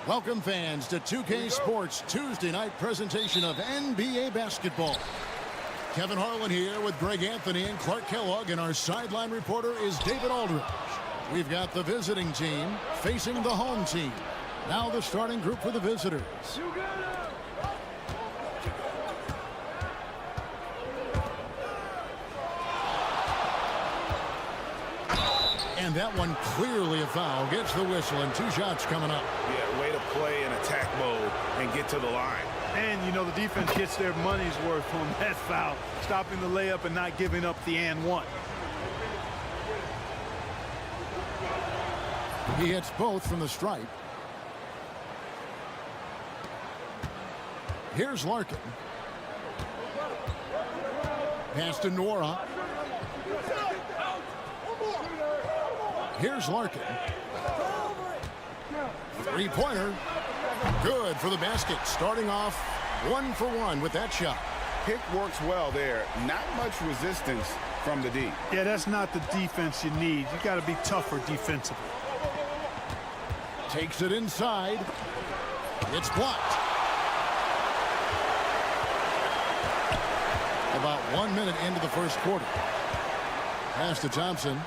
Welcome, fans, to 2K Sports Tuesday night presentation of NBA basketball. Kevin Harlan here with Greg Anthony and Clark Kellogg, and our sideline reporter is David Aldridge. We've got the visiting team facing the home team. Now the starting group for the visitors. And that one clearly a foul. Gets the whistle, and 2 shots coming up. Yeah, way to play in attack mode and get to the line. And, you know, the defense gets their money's worth on that foul, stopping the layup and not giving up the and one. He hits both from the stripe. Here's Larkin. Pass to Nora. Here's Larkin. Three-pointer. Good for the basket. Starting off 1 for 1 with that shot. Pick works well there. Not much resistance from the D. Yeah, that's not the defense you need. You got to be tougher defensively. Takes it inside. It's blocked. About 1 minute into the first quarter. Pass to Thompson.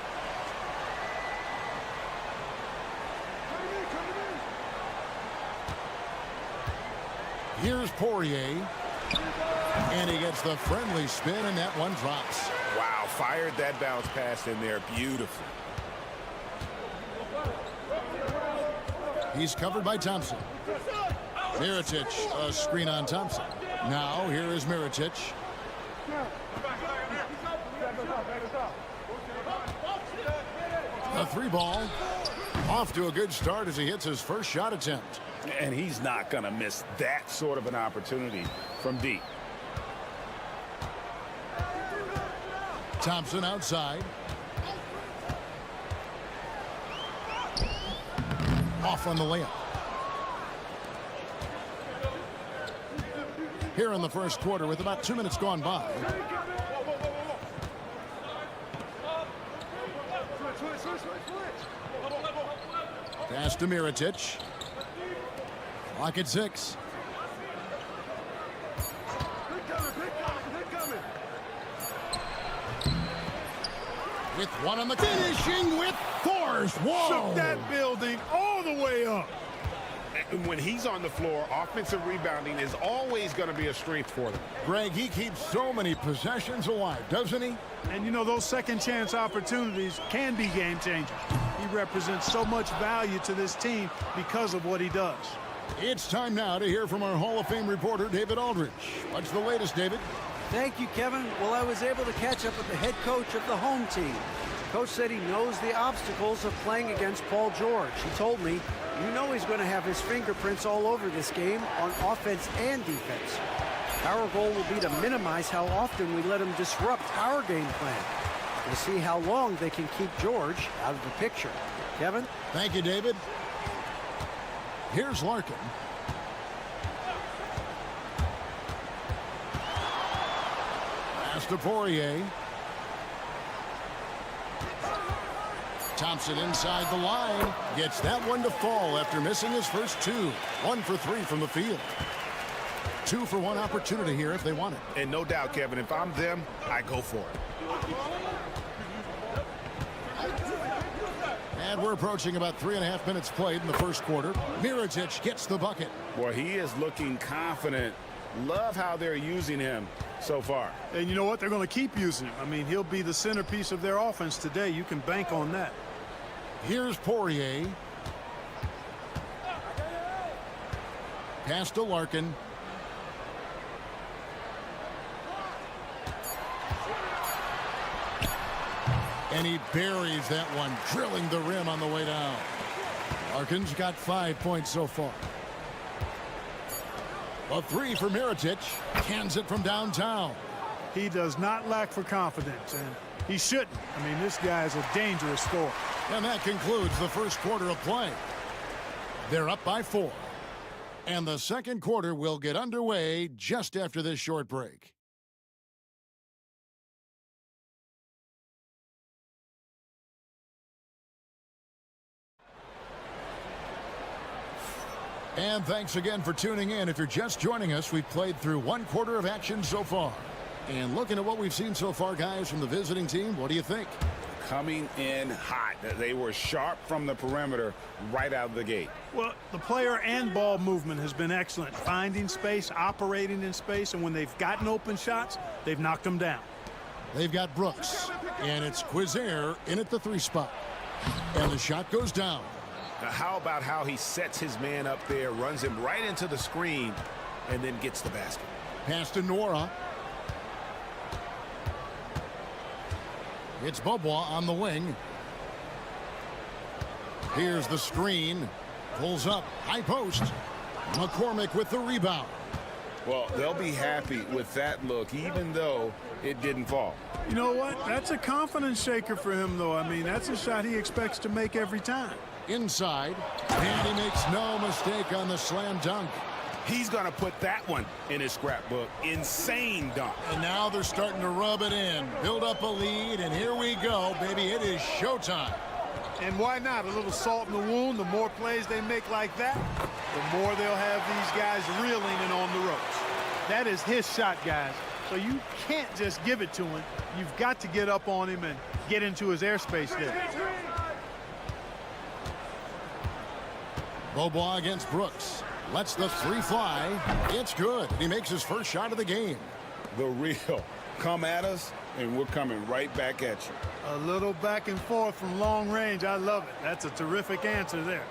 Here's Poirier. And he gets the friendly spin, and that one drops. Wow, fired that bounce pass in there beautifully. He's covered by Thompson. Mirotic, a screen on Thompson. Now, here is Mirotic. A 3-ball. Off to a good start as he hits his first shot attempt. And he's not going to miss that sort of an opportunity from deep. Thompson outside. Off on the layup. Here in the first quarter with about 2 minutes gone by. Pass to Mirotic. Clock at 6. With one on the finishing with force. Whoa! Shook that building all the way up. And when he's on the floor, offensive rebounding is always going to be a strength for them. Greg, he keeps so many possessions alive, doesn't he? And, you know, those second chance opportunities can be game changers. He represents so much value to this team because of what he does. It's time now to hear from our Hall of Fame reporter, David Aldridge. What's the latest, David? Thank you, Kevin. Well, I was able to catch up with the head coach of the home team. Coach said he knows the obstacles of playing against Paul George. He told me, you know he's going to have his fingerprints all over this game on offense and defense. Our goal will be to minimize how often we let him disrupt our game plan. We'll see how long they can keep George out of the picture. Kevin? Thank you, David. Here's Larkin. Pass to Poirier. Thompson inside the line. Gets that one to fall after missing his first 2. 1 for 3 from the field. 2 for 1 opportunity here if they want it. And no doubt, Kevin, if I'm them, I go for it. And we're approaching about 3.5 minutes played in the first quarter. Mirotic gets the bucket. Boy, he is looking confident. Love how they're using him so far. And you know what? They're going to keep using him. I mean, he'll be the centerpiece of their offense today. You can bank on that. Here's Poirier. Pass to Larkin. And he buries that one, drilling the rim on the way down. Larkin's got 5 points so far. A 3 for Mirotic. Cans it from downtown. He does not lack for confidence, and he shouldn't. I mean, this guy is a dangerous scorer. And that concludes the first quarter of play. They're up by 4. And the second quarter will get underway just after this short break. And thanks again for tuning in. If you're just joining us, we've played through one quarter of action so far. And looking at what we've seen so far, guys, from the visiting team, what do you think? Coming in hot. They were sharp from the perimeter right out of the gate. Well, the player and ball movement has been excellent. Finding space, operating in space, and when they've gotten open shots, they've knocked them down. They've got Brooks, and it's Quizair in at the 3 spot. And the shot goes down. Now, how about how he sets his man up there, runs him right into the screen, and then gets the basket. Pass to Nora. It's Bobois on the wing. Here's the screen. Pulls up. High post. McCormick with the rebound. Well, they'll be happy with that look, even though it didn't fall. You know what? That's a confidence shaker for him, though. I mean, that's a shot he expects to make every time. Inside. And he makes no mistake on the slam dunk. He's going to put that one in his scrapbook. Insane dunk. And now they're starting to rub it in. Build up a lead, and here we go, baby. It is showtime. And why not? A little salt in the wound. The more plays they make like that, the more they'll have these guys reeling and on the ropes. That is his shot, guys. So you can't just give it to him. You've got to get up on him and get into his airspace there. Bobois against Brooks. Lets the 3 fly. It's good. He makes his first shot of the game. The real. Come at us, and we're coming right back at you. A little back and forth from long range. I love it. That's a terrific answer there.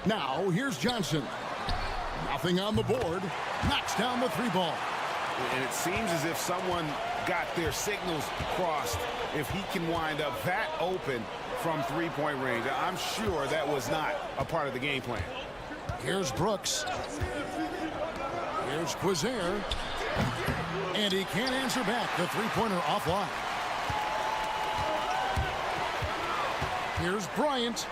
Now, here's Johnson. Nothing on the board. Knocks down the 3 ball. And it seems as if someone got their signals crossed. If he can wind up that open from 3-point range, I'm sure that was not a part of the game plan. Here's Brooks. Here's Quizair. And he can't answer back. The 3-pointer offline. Here's Bryant.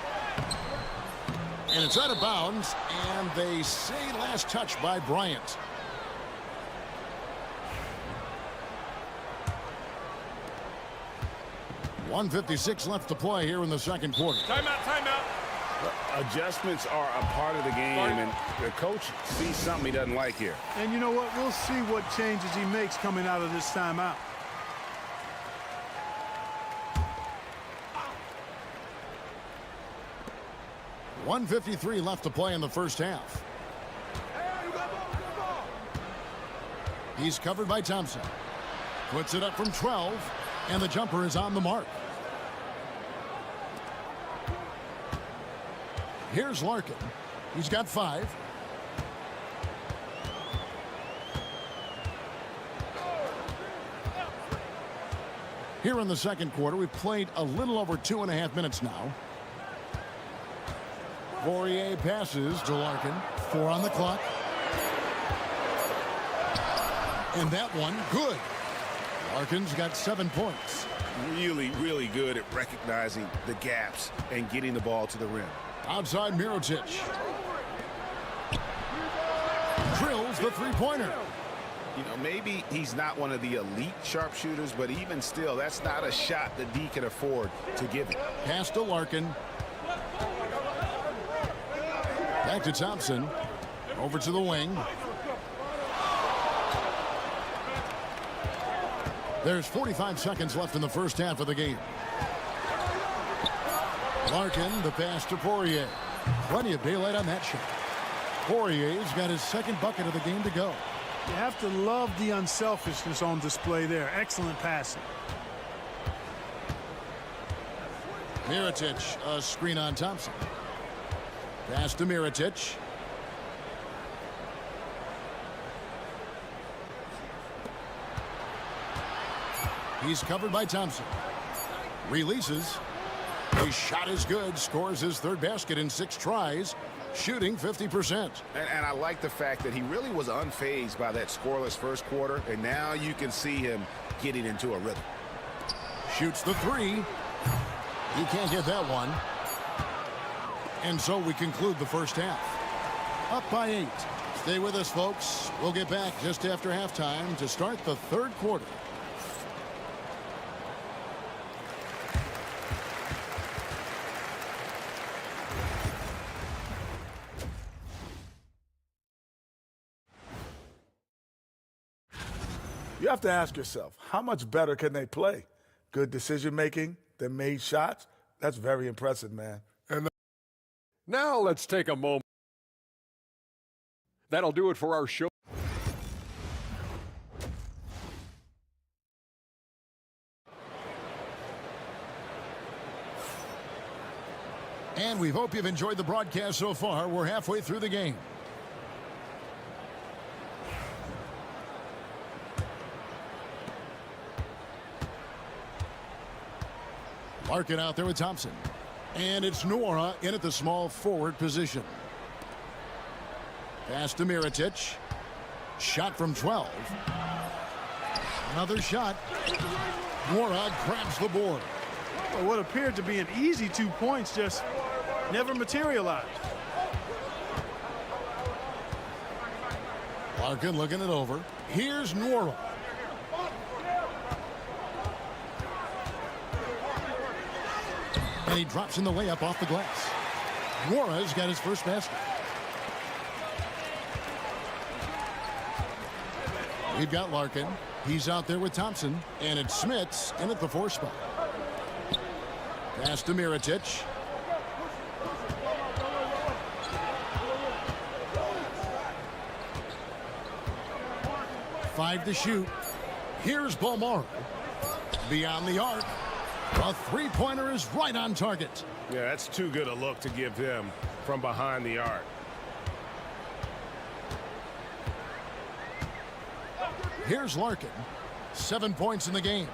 And it's out of bounds. And they say last touch by Bryant. .156 left to play here in the second quarter. Timeout. Adjustments are a part of the game, and the coach sees something he doesn't like here. And you know what? We'll see what changes he makes coming out of this timeout. .153 left to play in the first half. He's covered by Thompson. Puts it up from 12, and the jumper is on the mark. Here's Larkin. He's got 5. Here in the second quarter, we've played a little over 2.5 minutes now. Poirier passes to Larkin. 4 on the clock. And that one, good. Larkin's got 7 points. Really, really good at recognizing the gaps and getting the ball to the rim. Outside Mirotic. Drills the 3-pointer. You know, maybe he's not one of the elite sharpshooters, but even still, that's not a shot that D can afford to give him. Pass to Larkin. Back to Thompson. Over to the wing. There's 45 seconds left in the first half of the game. Larkin, the pass to Poirier. Plenty of daylight on that shot. Poirier's got his second bucket of the game to go. You have to love the unselfishness on display there. Excellent passing. Mirotic, a screen on Thompson. Pass to Mirotic. He's covered by Thompson. Releases. His shot is good. Scores his 3rd basket in 6 tries. Shooting 50%. And I like the fact that he really was unfazed by that scoreless first quarter. And now you can see him getting into a rhythm. Shoots the 3. He can't get that one. And so we conclude the first half. Up by 8. Stay with us, folks. We'll get back just after halftime to start the 3rd quarter. have to ask yourself, how much better can they play? Good decision-making, they made shots. That's very impressive, man. And now let's take a moment. That'll do it for our show. And we hope you've enjoyed the broadcast so far. We're halfway through the game. Larkin out there with Thompson. And it's Nora in at the small forward position. Pass to Mirotic. Shot from 12. Another shot. Nora grabs the board. Well, what appeared to be an easy 2 points just never materialized. Larkin looking it over. Here's Nora. And he drops in the layup off the glass. Nora's got his first basket. We've got Larkin. He's out there with Thompson. And it's Smits in at the 4 spot. Pass to Mirotic. Five to shoot. Here's Balmaro. Beyond the arc. A three-pointer is right on target. Yeah, that's too good a look to give him from behind the arc. Here's Larkin. 7 points in the game.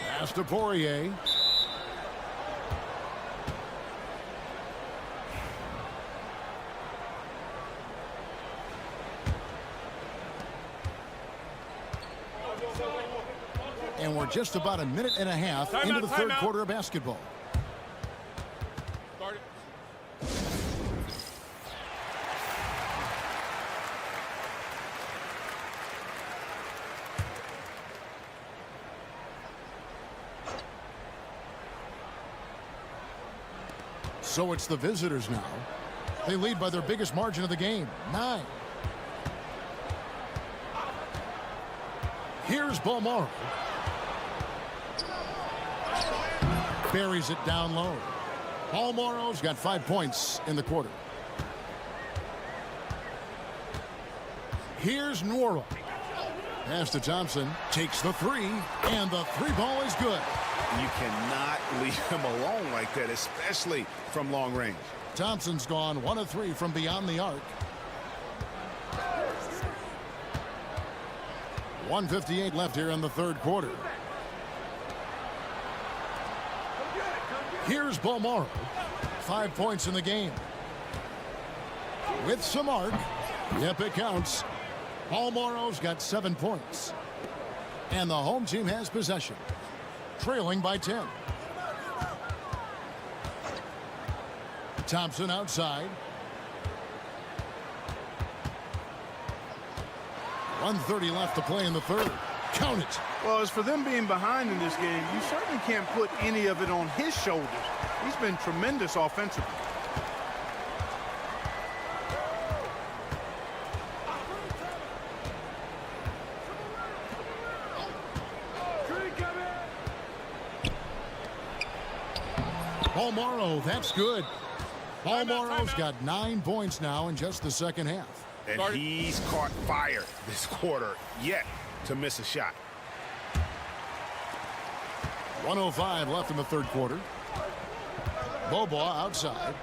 Pass to Poirier. And we're just about a minute and a half into the third quarter of basketball. So it's the visitors now. They lead by their biggest margin of the game, 9. Here's Balmaro. Buries it down low. Balmaro's got 5 points in the quarter. Here's Nora. Pass to Thompson. Takes the 3, and the 3 ball is good. You cannot leave him alone like that, especially from long range. Thompson's gone 1 of 3 from beyond the arc. 1:58 left here in the third quarter. Here's Balmaro. 5 points in the game. With some arc. Yep, it counts. Balmaro's got 7 points. And the home team has possession. Trailing by 10. Thompson outside. 1:30 left to play in the third. Count it. Well, as for them being behind in this game, you certainly can't put any of it on his shoulders. He's been tremendous offensively. Balmaro, that's good. Balmaro's got 9 points now in just the second half. And he's caught fire this quarter, yet to miss a shot. 1:05 left in the third quarter. Bobois outside.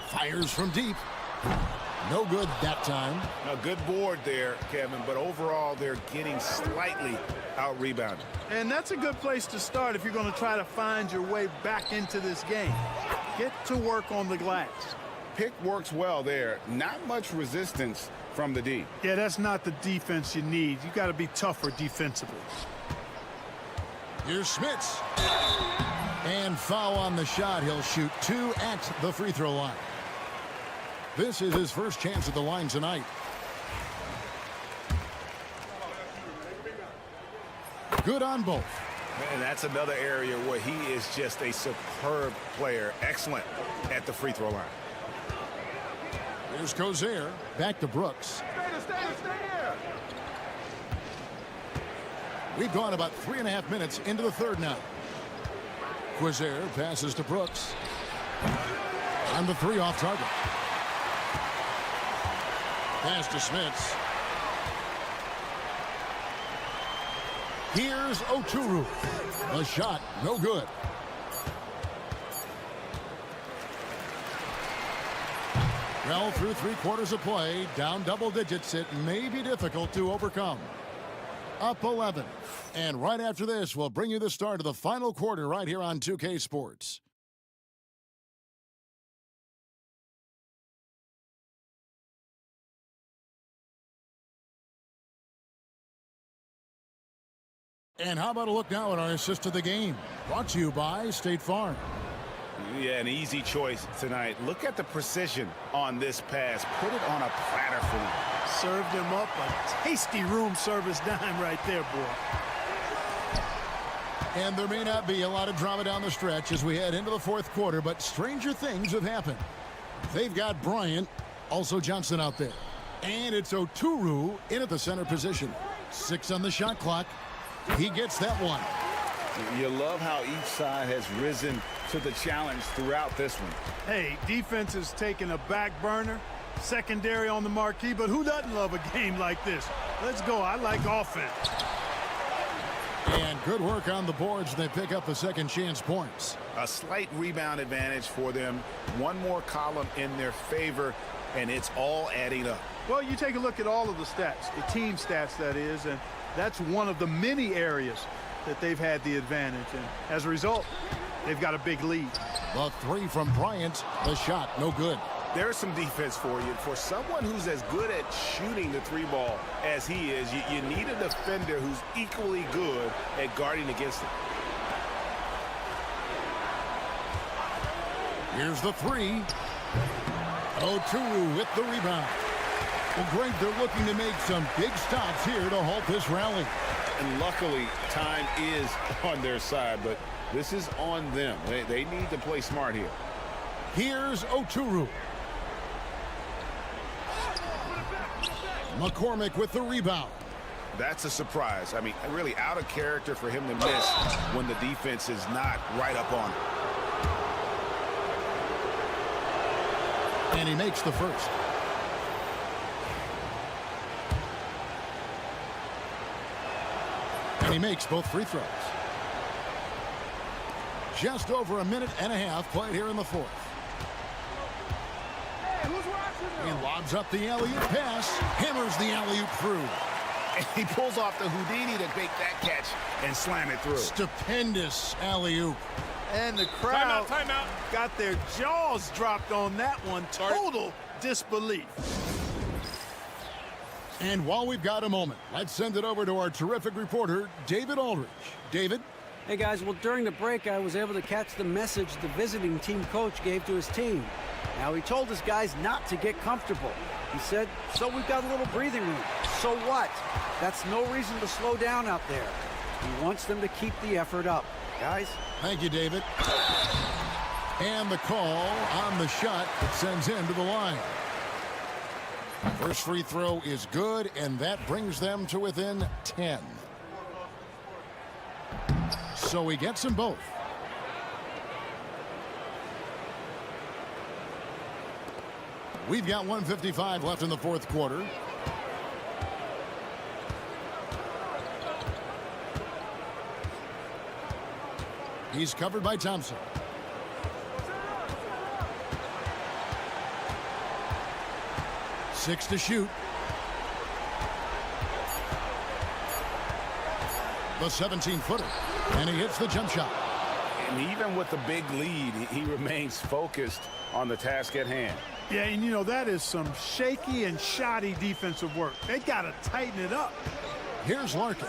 Fires from deep. No good that time. A good board there, Kevin, but overall they're getting slightly out-rebounded. And that's a good place to start if you're going to try to find your way back into this game. Get to work on the glass. Pick works well there. Not much resistance from the D. Yeah, that's not the defense you need. You got to be tougher defensively. Here's Smits. And foul on the shot. He'll shoot 2 at the free throw line. This is his first chance at the line tonight. Good on both. And that's another area where he is just a superb player. Excellent at the free throw line. Here's Cozier. Back to Brooks. Stay there. We've gone about 3.5 minutes into the third now. Cozier passes to Brooks. On the three off target. Pass to Smits. Here's Oturu. The shot, no good. Well, through 3/4 of play, down double digits, it may be difficult to overcome. Up 11. And right after this, we'll bring you the start of the final quarter right here on 2K Sports. And how about a look now at our assist of the game? Brought to you by State Farm. Yeah, an easy choice tonight. Look at the precision on this pass. Put it on a platter for him. Served him up a tasty room service dime right there, boy. And there may not be a lot of drama down the stretch as we head into the fourth quarter, but stranger things have happened. They've got Bryant, also Johnson out there. And it's Oturu in at the center position. 6 on the shot clock. He gets that one. You love how each side has risen to the challenge throughout this one. Hey, defense is taking a back burner, secondary on the marquee, but who doesn't love a game like this? Let's go. I like offense. And good work on the boards. They pick up the second chance points. A slight rebound advantage for them. One more column in their favor, and it's all adding up. Well, you take a look at all of the stats, the team stats, that is, and that's one of the many areas that they've had the advantage. And as a result, they've got a big lead. The three from Bryant. The shot, no good. There's some defense for you. For someone who's as good at shooting the three ball as he is, you need a defender who's equally good at guarding against it. Here's the three. Oturu with the rebound. Well, Greg, they're looking to make some big stops here to halt this rally. And luckily, time is on their side, but this is on them. They need to play smart here. Here's Oturu. McCormick with the rebound. That's a surprise. I mean, really out of character for him to miss when the defense is not right up on him. And he makes the first. And he makes both free throws. Just over a minute and a half played here in the fourth. He lobs up the alley-oop pass, hammers the alley-oop through. And he pulls off the Houdini to make that catch and slam it through. Stupendous alley-oop. And the crowd Timeout. got their jaws dropped on that one. Total disbelief. And while we've got a moment, let's send it over to our terrific reporter, David Aldridge. David? Hey, guys, well, during the break, I was able to catch the message the visiting team coach gave to his team. Now, he told his guys not to get comfortable. He said, so we've got a little breathing room. So what? That's no reason to slow down out there. He wants them to keep the effort up. Guys? Thank you, David. And the call on the shot that sends him to the line. First free throw is good, and that brings them to within 10. So he gets them both. We've got 1:55 left in the fourth quarter. He's covered by Thompson. Six to shoot. The 17-footer. And he hits the jump shot. And even with the big lead, he remains focused on the task at hand. Yeah, and you know, that is some shaky and shoddy defensive work. They got to tighten it up. Here's Larkin.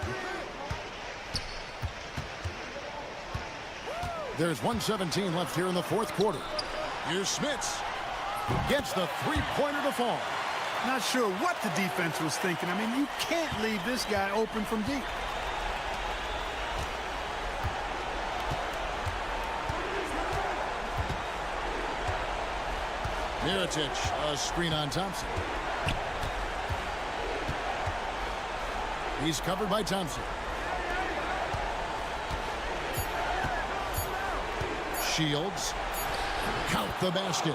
There's 1:17 left here in the fourth quarter. Here's Smits. Gets the three-pointer to fall. Not sure what the defense was thinking. I mean, you can't leave this guy open from deep. Mirotic, a screen on Thompson. He's covered by Thompson. Shields. Count the basket.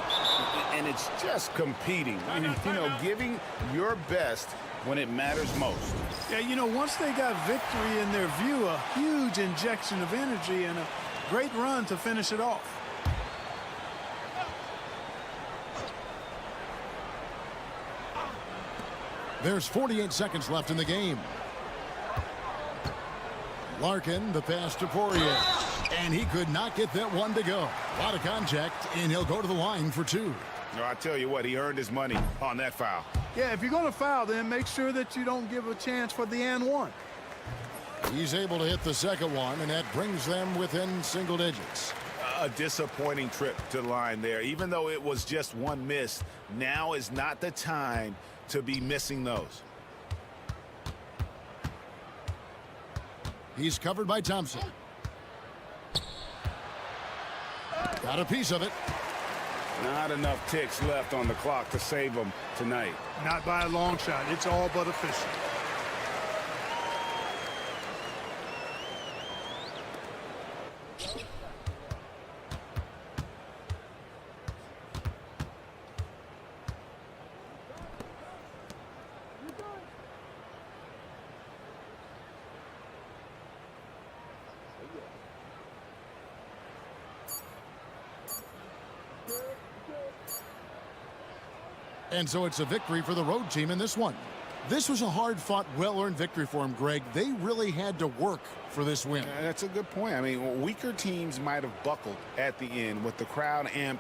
And it's just competing. You know, giving your best when it matters most. Yeah, you know, once they got victory in their view, a huge injection of energy and a great run to finish it off. There's 48 seconds left in the game. Larkin, the pass to Poirier. And he could not get that one to go. A lot of contact, and he'll go to the line for two. No, I tell you what, he earned his money on that foul. Yeah, if you're going to foul, then make sure that you don't give a chance for the and one. He's able to hit the second one, and that brings them within single digits. A disappointing trip to the line there. Even though it was just one miss, now is not the time to be missing those. He's covered by Thompson. Got a piece of it. Not enough ticks left on the clock to save them tonight. Not by a long shot. It's all but official. And so it's a victory for the road team in this one. This was a hard-fought, well-earned victory for him, Greg. They really had to work for this win. That's a good point. I mean, weaker teams might have buckled at the end with the crowd amped.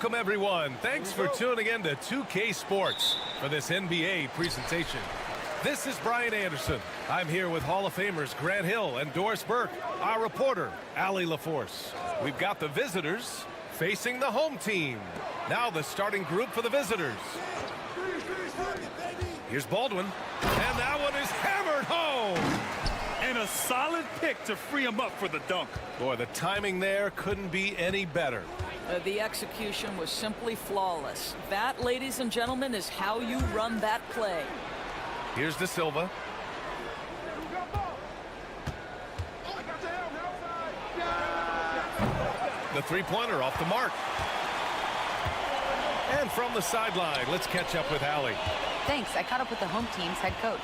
Welcome, everyone. Thanks for tuning in to 2K Sports for this NBA presentation. This is Brian Anderson. I'm here with Hall of Famers Grant Hill and Doris Burke, our reporter, Allie LaForce. We've got the visitors facing the home team. Now the starting group for the visitors. Here's Baldwin, and that one is hammered home. And a solid pick to free him up for the dunk. Boy, the timing there couldn't be any better. The execution was simply flawless. That, ladies and gentlemen, is how you run that play. Here's De Silva. The three-pointer off the mark. And from the sideline, let's catch up with Allie. Thanks. I caught up with the home team's head coach.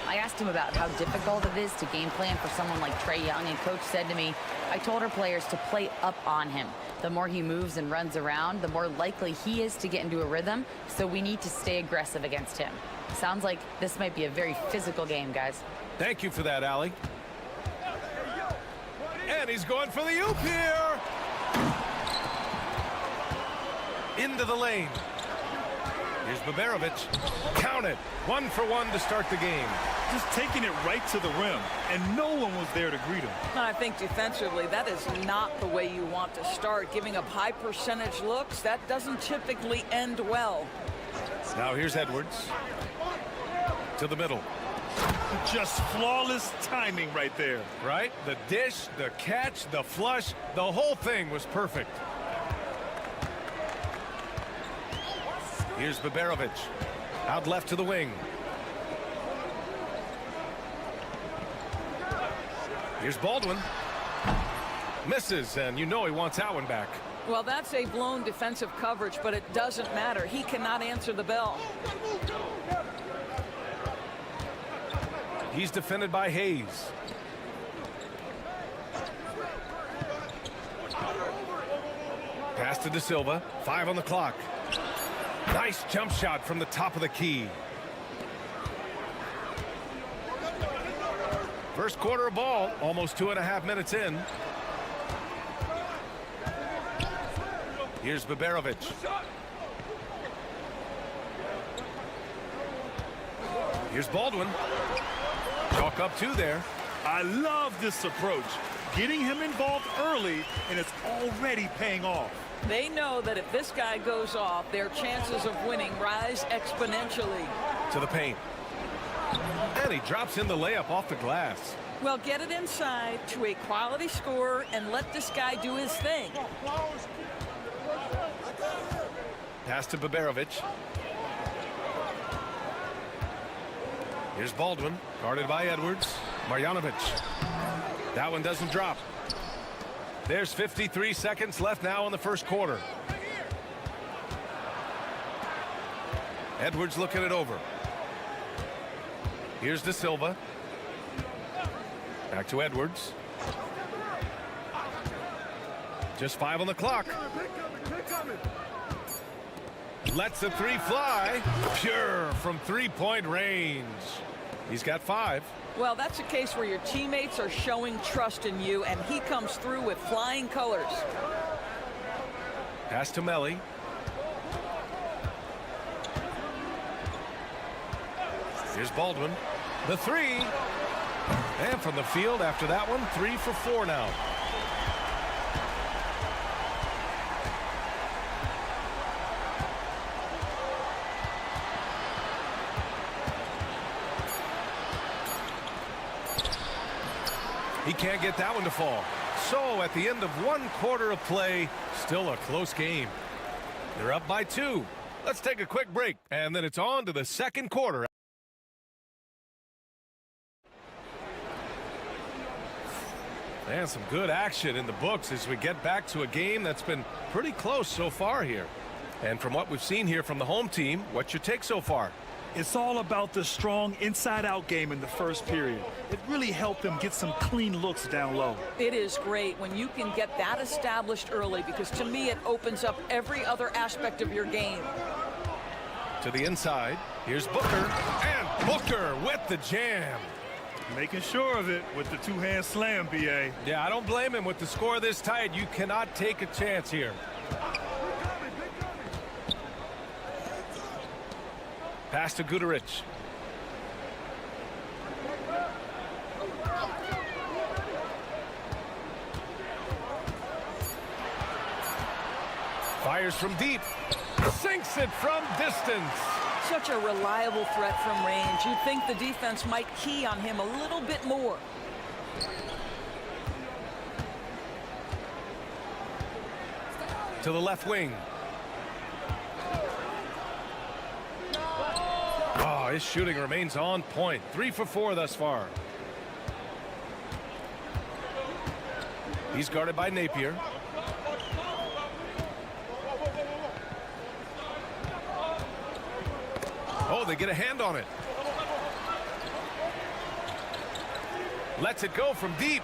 I asked him about how difficult it is to game plan for someone like Trae Young, and Coach said to me, I told our players to play up on him. The more he moves and runs around, the more likely he is to get into a rhythm, so we need to stay aggressive against him. Sounds like this might be a very physical game, guys. Thank you for that, Allie. And he's going for the oop here. Into the lane. Here's Baberovic. Count it. 1 for 1 to start the game. Just taking it right to the rim, and no one was there to greet him. I think defensively, that is not the way you want to start. Giving up high percentage looks, that doesn't typically end well. Now here's Edwards. To the middle. Just flawless timing right there. Right? The dish, the catch, the flush, the whole thing was perfect. Here's Baberovic. Out left to the wing. Here's Baldwin. Misses, and you know he wants that one back. Well, that's a blown defensive coverage, but it doesn't matter. He cannot answer the bell. He's defended by Hayes. Pass to De Silva. 5 on the clock. Nice jump shot from the top of the key. First quarter of ball, almost 2.5 minutes in. Here's Baberovic. Here's Baldwin. Chalk up 2 there. I love this approach. Getting him involved early, and it's already paying off. They know that if this guy goes off, their chances of winning rise exponentially. To the paint. And he drops in the layup off the glass. Well, get it inside to a quality scorer and let this guy do his thing. Pass to Baberovic. Here's Baldwin, guarded by Edwards. Marjanovic. That one doesn't drop. There's 53 seconds left now in the first quarter. Edwards looking it over. Here's De Silva. Back to Edwards. Just 5 on the clock. Lets the 3 fly. Pure from 3-point range. He's got 5. Well, that's a case where your teammates are showing trust in you, and he comes through with flying colors. Pass to Melly. Here's Baldwin. The 3. And from the field after that one, 3 for 4 now. He can't get that one to fall. So at the end of 1 quarter of play, still a close game. They're up by 2. Let's take a quick break, and then it's on to the second quarter. And some good action in the books as we get back to a game that's been pretty close so far here. And from what we've seen here from the home team, what's your take so far? It's all about the strong inside-out game in the first period. It really helped them get some clean looks down low. It is great when you can get that established early, because to me it opens up every other aspect of your game. To the inside, here's Booker, and Booker with the jam. Making sure of it with the 2-hand slam, B.A. Yeah, I don't blame him. With the score this tight, you cannot take a chance here. Pass to Guduric. Fires from deep. Sinks it from distance. Such a reliable threat from range. You'd think the defense might key on him a little bit more. To the left wing. Oh, his shooting remains on point. 3 for 4 thus far. He's guarded by Napier. Oh, they get a hand on it. Lets it go from deep.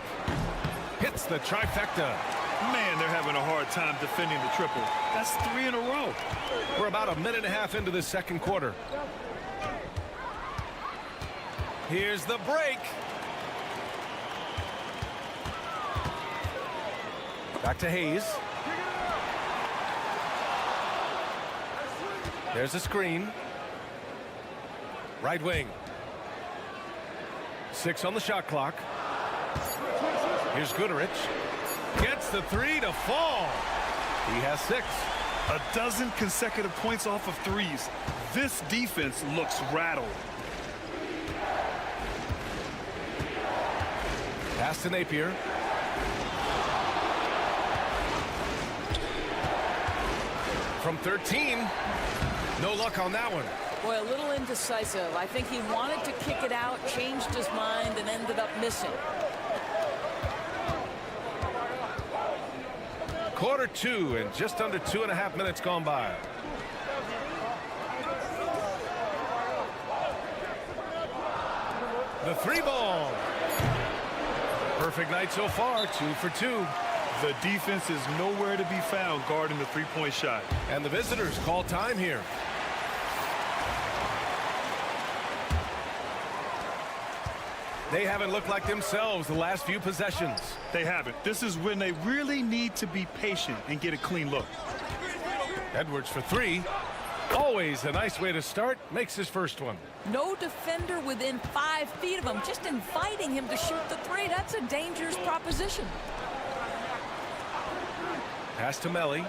Hits the trifecta. Man, they're having a hard time defending the triple. That's 3 in a row. We're about a minute and a half into this second quarter. Here's the break. Back to Hayes. There's a screen. Right wing. 6 on the shot clock. Here's Goodrich. Gets the 3 to fall. He has 6. A dozen consecutive points off of threes. This defense looks rattled. Pass to Napier. From 13. No luck on that one. Boy, a little indecisive. I think he wanted to kick it out, changed his mind, and ended up missing. Quarter 2 and just under 2.5 minutes gone by. The 3 ball. Perfect night so far, 2 for 2. The defense is nowhere to be found guarding the three-point shot. And the visitors call time here. They haven't looked like themselves the last few possessions. They haven't. This is when they really need to be patient and get a clean look. Edwards for 3. Always a nice way to start. Makes his first one. No defender within 5 feet of him. Just inviting him to shoot the 3. That's a dangerous proposition. Pass to Melli.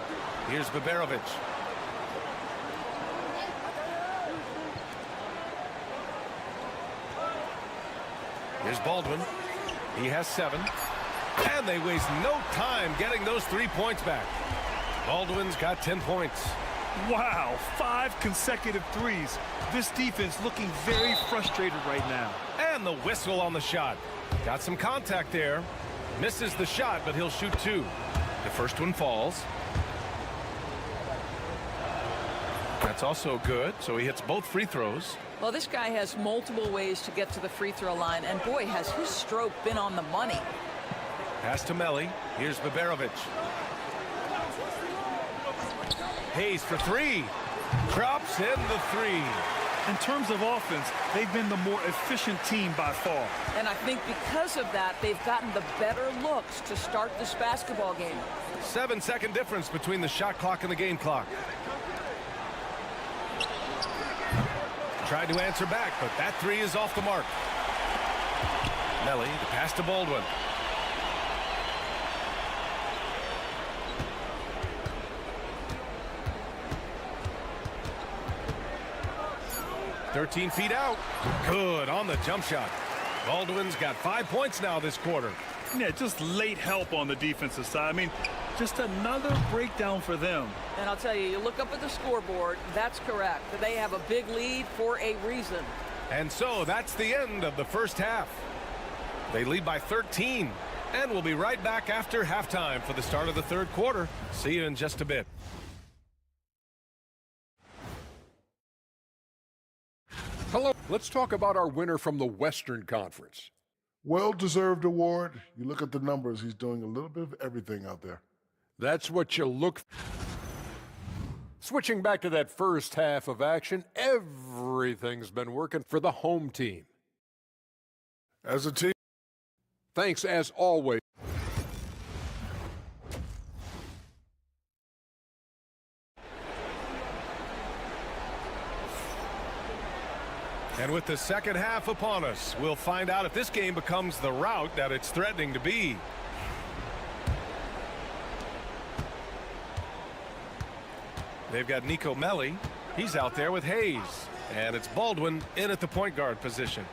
Here's Baberovic. Here's Baldwin. He has 7. And they waste no time getting those 3 points back. Baldwin's got 10 points. Wow, 5 consecutive threes. This defense looking very frustrated right now. And the whistle on the shot. Got some contact there. Misses the shot, but he'll shoot 2. The first one falls. That's also good, so he hits both free throws. Well, this guy has multiple ways to get to the free throw line, and boy, has his stroke been on the money. Pass to Melli. Here's Baberovic. Hayes for 3. Drops in the 3. In terms of offense, they've been the more efficient team by far. And I think because of that, they've gotten the better looks to start this basketball game. 7-second difference between the shot clock and the game clock. Tried to answer back, but that 3 is off the mark. Melli, the pass to Baldwin. "13 feet out." Good on the jump shot. Baldwin's got 5 points now this quarter. Yeah, just late help on the defensive side. I mean, just another breakdown for them. And I'll tell you, you look up at the scoreboard, that's correct. They have a big lead for a reason. And so that's the end of the first half. They lead by 13. And we'll be right back after halftime for the start of the third quarter. See you in just a bit. Hello. Let's talk about our winner from the Western Conference. Well-deserved award. You look at the numbers, he's doing a little bit of everything out there. That's what you look. Switching back to that first half of action, everything's been working for the home team. As a team. Thanks as always. And with the second half upon us, we'll find out if this game becomes the rout that it's threatening to be. They've got Nico Melli. He's out there with Hayes. And it's Baldwin in at the point guard position.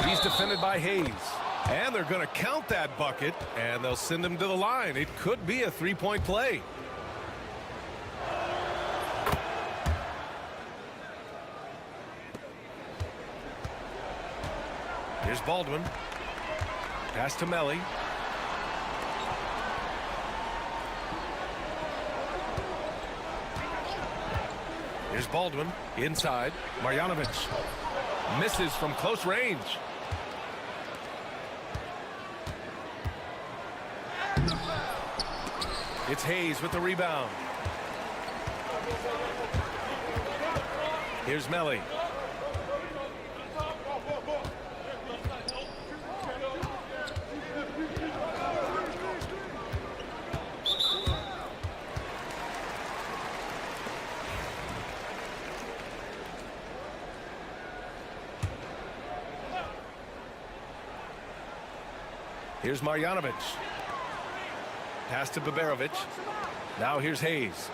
He's defended by Hayes. And they're going to count that bucket, and they'll send him to the line. It could be a three-point play. Here's Baldwin. Pass to Melli. Here's Baldwin inside. Marjanovic misses from close range. It's Hayes with the rebound. Here's Melli. Here's Marjanovic. Pass to Baberovic. Now here's Hayes.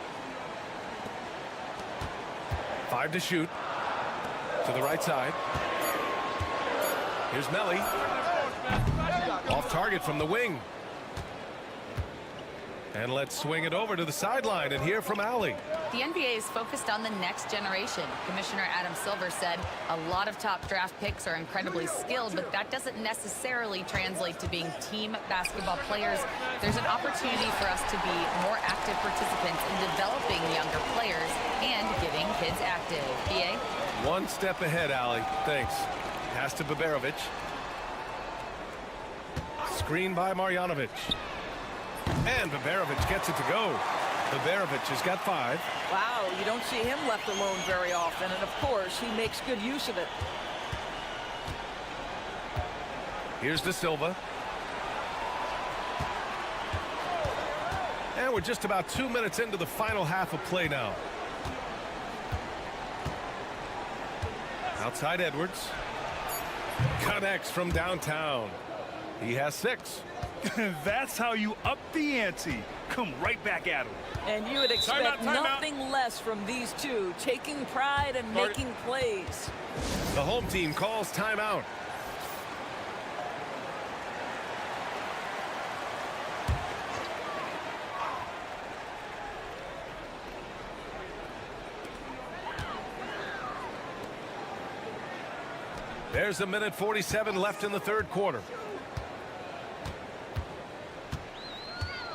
5 to shoot. To the right side. Here's Melli. Off target from the wing. And let's swing it over to the sideline and hear from Allie. The NBA is focused on the next generation. Commissioner Adam Silver said a lot of top draft picks are incredibly skilled, but that doesn't necessarily translate to being team basketball players. There's an opportunity for us to be more active participants in developing younger players and getting kids active. BA? One step ahead, Allie. Thanks. Pass to Baberovic. Screen by Marjanovic. And Baberovic gets it to go. Baberovic has got 5. Wow, you don't see him left alone very often, and of course he makes good use of it. Here's De Silva. And we're just about 2 minutes into the final half of play now. Outside Edwards. Connects from downtown. He has 6. That's how you up the ante. Come right back at him. And you would expect nothing less from these two, taking pride and making plays. The home team calls timeout. There's a minute 47 left in the third quarter.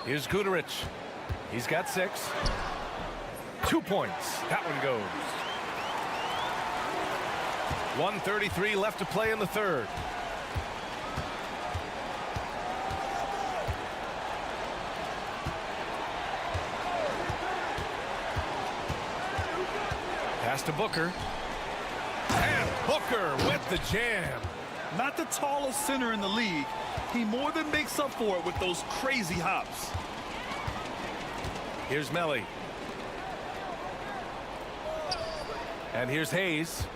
Here's Guduric. He's got 6. 2 points. That one goes. 1:33 left to play in the third. Pass to Booker. And Booker with the jam. Not the tallest center in the league. He more than makes up for it with those crazy hops. Here's Melli. And here's Hayes.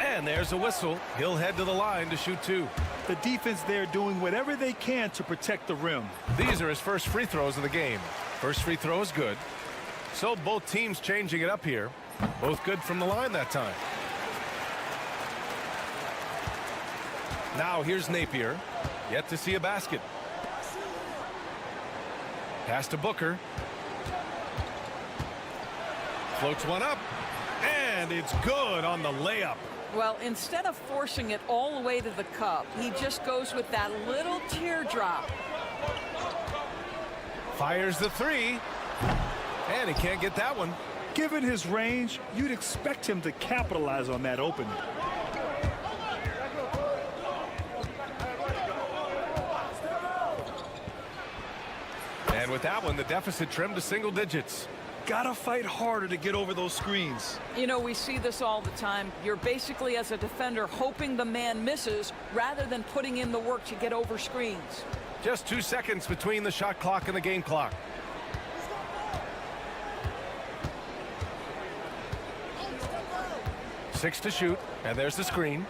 And there's a whistle. He'll head to the line to shoot 2. The defense there doing whatever they can to protect the rim. These are his first free throws of the game. First free throw is good. So both teams changing it up here. Both good from the line that time. Now here's Napier. Yet to see a basket. Pass to Booker. Floats one up. And it's good on the layup. Well, instead of forcing it all the way to the cup, he just goes with that little teardrop. Fires the 3. And he can't get that one. Given his range, you'd expect him to capitalize on that opening. And with that one, the deficit trimmed to single digits. Gotta fight harder to get over those screens. You know, we see this all the time. You're basically, as a defender, hoping the man misses rather than putting in the work to get over screens. Just 2 seconds between the shot clock and the game clock. Six to shoot, and there's the screen.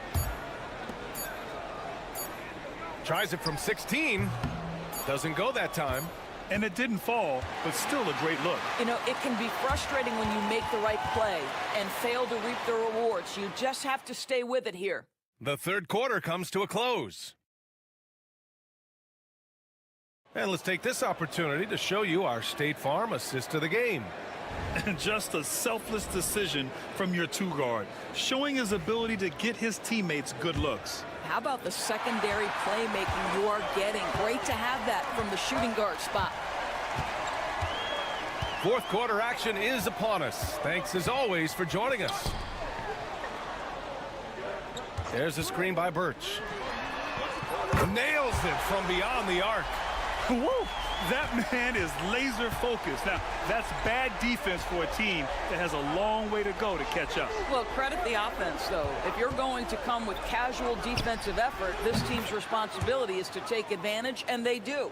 Tries it from 16. Doesn't go that time. And it didn't fall, but still a great look. You know, it can be frustrating when you make the right play and fail to reap the rewards. You just have to stay with it here. The third quarter comes to a close. And let's take this opportunity to show you our State Farm assist of the game. And just a selfless decision from your two-guard, showing his ability to get his teammates good looks. How about the secondary playmaking you are getting? Great to have that from the shooting guard spot. Fourth quarter action is upon us. Thanks as always for joining us. There's a screen by Birch. Nails it from beyond the arc. Woo! That man is laser focused. Now, that's bad defense for a team that has a long way to go to catch up. Well, credit the offense, though. If you're going to come with casual defensive effort, this team's responsibility is to take advantage, and they do.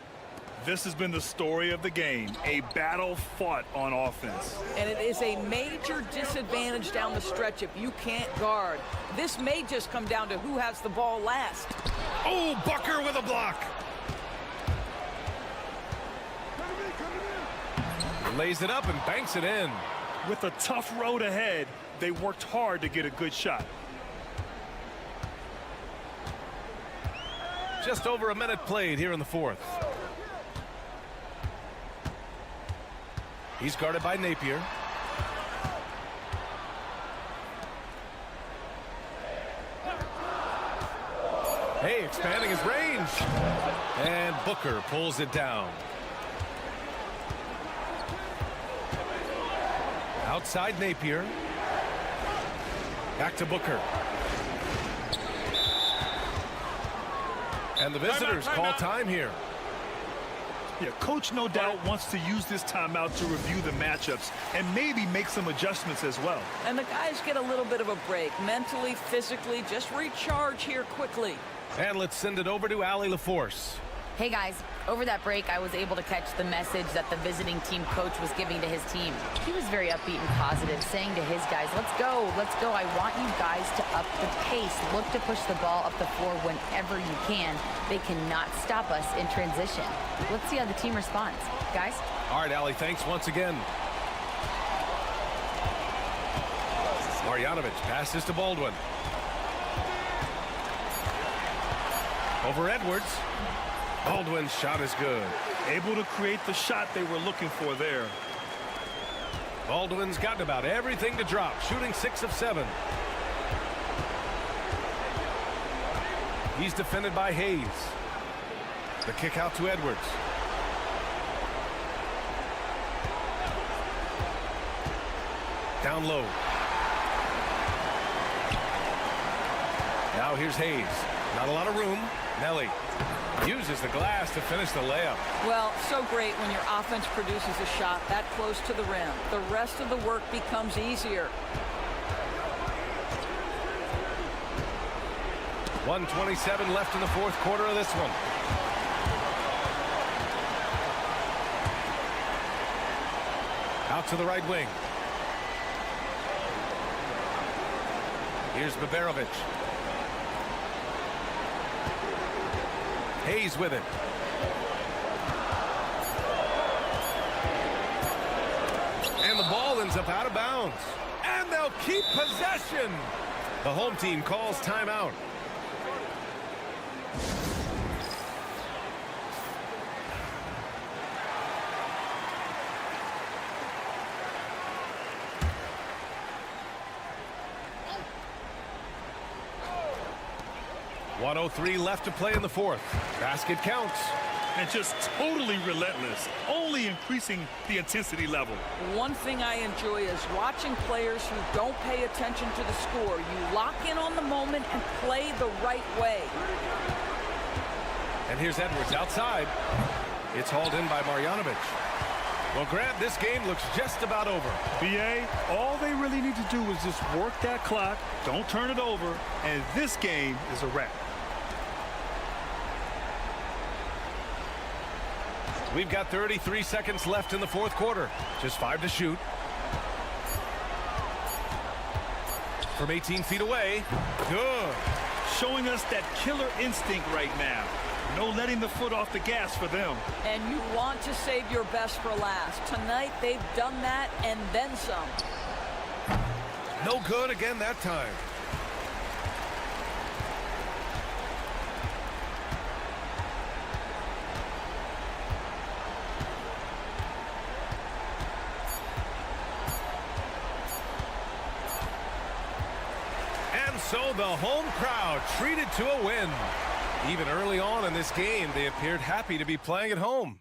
This has been the story of the game, a battle fought on offense. And it is a major disadvantage down the stretch if you can't guard. This may just come down to who has the ball last. Oh, Bucker with a block. Lays it up and banks it in. With a tough road ahead, they worked hard to get a good shot. Just over a minute played here in the fourth. He's guarded by Napier. Hey, expanding his range. And Booker pulls it down. Outside Napier. Back to Booker. And the visitors call time here. Yeah, coach no doubt wants to use this timeout to review the matchups and maybe make some adjustments as well. And the guys get a little bit of a break, mentally, physically, just recharge here quickly. And let's send it over to Allie LaForce. Hey guys, over that break, I was able to catch the message that the visiting team coach was giving to his team. He was very upbeat and positive, saying to his guys, let's go. I want you guys to up the pace. Look to push the ball up the floor whenever you can. They cannot stop us in transition. Let's see how the team responds. Guys? All right, Allie, thanks once again. Marjanovic passes to Baldwin. Over Edwards. Baldwin's shot is good. Able to create the shot they were looking for there. Baldwin's gotten about everything to drop, shooting 6 of 7. He's defended by Hayes. The kick out to Edwards. Down low. Now here's Hayes. Not a lot of room. Nelly uses the glass to finish the layup. Well, so great when your offense produces a shot that close to the rim. The rest of the work becomes easier. 1:27 left in the fourth quarter of this one. Out to the right wing. Here's Baberovic. Hayes with it. And the ball ends up out of bounds. And they'll keep possession. The home team calls timeout. .103 left to play in the fourth. Basket counts. And just totally relentless, only increasing the intensity level. One thing I enjoy is watching players who don't pay attention to the score. You lock in on the moment and play the right way. And here's Edwards outside. It's hauled in by Marjanovic. Well, Grant, this game looks just about over. BA, all they really need to do is just work that clock, don't turn it over, and this game is a wrap. We've got 33 seconds left in the fourth quarter. Just 5 to shoot. From 18 feet away. Good. showing us that killer instinct right now. No letting the foot off the gas for them. And you want to save your best for last. Tonight, they've done that and then some. No good again that time. And so the home crowd treated to a win. Even early on in this game, they appeared happy to be playing at home.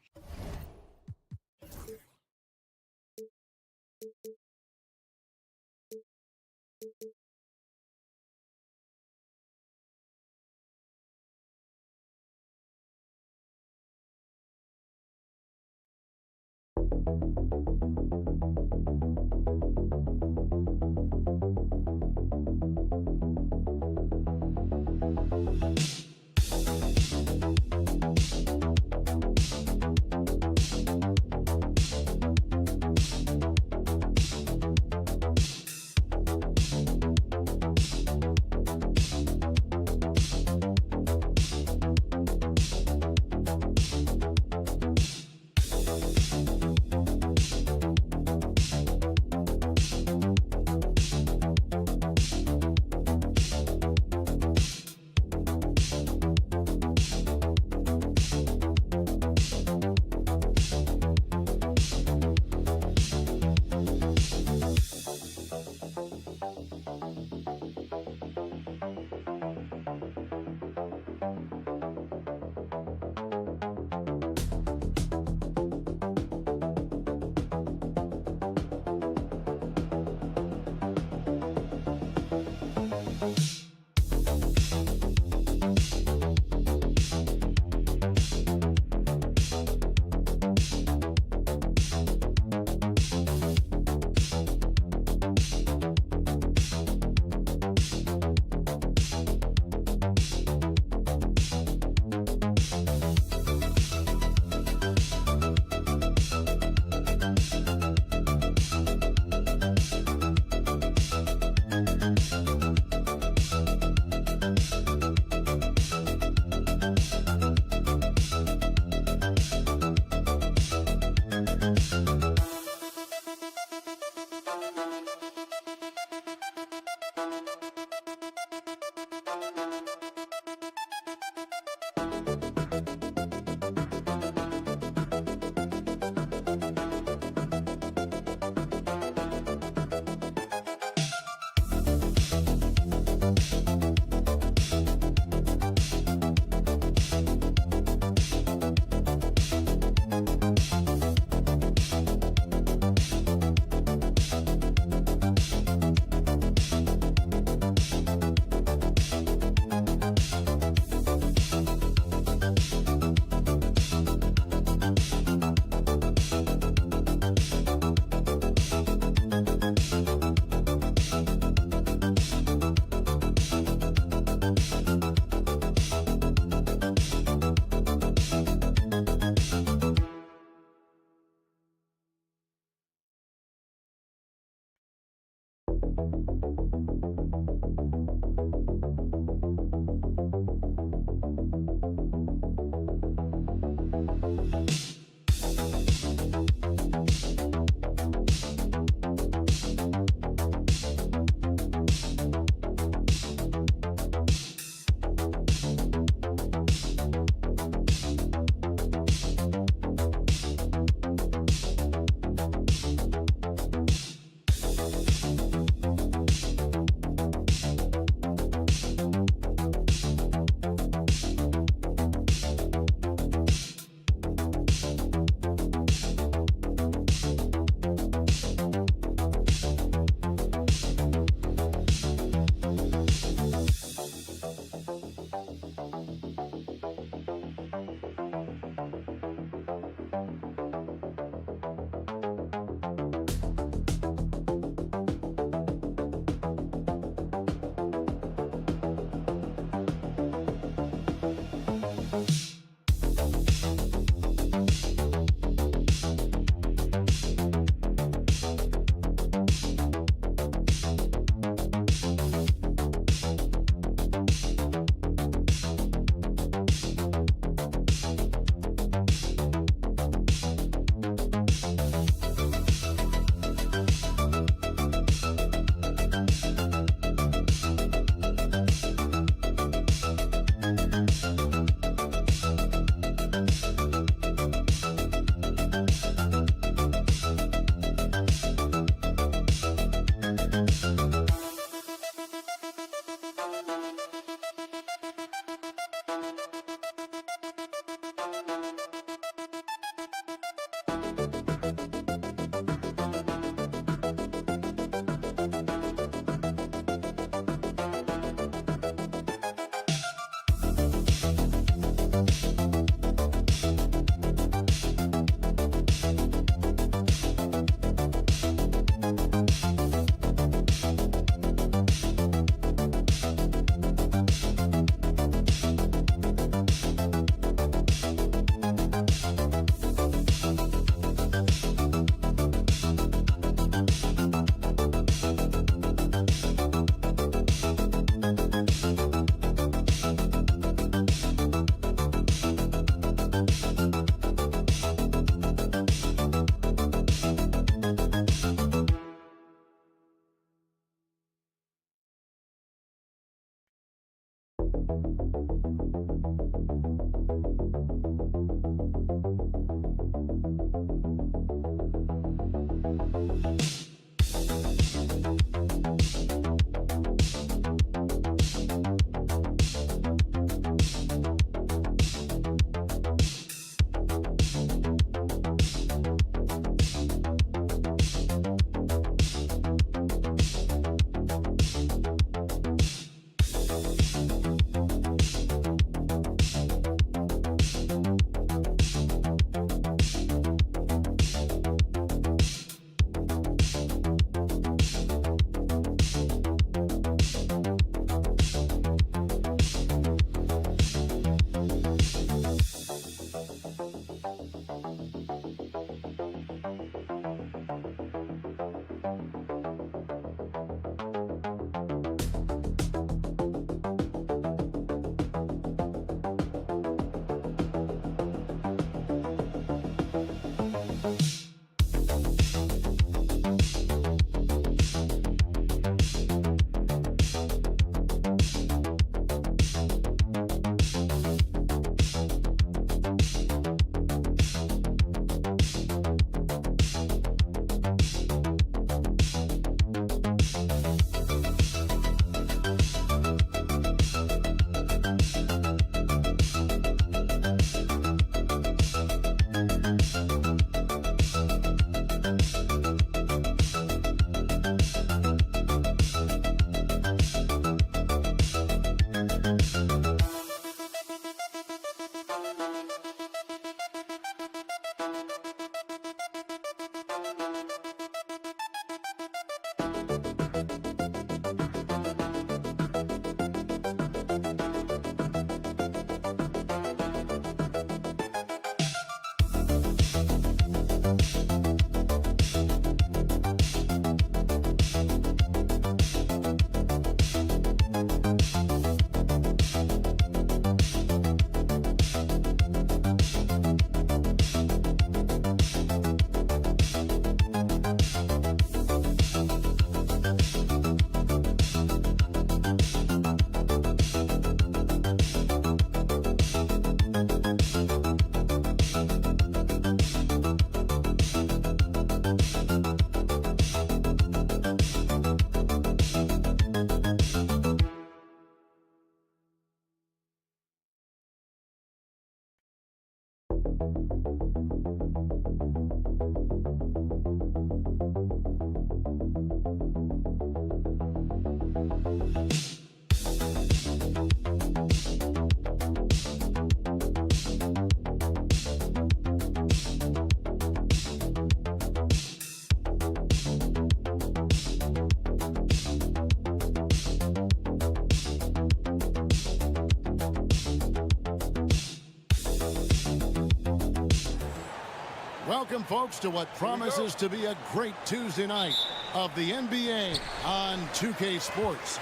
Welcome, folks, to what promises to be a great Tuesday night of the NBA on 2K Sports.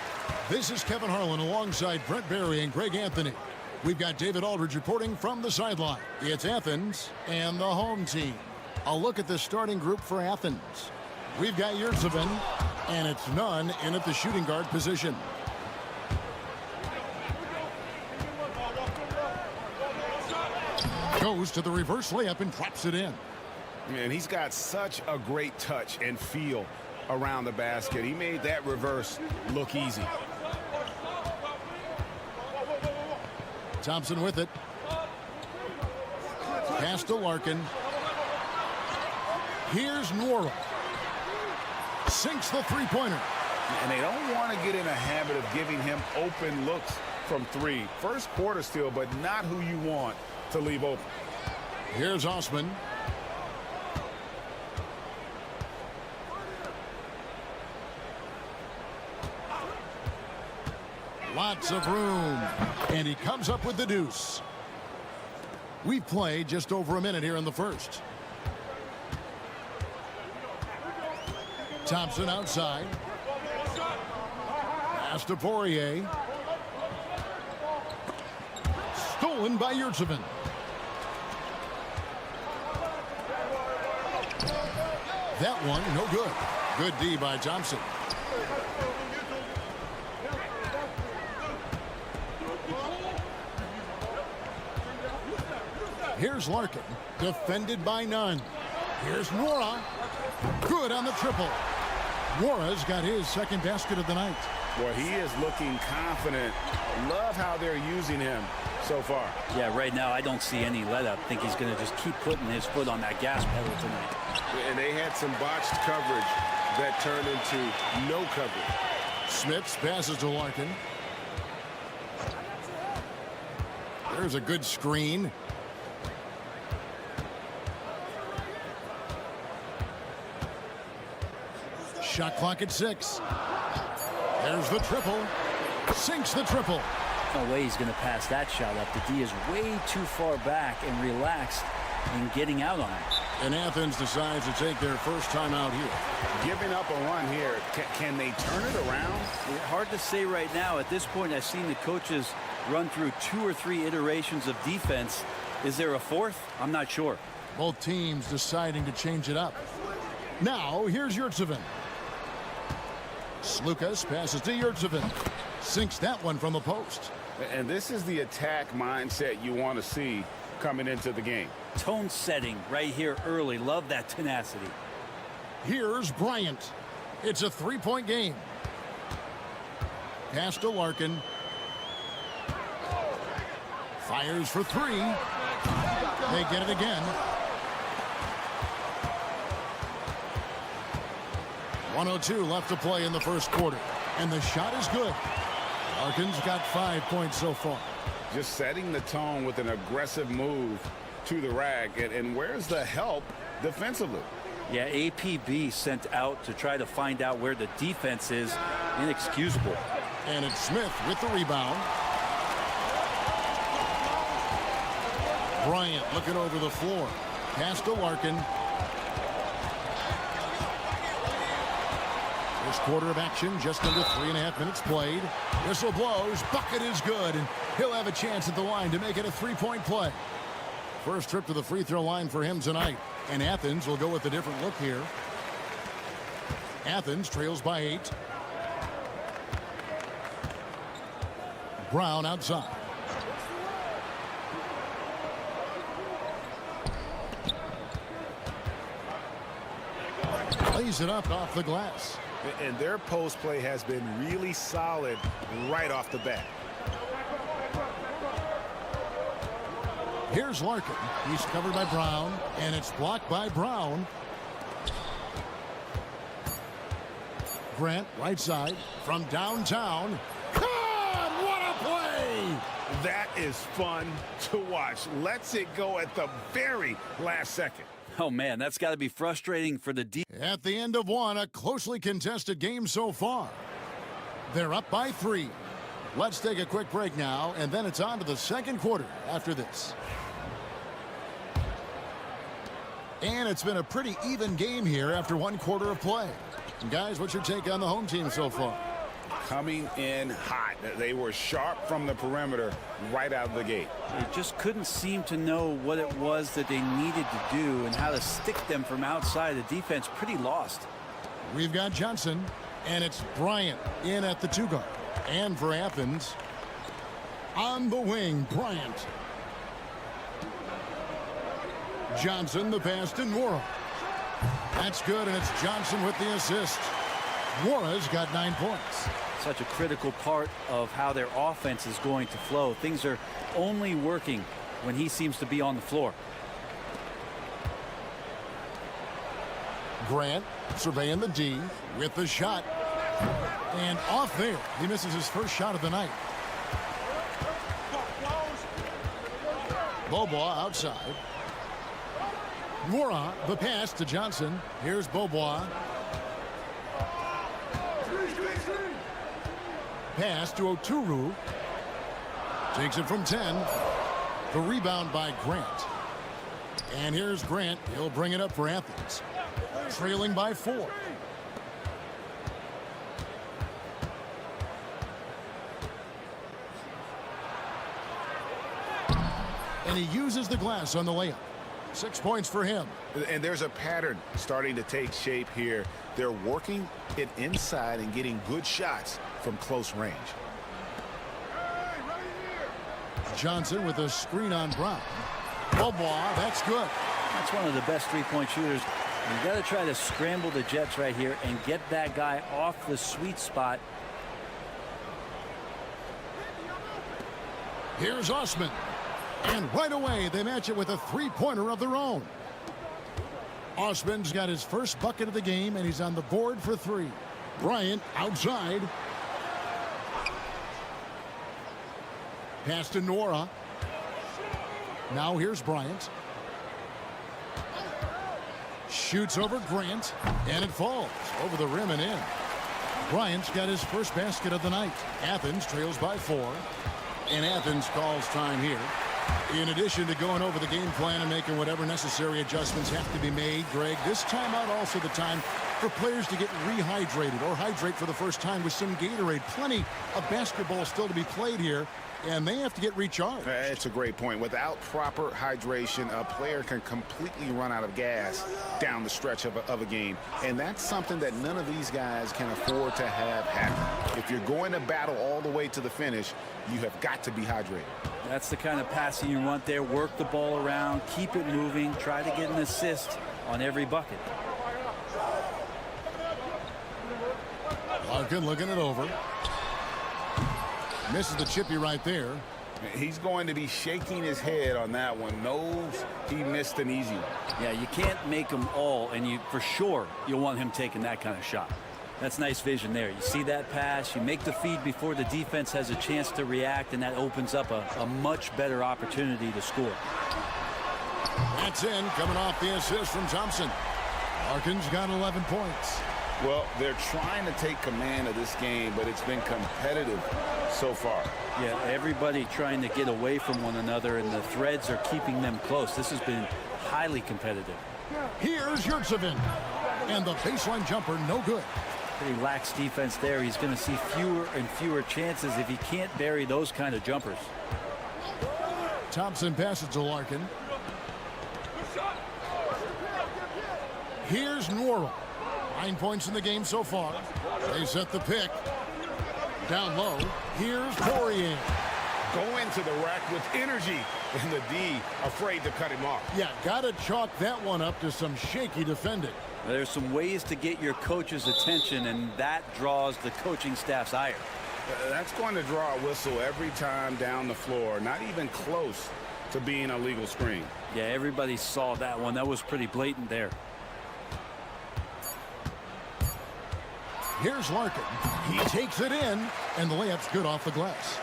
This is Kevin Harlan alongside Brent Barry and Greg Anthony. We've got David Aldridge reporting from the sideline. It's Athens and the home team. A look at the starting group for Athens. We've got Yurtsevin, and it's none in at the shooting guard position. Goes to the reverse layup and drops it in. And he's got such a great touch and feel around the basket. He made that reverse look easy. Thompson with it. Pass to Larkin. Here's Nwora. Sinks the three-pointer. And they don't want to get in a habit of giving him open looks from 3. First quarter still, but not who you want to leave open. Here's Osman. Lots of room. And he comes up with the deuce. We've played just over a minute here in the first. Thompson outside. Pass to Poirier. Stolen by Yurtsevin. That one, no good. Good D by Thompson. Here's Larkin, defended by none. Here's Nwora. Good on the triple. Nwora's got his second basket of the night. Boy, he is looking confident. Love how they're using him so far. Yeah, right now I don't see any let up. I think he's going to just keep putting his foot on that gas pedal tonight. And they had some botched coverage that turned into no coverage. Smith passes to Larkin. There's a good screen. Shot clock at 6. There's the triple. Sinks the triple. No way he's going to pass that shot up. The D is way too far back and relaxed in getting out on it. And Athens decides to take their first time out here. Giving up a run here. Can they turn it around? Hard to say right now. At this point, I've seen the coaches run through 2 or 3 iterations of defense. Is there a fourth? I'm not sure. Both teams deciding to change it up. Now, here's Yurtsevin. Slukas passes to Yurtsevin. Sinks that one from the post. And this is the attack mindset you want to see coming into the game. Tone setting right here early. Love that tenacity. Here's Bryant. It's a 3-point game. Pass to Larkin. Fires for 3. They get it again. 1:02 left to play in the first quarter. And the shot is good. Larkin's got 5 points so far. Just setting the tone with an aggressive move to the rack. And where's the help defensively? Yeah, APB sent out to try to find out where the defense is. Inexcusable. And it's Smith with the rebound. Bryant looking over the floor. Pass to Larkin. First quarter of action, just under 3.5 minutes played. Whistle blows, bucket is good, and he'll have a chance at the line to make it a 3-point play. First trip to the free throw line for him tonight, and Athens will go with a different look here. Athens trails by 8. Brown outside. Lays it up off the glass. And their post play has been really solid right off the bat. Here's Larkin. He's covered by Brown, and it's blocked by Brown. Grant, right side, from downtown. God, what a play! That is fun to watch. Lets it go at the very last second. Oh, man, that's got to be frustrating for the D. At the end of one, a closely contested game so far. They're up by 3. Let's take a quick break now, and then it's on to the second quarter after this. And it's been a pretty even game here after 1 quarter of play. And guys, what's your take on the home team so far? Coming in hot. They were sharp from the perimeter right out of the gate. They just couldn't seem to know what it was that they needed to do and how to stick them from outside. The defense pretty lost. We've got Johnson, and it's Bryant in at the 2 guard. And for Athens, on the wing, Bryant. Johnson, the pass to Nwora. That's good, and it's Johnson with the assist. Nwora's got 9 points. Such a critical part of how their offense is going to flow. Things are only working when he seems to be on the floor. Grant surveying the D with the shot. And off there. He misses his first shot of the night. Beaubois outside. Mora, the pass to Johnson. Here's Beaubois. Pass to Oturu. Takes it from 10. The rebound by Grant. And here's Grant. He'll bring it up for Athens. Trailing by 4. And he uses the glass on the layup. 6 points for him. And there's a pattern starting to take shape here. They're working it inside and getting good shots from close range. Johnson with a screen on Brown. Beaubois, that's good. That's one of the best three-point shooters. You got to try to scramble the Jets right here and get that guy off the sweet spot. Here's Osman. And right away, they match it with a three-pointer of their own. Osman's got his first bucket of the game, and he's on the board for 3. Bryant outside. Pass to Nora. Now here's Bryant. Shoots over Grant, and it falls over the rim and in. Bryant's got his first basket of the night. Athens trails by 4. And Athens calls time here. In addition to going over the game plan and making whatever necessary adjustments have to be made, Greg, this timeout also the time for players to get rehydrated or hydrate for the first time with some Gatorade. Plenty of basketball still to be played here, and they have to get recharged. That's a great point. Without proper hydration, a player can completely run out of gas down the stretch of a game. And that's something that none of these guys can afford to have happen. If you're going to battle all the way to the finish, you have got to be hydrated. That's the kind of passing you want there. Work the ball around, keep it moving, try to get an assist on every bucket. Larkin looking it over. Misses the chippy right there. He's going to be shaking his head on that one. Knows he missed an easy one. Yeah, you can't make them all, and you for sure you'll want him taking that kind of shot. That's nice vision there. You see that pass, you make the feed before the defense has a chance to react, and that opens up a much better opportunity to score. That's in, coming off the assist from Thompson. Larkin's got 11 points. Well, they're trying to take command of this game, but it's been competitive so far. Yeah, everybody trying to get away from one another, and the threads are keeping them close. This has been highly competitive. Here's Yurtsevin. And the baseline jumper, no good. Pretty lax defense there. He's going to see fewer and fewer chances if he can't bury those kind of jumpers. Thompson passes to Larkin. Here's Norrell. 9 points in the game so far. They set the pick. Down low. Here's Poirier. Going to the rack with energy. And the D afraid to cut him off. Yeah, got to chalk that one up to some shaky defending. There's some ways to get your coach's attention, and that draws the coaching staff's ire. That's going to draw a whistle every time down the floor. Not even close to being a legal screen. Yeah, everybody saw that one. That was pretty blatant there. Here's Larkin. He takes it in, and the layup's good off the glass.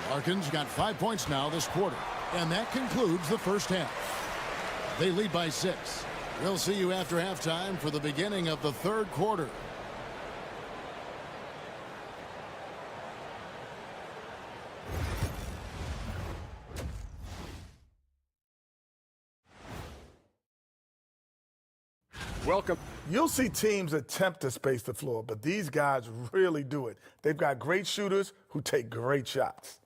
Larkin's got 5 points now this quarter, and that concludes the first half. They lead by 6. We'll see you after halftime for the beginning of the third quarter. Welcome. You'll see teams attempt to space the floor, but these guys really do it. They've got great shooters who take great shots.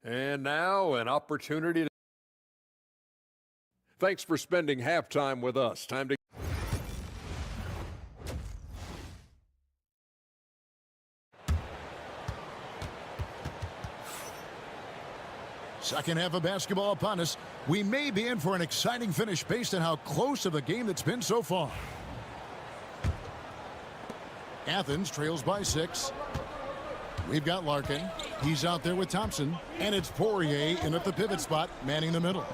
And now an opportunity to... Thanks for spending halftime with us. Time to... Second half of basketball upon us. We may be in for an exciting finish based on how close of a game that's been so far. Athens trails by 6. We've got Larkin. He's out there with Thompson. And it's Poirier in at the pivot spot, manning the middle.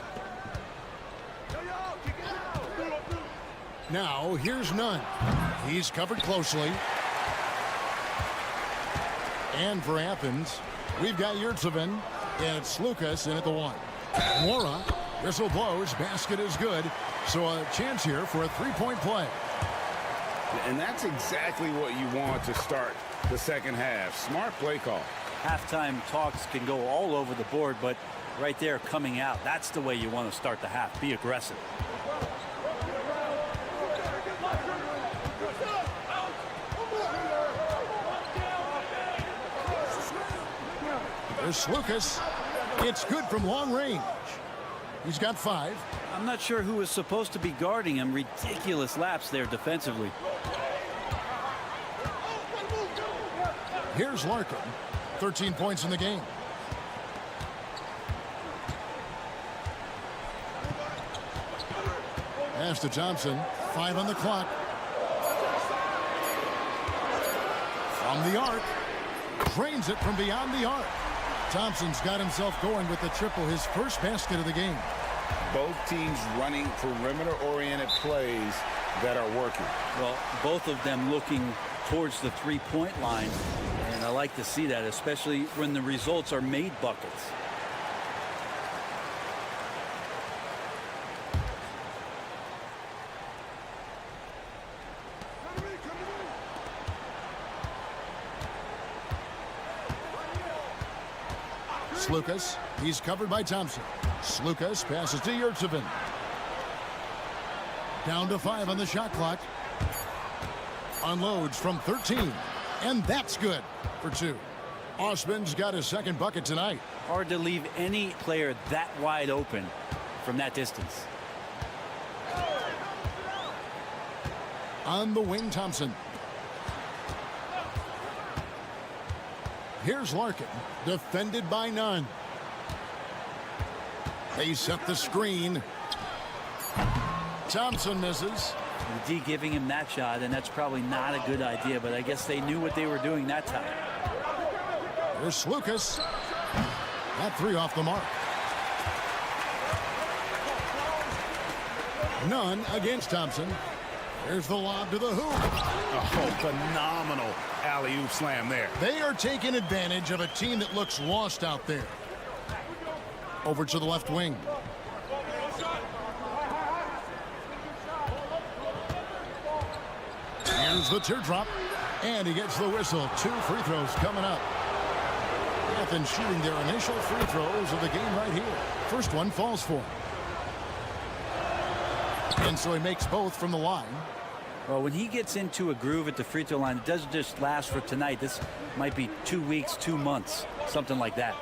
Now, here's Nunn. He's covered closely. And for Athens, we've got Yurtsevin. And it's Lucas in at the 1. Mora, whistle blows, basket is good. So a chance here for a three-point play. And that's exactly what you want to start the second half. Smart play call. Halftime talks can go all over the board, but right there coming out, that's the way you want to start the half. Be aggressive. There's Lucas. It's good from long range. He's got 5. I'm not sure who was supposed to be guarding him. Ridiculous lapse there defensively. Here's Larkin. 13 points in the game. Pass to Thompson. 5 on the clock. From the arc. Drains it from beyond the arc. Thompson's got himself going with the triple, his first basket of the game. Both teams running perimeter-oriented plays that are working. Well, both of them looking towards the three-point line, and I like to see that, especially when the results are made buckets. Lucas, he's covered by Thompson. Lucas passes to Yurtsevin. Down to 5 on the shot clock. Unloads from 13, and that's good for 2. Osman's got his second bucket tonight. Hard to leave any player that wide open from that distance. On the wing, Thompson. Here's Larkin, defended by none. They set the screen. Thompson misses. The D giving him that shot, and that's probably not a good idea, but I guess they knew what they were doing that time. Here's Lucas. That 3 off the mark. None against Thompson. There's the lob to the hoop. Oh, phenomenal alley-oop slam there. They are taking advantage of a team that looks lost out there. Over to the left wing. Here's the teardrop. And he gets the whistle. 2 free throws coming up. Athens shooting their initial free throws of the game right here. First one falls for him. And so he makes both from the line. Well, when he gets into a groove at the free throw line, it doesn't just last for tonight. This might be 2 weeks, 2 months, something like that.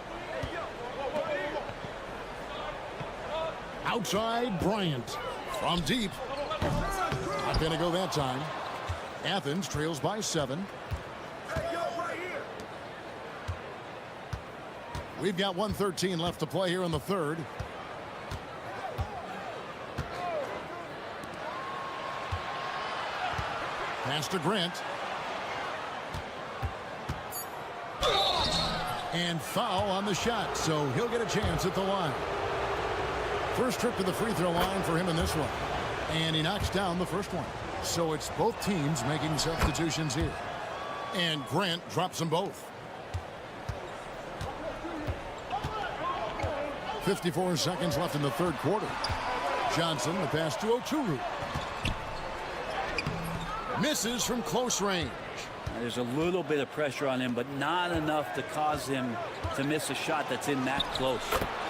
Outside, Bryant. From deep. Not going to go that time. Athens trails by 7. We've got 1:13 left to play here in the third. Pass to Grant. And foul on the shot, so he'll get a chance at the line. First trip to the free throw line for him in this one. And he knocks down the first one. So it's both teams making substitutions here. And Grant drops them both. 54 seconds left in the third quarter. Johnson, the pass to Oturu. Misses from close range. There's a little bit of pressure on him, but not enough to cause him to miss a shot that's in that close.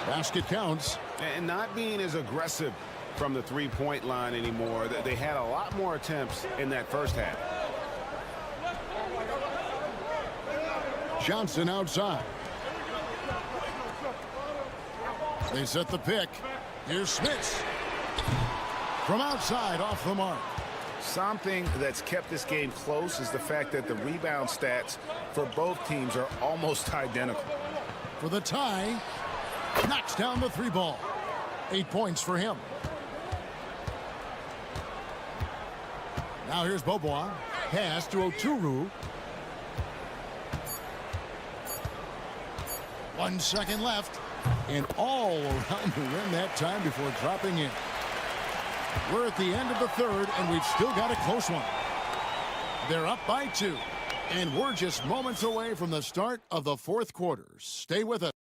Basket counts. And not being as aggressive from the three-point line anymore. They had a lot more attempts in that first half. Johnson outside. They set the pick. Here's Smits. From outside, off the mark. Something that's kept this game close is the fact that the rebound stats for both teams are almost identical. For the tie, knocks down the 3 ball. 8 points for him. Now here's Bobois. Pass to Oturu. 1 second left. And all around the rim that time before dropping in. We're at the end of the third, and we've still got a close one. They're up by 2, and we're just moments away from the start of the fourth quarter. Stay with us.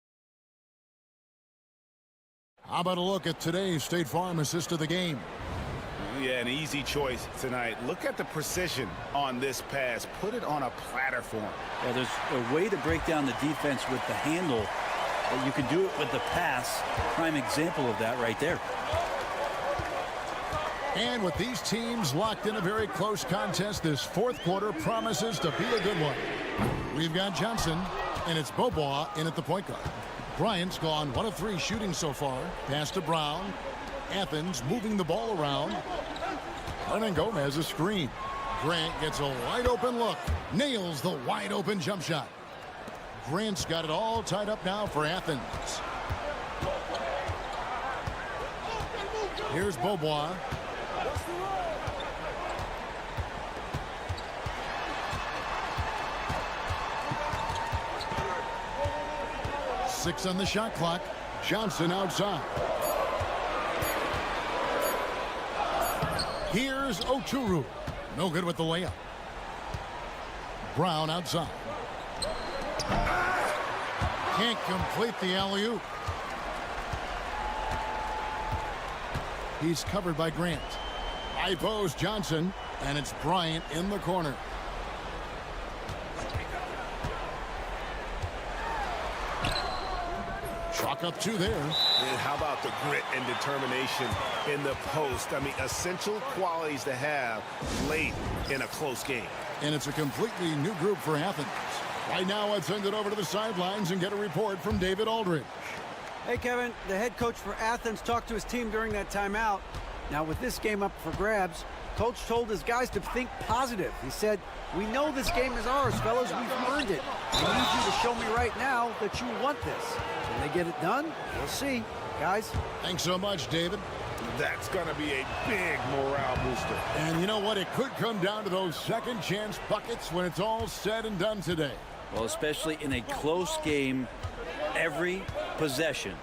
How about a look at today's State Farm assist of the game? Yeah, an easy choice tonight. Look at the precision on this pass. Put it on a platter for him. Yeah, there's a way to break down the defense with the handle, but you can do it with the pass. Prime example of that right there. And with these teams locked in a very close contest, this fourth quarter promises to be a good one. We've got Johnson, and it's Bobois in at the point guard. Bryant's gone 1 of 3 shooting so far. Pass to Brown. Athens moving the ball around. Hernan Gomez a screen. Grant gets a wide open look. Nails the wide open jump shot. Grant's got it all tied up now for Athens. Here's Bobois. Six on the shot clock. Johnson outside. Here's Oturu. No good with the layup. Brown outside. Can't complete the alley-oop. He's covered by Grant. High post Johnson, and it's Bryant in the corner. Chalk up 2 there. And how about the grit and determination in the post? I mean, essential qualities to have late in a close game. And it's a completely new group for Athens. Right now, let's send it over to the sidelines and get a report from David Aldridge. Hey, Kevin, the head coach for Athens talked to his team during that timeout. Now, with this game up for grabs, coach told his guys to think positive. He said, "We know this game is ours, fellas. We've earned it. I need you to show me right now that you want this." Can they get it done? We'll see. Guys. Thanks so much, David. That's going to be a big morale booster. And you know what? It could come down to those second chance buckets when it's all said and done today. Well, especially in a close game, every possession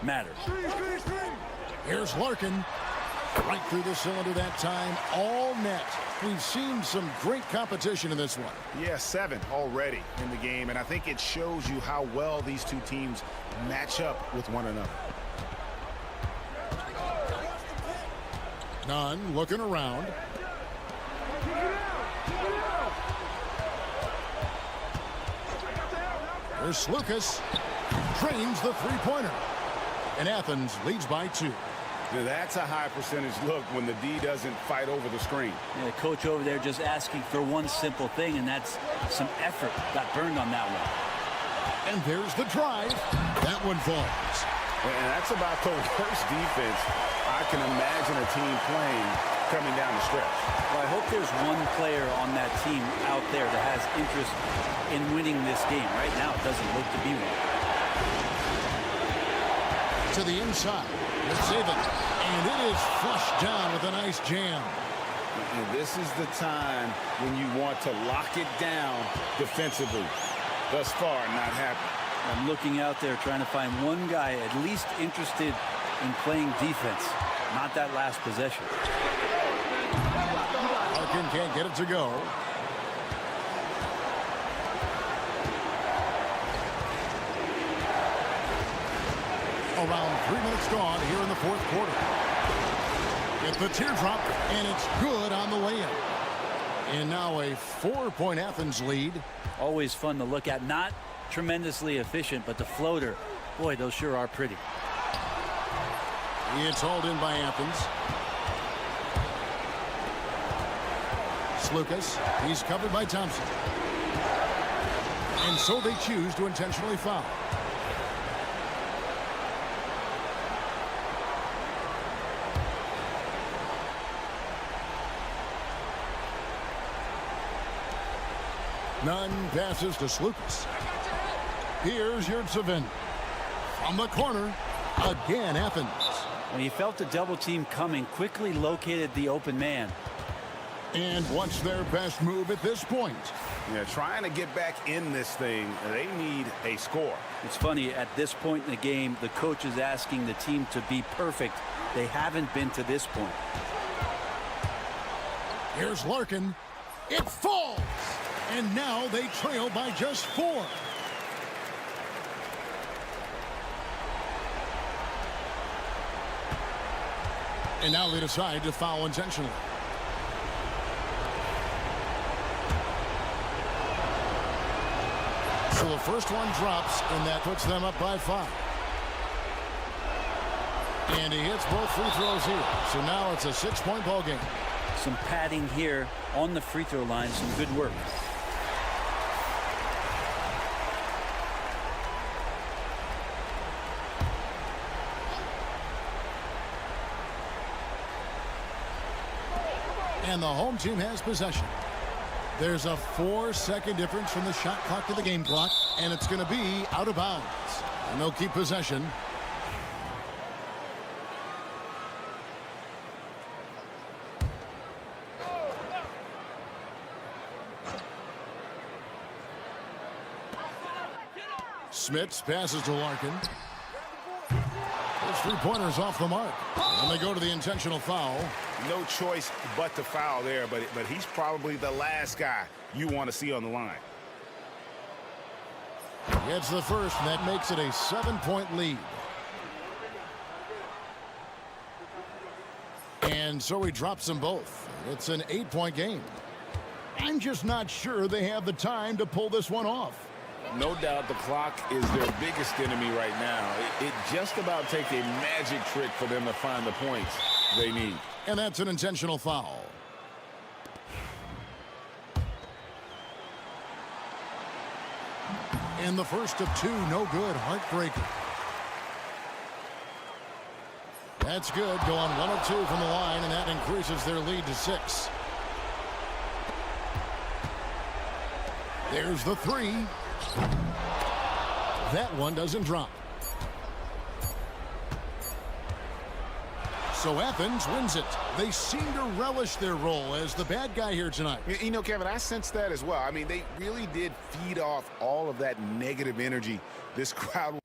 matters. Here's Larkin. Right through the cylinder that time. All net. We've seen some great competition in this one. Yeah, 7 already in the game, and I think it shows you how well these two teams match up with one another. Nunn looking around. Here's Lucas. Trains the three-pointer. And Athens leads by 2. Now that's a high percentage look when the D doesn't fight over the screen. Yeah, the coach over there just asking for one simple thing, and that's some effort. Got burned on that one. And there's the drive. That one falls. And that's about the worst defense I can imagine a team playing coming down the stretch. Well, I hope there's one player on that team out there that has interest in winning this game. Right now, it doesn't look to be one. To the inside. It's even. And it is flushed down with a nice jam. And this is the time when you want to lock it down defensively. Thus far, not happening. I'm looking out there trying to find one guy at least interested in playing defense. Not that last possession. Larkin can't get it to go. Around 3 minutes gone here in the fourth quarter. It's the teardrop, and it's good on the layup. And now a 4-point Athens lead. Always fun to look at. Not tremendously efficient, but the floater, boy, those sure are pretty. It's hauled in by Athens. Lucas, he's covered by Thompson. And so they choose to intentionally foul. Nunn passes to Lucas. Here's Yurtsevin. From the corner, again Athens. When he felt the double team coming, quickly located the open man. And what's their best move at this point? Yeah, trying to get back in this thing, they need a score. It's funny, at this point in the game, the coach is asking the team to be perfect. They haven't been to this point. Here's Larkin. It falls! And now they trail by just 4. And now they decide to foul intentionally. So the first one drops, and that puts them up by 5. And he hits both free throws here. So now it's a 6-point ball game. Some padding here on the free throw line. Some good work. And the home team has possession. There's a 4-second difference from the shot clock to the game clock, and it's going to be out of bounds. And they'll keep possession. Smits passes to Larkin. Those 3-pointers off the mark. And they go to the intentional foul. No choice but to foul there, but he's probably the last guy you want to see on the line. Gets the first, and that makes it a 7-point lead. And so he drops them both. It's an 8-point game. I'm just not sure they have the time to pull this one off. No doubt the clock is their biggest enemy right now. It just about takes a magic trick for them to find the points they need. And that's an intentional foul. And the first of 2, no good, heartbreaker. That's good, going 1 of 2 from the line, and that increases their lead to 6. There's the 3. That one doesn't drop. So Athens wins it. They seem to relish their role as the bad guy here tonight. You know, Kevin, I sense that as well. I mean, they really did feed off all of that negative energy this crowd.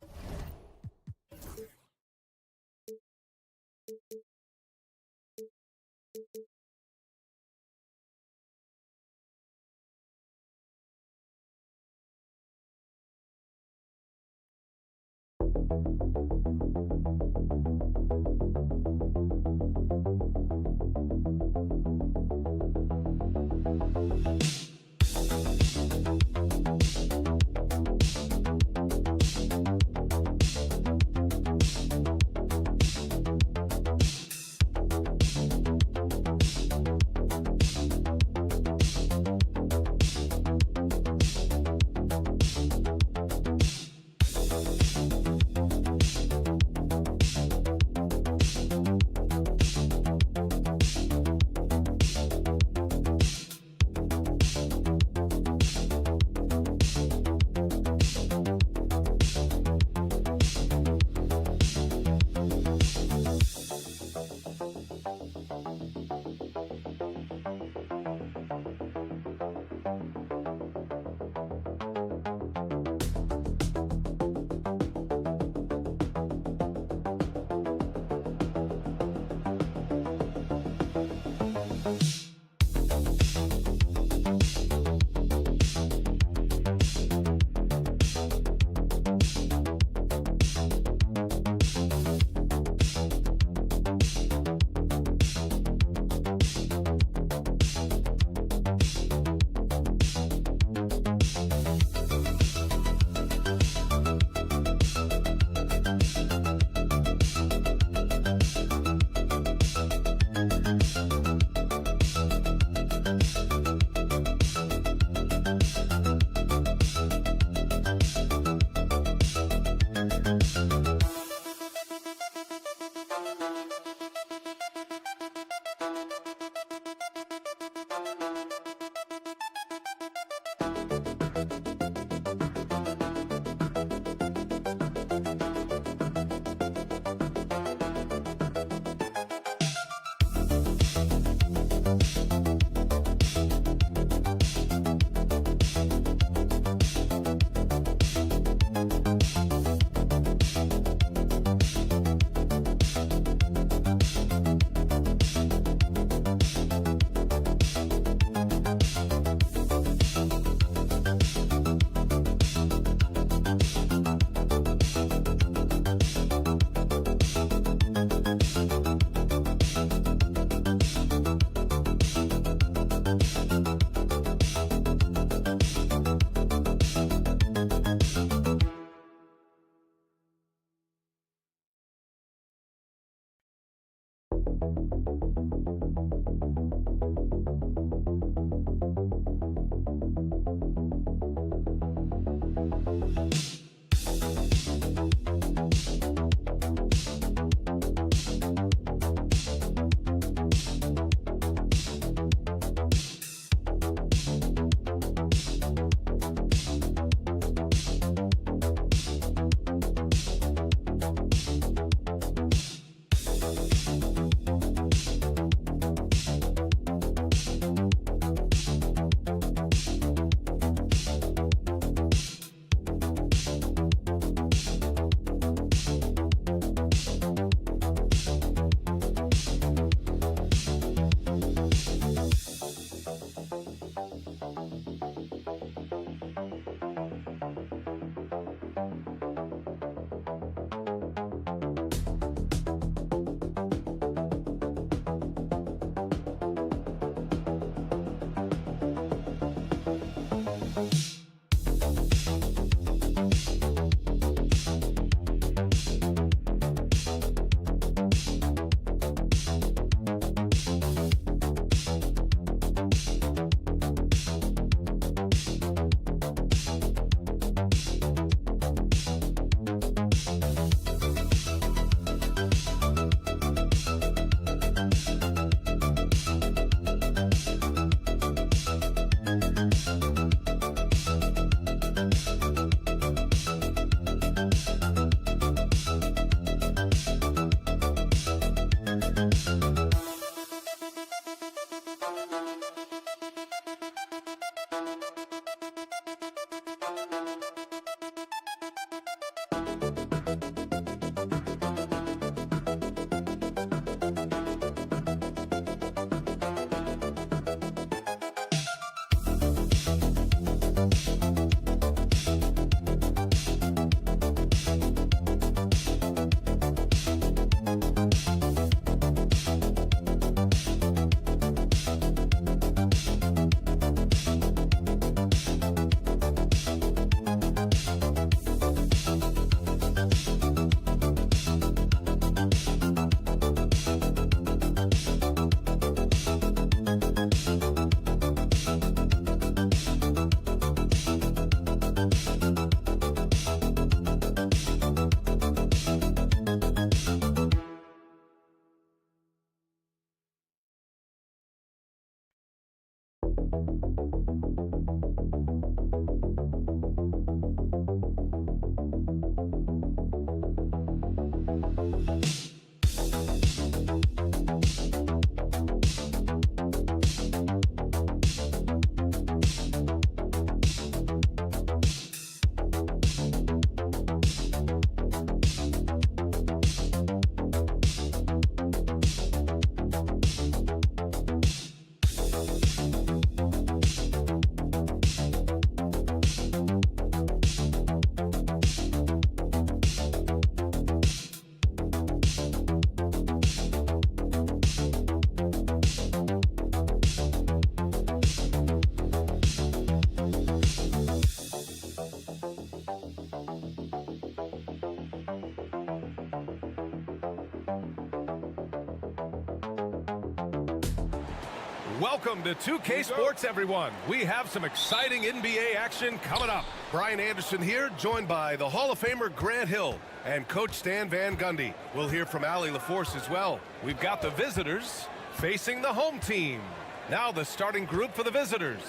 Welcome to 2K Sports, everyone. We have some exciting NBA action coming up. Brian Anderson here, joined by the Hall of Famer Grant Hill and Coach Stan Van Gundy. We'll hear from Allie LaForce as well. We've got the visitors facing the home team. Now the starting group for the visitors.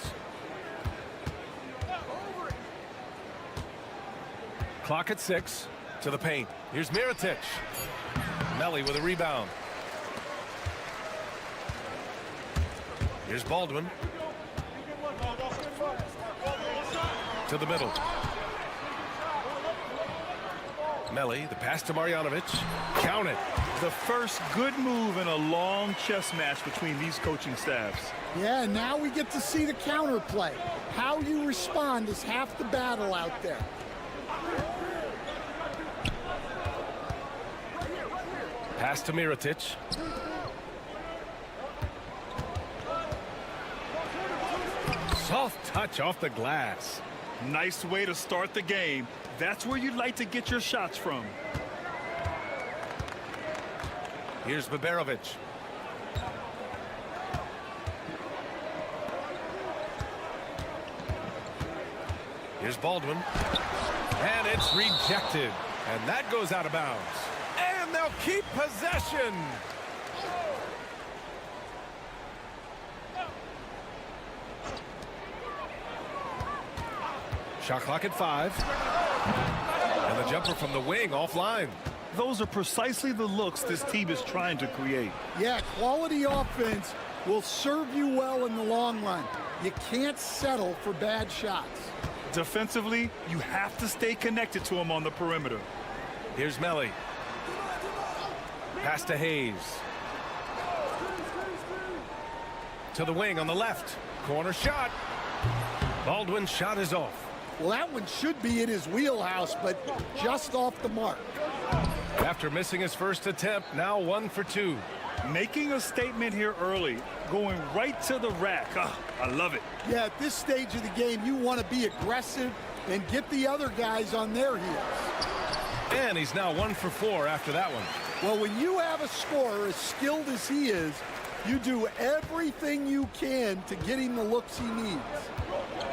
Clock at 6 to the paint. Here's Mirotic. Melly with a rebound. Here's Baldwin. To the middle. Melly, the pass to Marjanovic. Count it. The first good move in a long chess match between these coaching staffs. Yeah, now we get to see the counterplay. How you respond is half the battle out there. Pass to Mirotic. Soft touch off the glass. Nice way to start the game. That's where you'd like to get your shots from. Here's Baberovic. Here's Baldwin. And it's rejected. And that goes out of bounds. And they'll keep possession. Shot clock at 5. And the jumper from the wing offline. Those are precisely the looks this team is trying to create. Yeah, quality offense will serve you well in the long run. You can't settle for bad shots. Defensively, you have to stay connected to him on the perimeter. Here's Melly. Pass to Hayes. To the wing on the left. Corner shot. Baldwin's shot is off. Well, that one should be in his wheelhouse, but just off the mark. After missing his first attempt, now 1 for 2. Making a statement here early, going right to the rack. Oh, I love it. Yeah, at this stage of the game, you want to be aggressive and get the other guys on their heels. And he's now 1 for 4 after that one. Well, when you have a scorer as skilled as he is, you do everything you can to get him the looks he needs.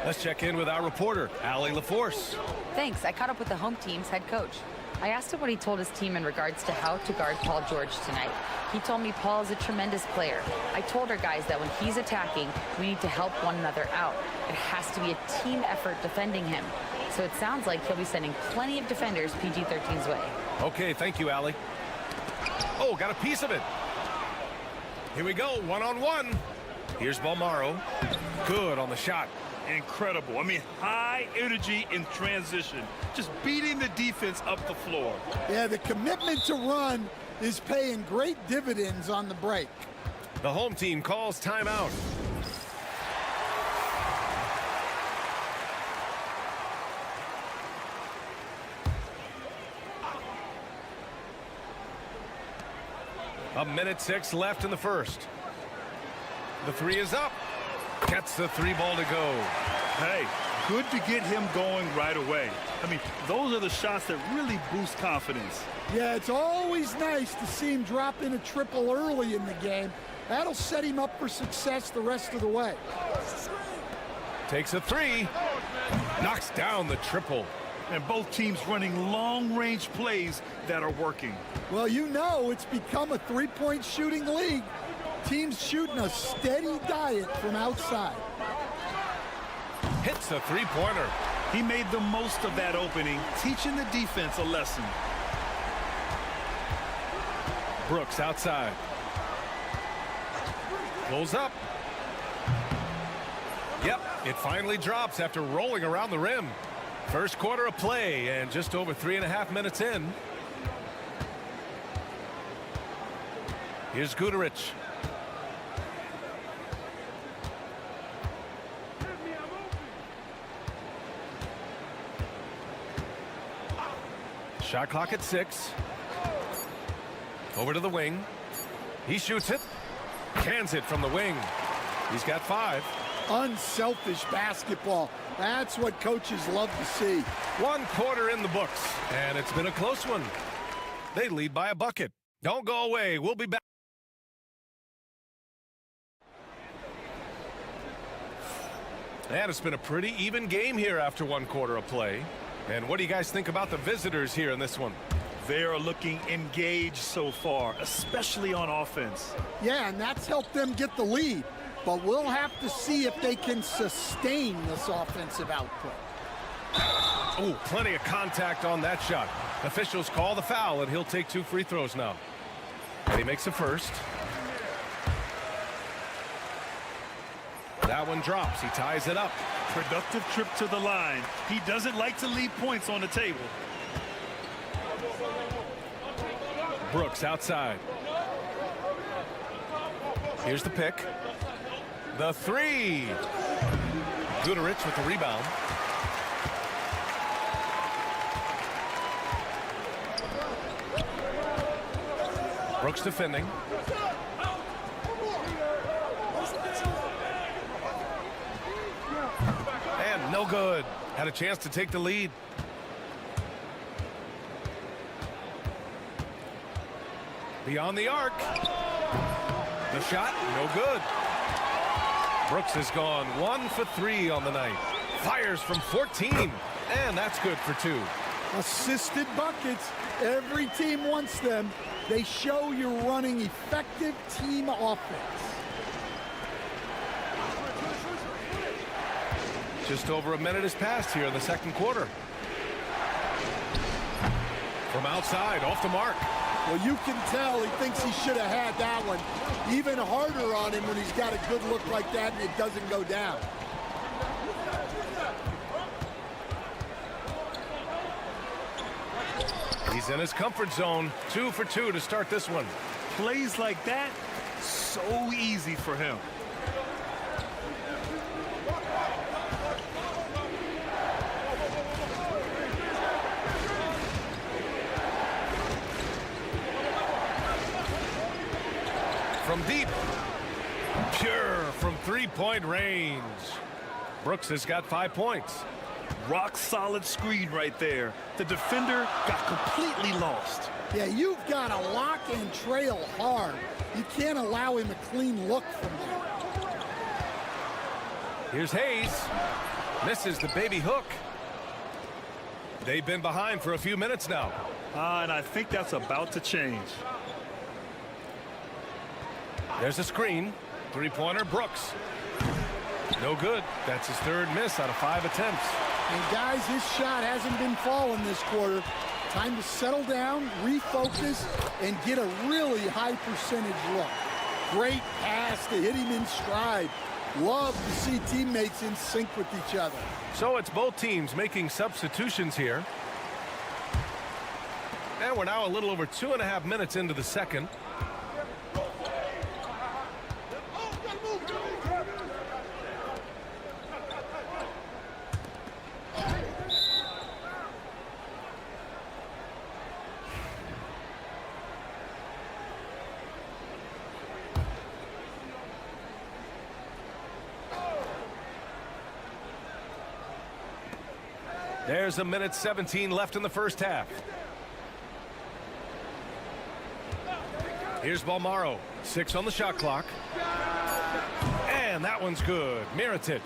Let's check in with our reporter, Allie LaForce. Thanks. I caught up with the home team's head coach. I asked him what he told his team in regards to how to guard Paul George tonight. He told me Paul is a tremendous player. I told our guys that when he's attacking, we need to help one another out. It has to be a team effort defending him. So it sounds like he'll be sending plenty of defenders PG-13's way. Okay, thank you, Allie. Oh, got a piece of it. Here we go, one-on-one. Here's Balmaro. Good on the shot. Incredible. I mean, high energy in transition. Just beating the defense up the floor. Yeah, the commitment to run is paying great dividends on the break. The home team calls timeout. A minute 6 left in the first. The 3 is up. Gets the 3 ball to go. Hey, good to get him going right away. I mean, those are the shots that really boost confidence. Yeah, it's always nice to see him drop in a triple early in the game. That'll set him up for success the rest of the way. Takes a 3. Knocks down the triple. And both teams running long-range plays that are working. Well, you know it's become a three-point shooting league. Teams shooting a steady diet from outside. Hits a three-pointer. He made the most of that opening, teaching the defense a lesson. Brooks outside. Pulls up. Yep, it finally drops after rolling around the rim. First quarter of play and just over 3.5 minutes in. Here's Guduric. Shot clock at 6. Over to the wing. He shoots it. Cans it from the wing. He's got 5. Unselfish basketball. That's what coaches love to see. 1 quarter in the books, and it's been a close one. They lead by a bucket. Don't go away. We'll be back. And it's been a pretty even game here after 1 quarter of play. And what do you guys think about the visitors here in this one? They are looking engaged so far, especially on offense. Yeah, and that's helped them get the lead. But we'll have to see if they can sustain this offensive output. Oh, plenty of contact on that shot. Officials call the foul, and he'll take 2 free throws now. And he makes the first. That one drops. He ties it up. Productive trip to the line. He doesn't like to leave points on the table. Brooks outside. Here's the pick. The 3. Guduric with the rebound. Brooks defending. And no good. Had a chance to take the lead. Beyond the arc. The shot, no good. Brooks has gone 1 for 3 on the night. Fires from 14, and that's good for 2. Assisted buckets. Every team wants them. They show you're running effective team offense. Just over a minute has passed here in the second quarter. From outside, off the mark. Well, you can tell he thinks he should have had that one. Even harder on him when he's got a good look like that and it doesn't go down. He's in his comfort zone. 2 for 2 to start this one. Plays like that, so easy for him. From deep. Pure from three-point range. Brooks has got 5 points. Rock solid screen right there. The defender got completely lost. Yeah, you've got to lock and trail hard. You can't allow him a clean look from there. Here's Hayes. Misses the baby hook. They've been behind for a few minutes now. And I think that's about to change. There's a screen. Three-pointer, Brooks. No good. That's his third miss out of 5 attempts. And guys, his shot hasn't been falling this quarter. Time to settle down, refocus, and get a really high percentage look. Great pass to hit him in stride. Love to see teammates in sync with each other. So it's both teams making substitutions here. And we're now a little over 2.5 minutes into the second. There's a minute 17 left in the first half. Here's Balmaro. 6 on the shot clock. And that one's good. Mirotic.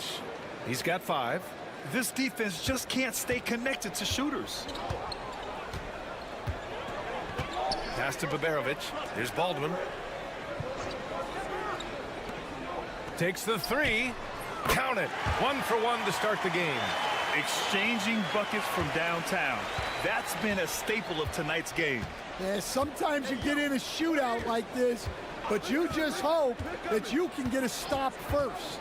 He's got 5. This defense just can't stay connected to shooters. Pass to Baberovic. Here's Baldwin. Takes the 3. Count it. 1 for 1 to start the game. Exchanging buckets from downtown. That's been a staple of tonight's game. Yeah, sometimes you get in a shootout like this, but you just hope that you can get a stop first.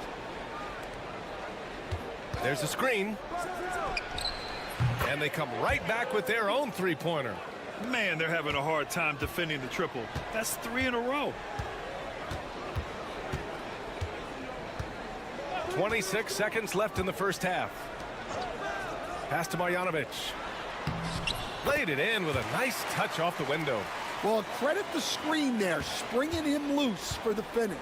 There's a screen. And they come right back with their own three-pointer. Man, they're having a hard time defending the triple. That's 3 in a row. 26 seconds left in the first half. Pass to Marjanovic. Laid it in with a nice touch off the window. Well, credit the screen there, springing him loose for the finish.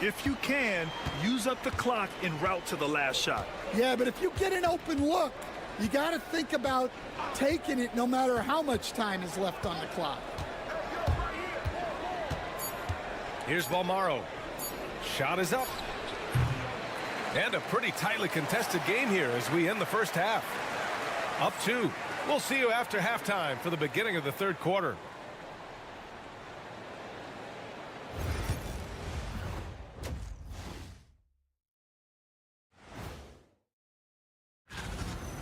If you can, use up the clock en route to the last shot. Yeah, but if you get an open look, you got to think about taking it no matter how much time is left on the clock. Here's Balmaro. Shot is up. And a pretty tightly contested game here as we end the first half. Up 2. We'll see you after halftime for the beginning of the third quarter.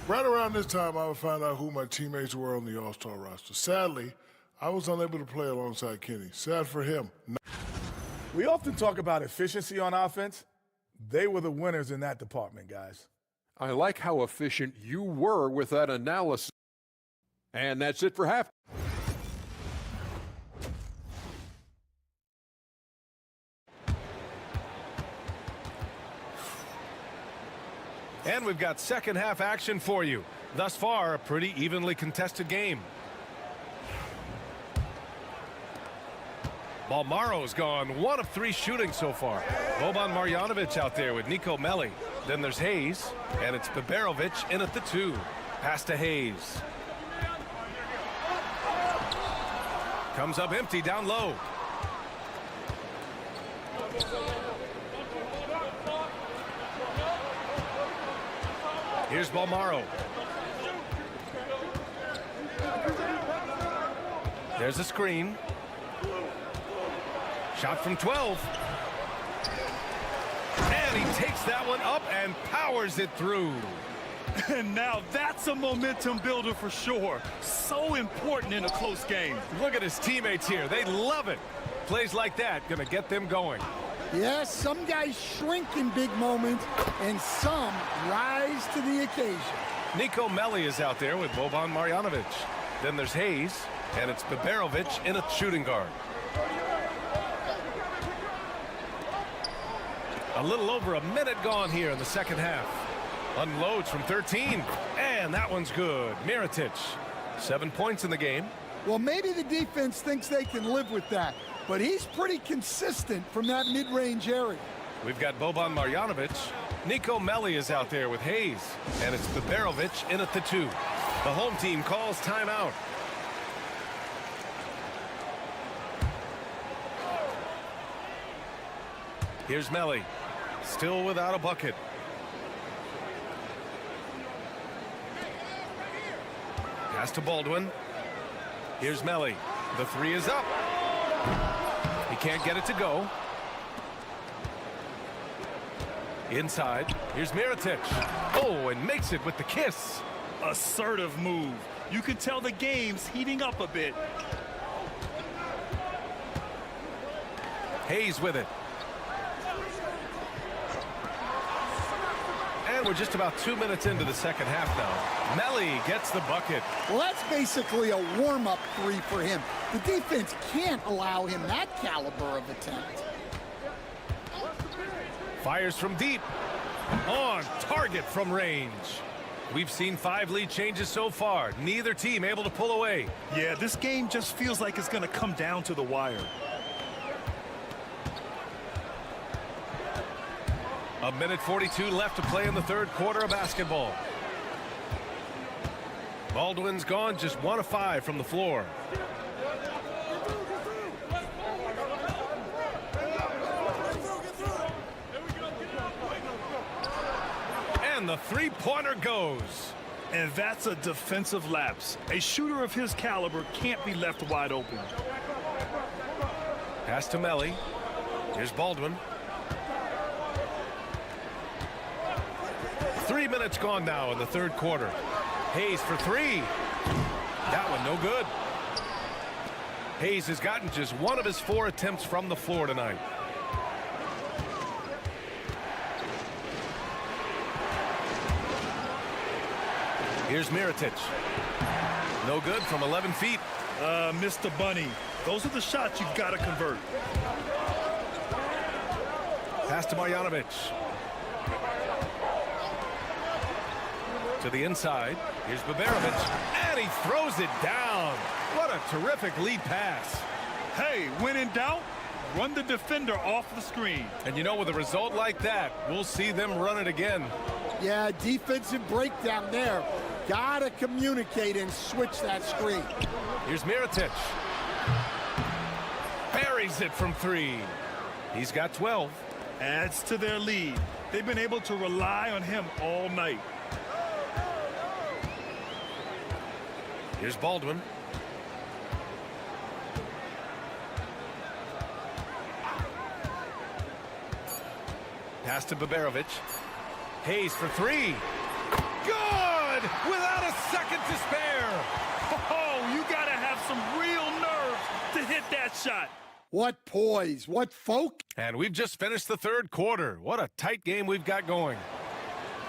Right around this time, I would find out who my teammates were on the All-Star roster. Sadly, I was unable to play alongside Kenny. Sad for him. We often talk about efficiency on offense. They were the winners in that department, guys. I like how efficient you were with that analysis. And that's it for half. And we've got second half action for you. Thus far, a pretty evenly contested game. Balmaro's gone 1 of 3 shooting so far. Boban Marjanovic out there with Nico Melli. Then there's Hayes, and it's Baberovic in at the 2. Pass to Hayes. Comes up empty down low. Here's Balmaro. There's a screen. Shot from 12. And he takes that one up and powers it through. And now that's a momentum builder for sure. So important in a close game. Look at his teammates here. They love it. Plays like that going to get them going. Yes, some guys shrink in big moments, and some rise to the occasion. Nico Melli is out there with Boban Marjanovic. Then there's Hayes, and it's Biberovic in a shooting guard. A little over a minute gone here in the second half. Unloads from 13, and that one's good. Mirotic, 7 points in the game. Well, maybe the defense thinks they can live with that, but he's pretty consistent from that mid-range area. We've got Boban Marjanovic. Nico Melli is out there with Hayes, and it's Biberovic in at the 2. The home team calls timeout. Here's Melli, still without a bucket. Pass to Baldwin. Here's Melli. The 3 is up. He can't get it to go. Inside. Here's Mirotic. Oh, and makes it with the kiss. Assertive move. You can tell the game's heating up a bit. Hayes with it. And we're just about 2 minutes into the second half now. Melli gets the bucket. Well, that's basically a warm-up 3 for him. The defense can't allow him that caliber of attempt. Fires from deep. On target from range. We've seen 5 lead changes so far. Neither team able to pull away. Yeah, this game just feels like it's going to come down to the wire. A minute 42 left to play in the third quarter of basketball. Baldwin's gone just 1 of 5 from the floor. And the three-pointer goes. And that's a defensive lapse. A shooter of his caliber can't be left wide open. Pass to Melli. Here's Baldwin. 3 minutes gone now in the third quarter. Hayes for 3. That one no good. Hayes has gotten just 1 of his 4 attempts from the floor tonight. Here's Mirotic. No good from 11 feet. Mr. Bunny. Those are the shots you've got to convert. Pass to Marjanovic. To the inside. Here's Biberovic. And he throws it down. What a terrific lead pass. Hey, when in doubt, run the defender off the screen. And you know, with a result like that, we'll see them run it again. Yeah, defensive breakdown there. Gotta communicate and switch that screen. Here's Mirotic. Buries it from 3. He's got 12. Adds to their lead. They've been able to rely on him all night. Here's Baldwin. Pass to Biberovic. Hayes for 3. Good! Without a second to spare. Oh, you gotta have some real nerves to hit that shot. What poise, what focus. And we've just finished the third quarter. What a tight game we've got going.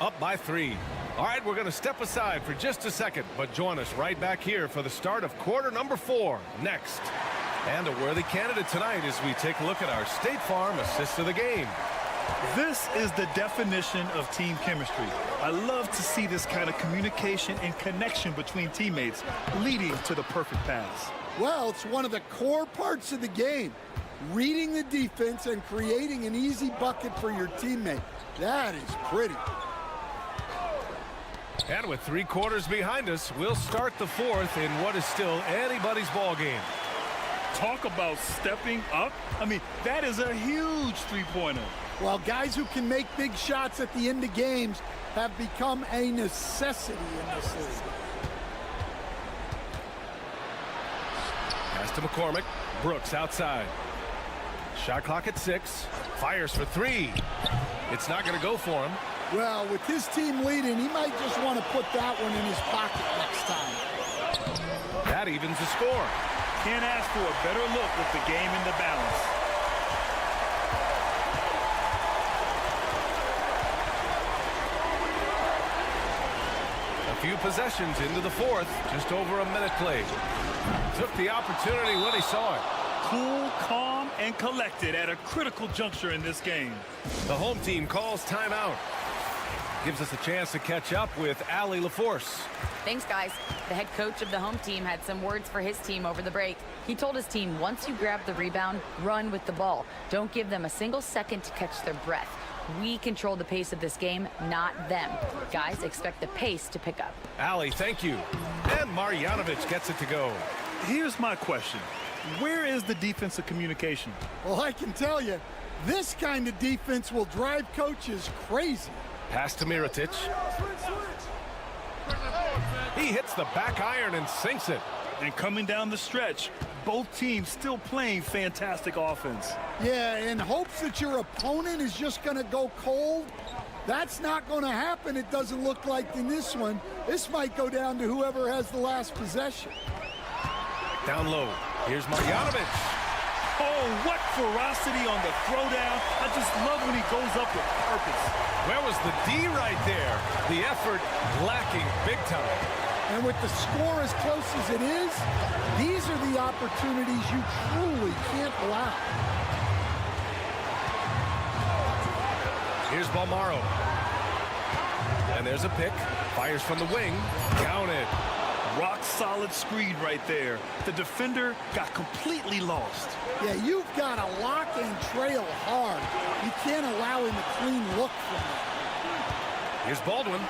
Up by 3. All right, we're going to step aside for just a second, but join us right back here for the start of quarter number 4 next. And a worthy candidate tonight as we take a look at our State Farm assist of the game. This is the definition of team chemistry. I love to see this kind of communication and connection between teammates leading to the perfect pass. Well, it's one of the core parts of the game. Reading the defense and creating an easy bucket for your teammate. That is pretty. And with 3 quarters behind us, we'll start the 4th in what is still anybody's ball game. Talk about stepping up. I mean, that is a huge three-pointer. Well, guys who can make big shots at the end of games have become a necessity in this league. Pass to McCormick. Brooks outside. Shot clock at 6. Fires for 3. It's not going to go for him. Well, with his team leading, he might just want to put that one in his pocket next time. That evens the score. Can't ask for a better look with the game in the balance. A few possessions into the 4th. Just over a minute played. Took the opportunity when he saw it. Cool, calm, and collected at a critical juncture in this game. The home team calls timeout. Gives us a chance to catch up with Allie LaForce. Thanks, guys. The head coach of the home team had some words for his team over the break. He told his team, once you grab the rebound, run with the ball. Don't give them a single second to catch their breath. We control the pace of this game, not them. Guys, expect the pace to pick up. Allie, thank you. And Marjanovic gets it to go. Here's my question. Where is the defensive communication? Well, I can tell you, this kind of defense will drive coaches crazy. Pass to Mirotic. He hits the back iron and sinks it. And coming down the stretch, both teams still playing fantastic offense. Yeah, in hopes that your opponent is just going to go cold. That's not going to happen, it doesn't look like in this one. This might go down to whoever has the last possession. Down low. Here's Marjanovic. Oh, what ferocity on the throwdown. I just love when he goes up with purpose. Where was the D right there? The effort lacking big time. And with the score as close as it is, these are the opportunities you truly can't allow. Here's Balmaro. And there's a pick. Fires from the wing. Counted. Rock solid screen right there. The defender got completely lost. Yeah, you've got to lock and trail hard. You can't allow him a clean look from that. Here's Baldwin.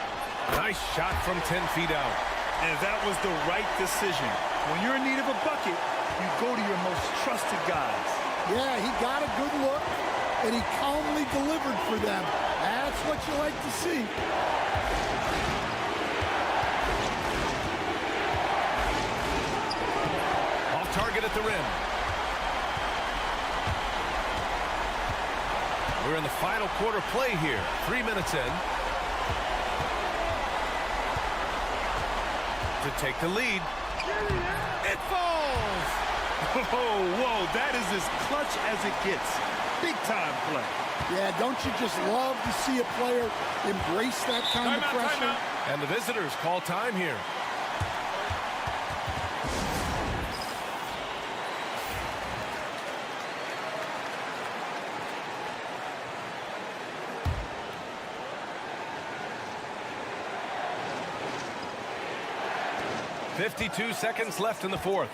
Nice shot from 10 feet out. And that was the right decision. When you're in need of a bucket, you go to your most trusted guys. Yeah, he got a good look, and he calmly delivered for them. That's what you like to see. Off target at the rim. We're in the final quarter play here. 3 minutes in. To take the lead. It falls! Oh, whoa, that is as clutch as it gets. Big time play. Yeah, don't you just love to see a player embrace that kind of pressure? And the visitors call time here. .52 seconds left in the 4th.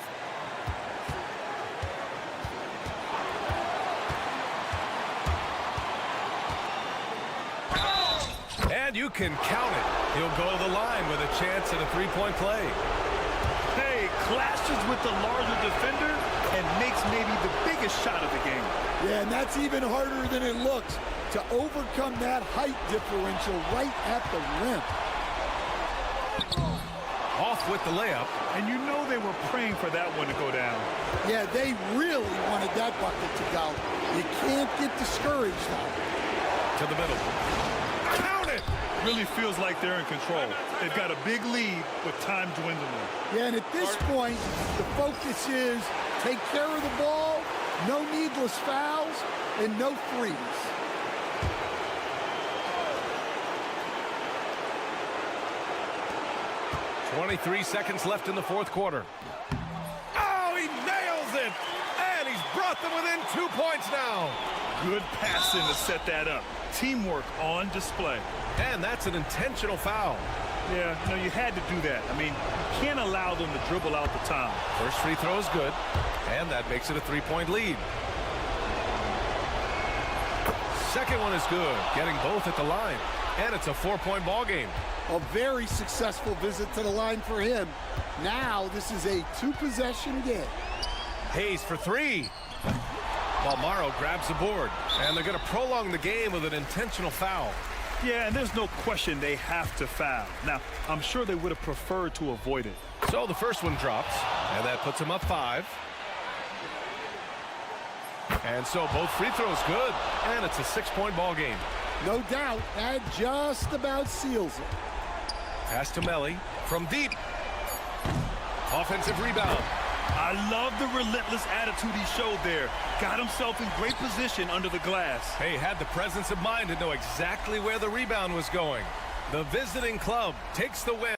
And you can count it. He'll go to the line with a chance at a three-point play. Hey, clashes with the larger defender and makes maybe the biggest shot of the game. Yeah, and that's even harder than it looks to overcome that height differential right at the rim. Off with the layup. And you know they were praying for that one to go down. Yeah, they really wanted that bucket to go. You can't get discouraged now. To the middle. Count it! Really feels like they're in control. They've got a big lead with time dwindling. Yeah, and at this point, the focus is take care of the ball, no needless fouls, and no threes. 23 seconds left in the 4th quarter. Oh, he nails it! And he's brought them within 2 points now. Good passing to set that up. Teamwork on display. And that's an intentional foul. Yeah, no, you had to do that. I mean, you can't allow them to dribble out the time. First free throw is good, and that makes it a 3-point lead. Second one is good, getting both at the line, and it's a 4-point ball game. A very successful visit to the line for him. Now this is a 2-possession game. Hayes for 3. Balmaro grabs the board, and they're going to prolong the game with an intentional foul. Yeah, and there's no question they have to foul. Now, I'm sure they would have preferred to avoid it. So the first one drops, and that puts them up 5. And so both free throws good, and it's a 6-point ball game. No doubt, that just about seals it. Pass to Melly from deep. Offensive rebound. I love the relentless attitude he showed there. Got himself in great position under the glass. Hey, had the presence of mind to know exactly where the rebound was going. The visiting club takes the win.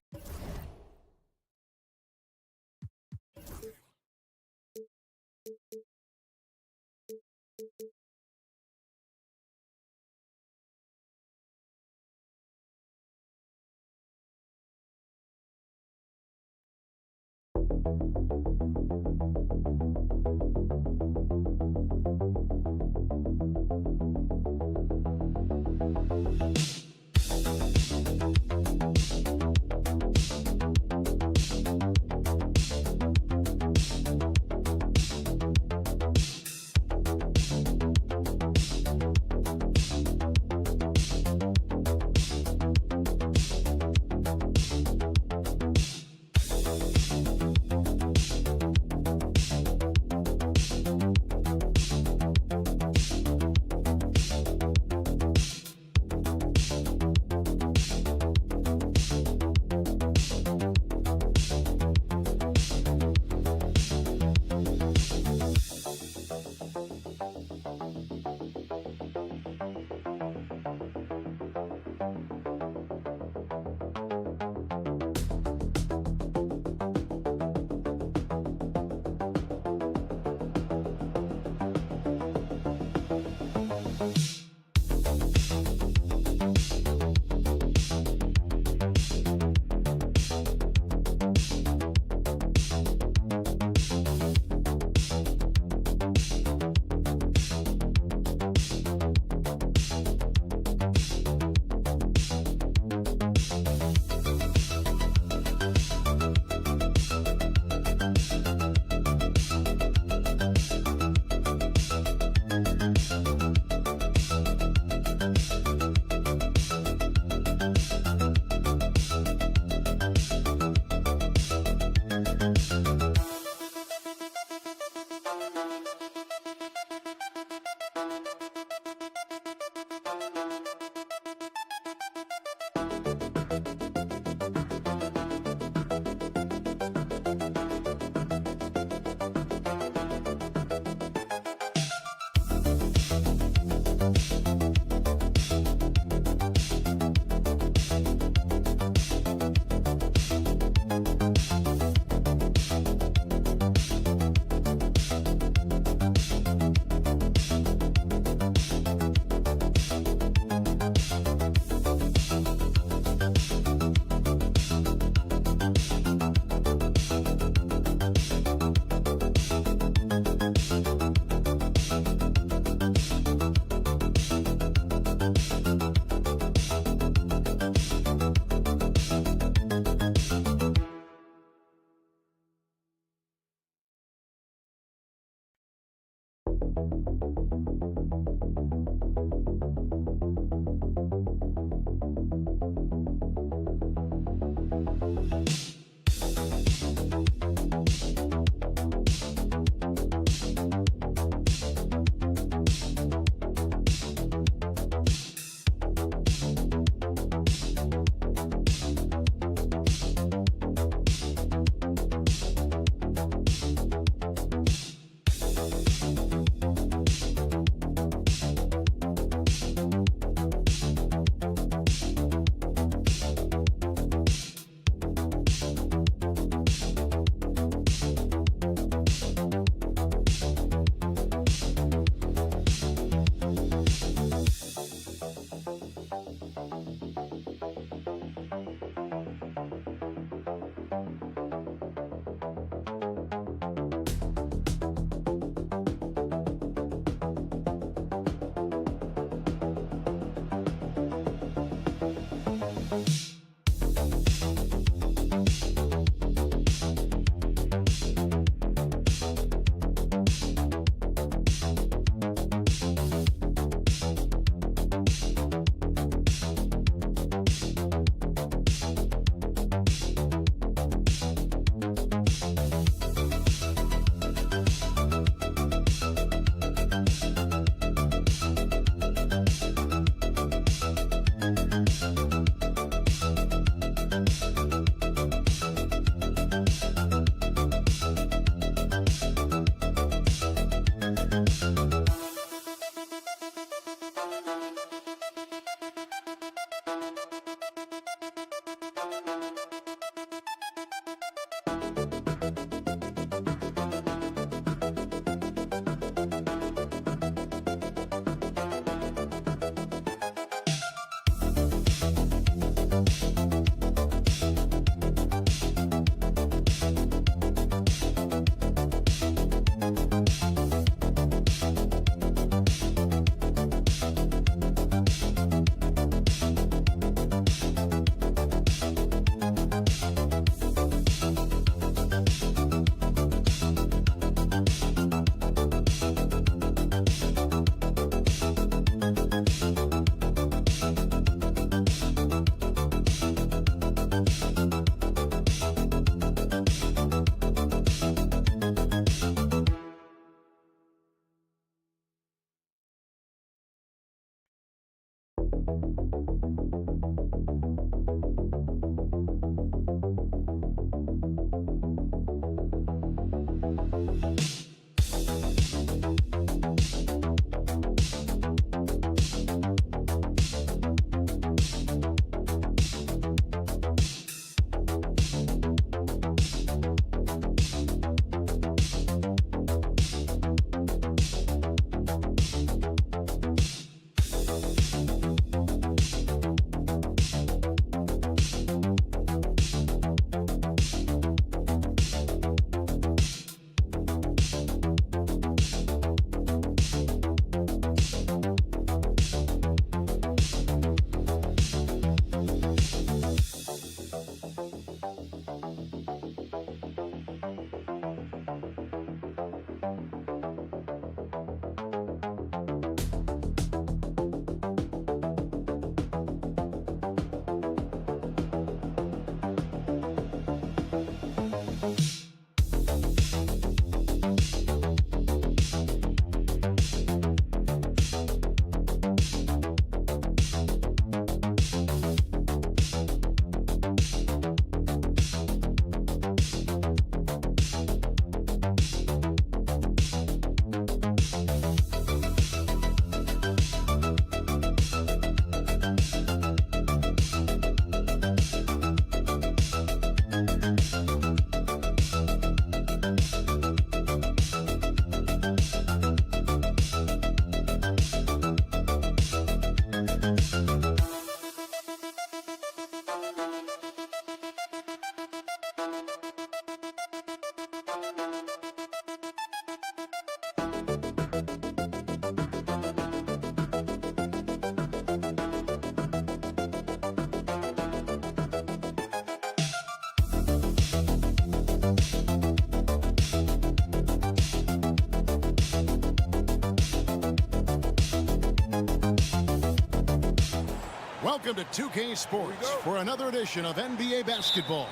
Welcome to 2K Sports for another edition of NBA basketball.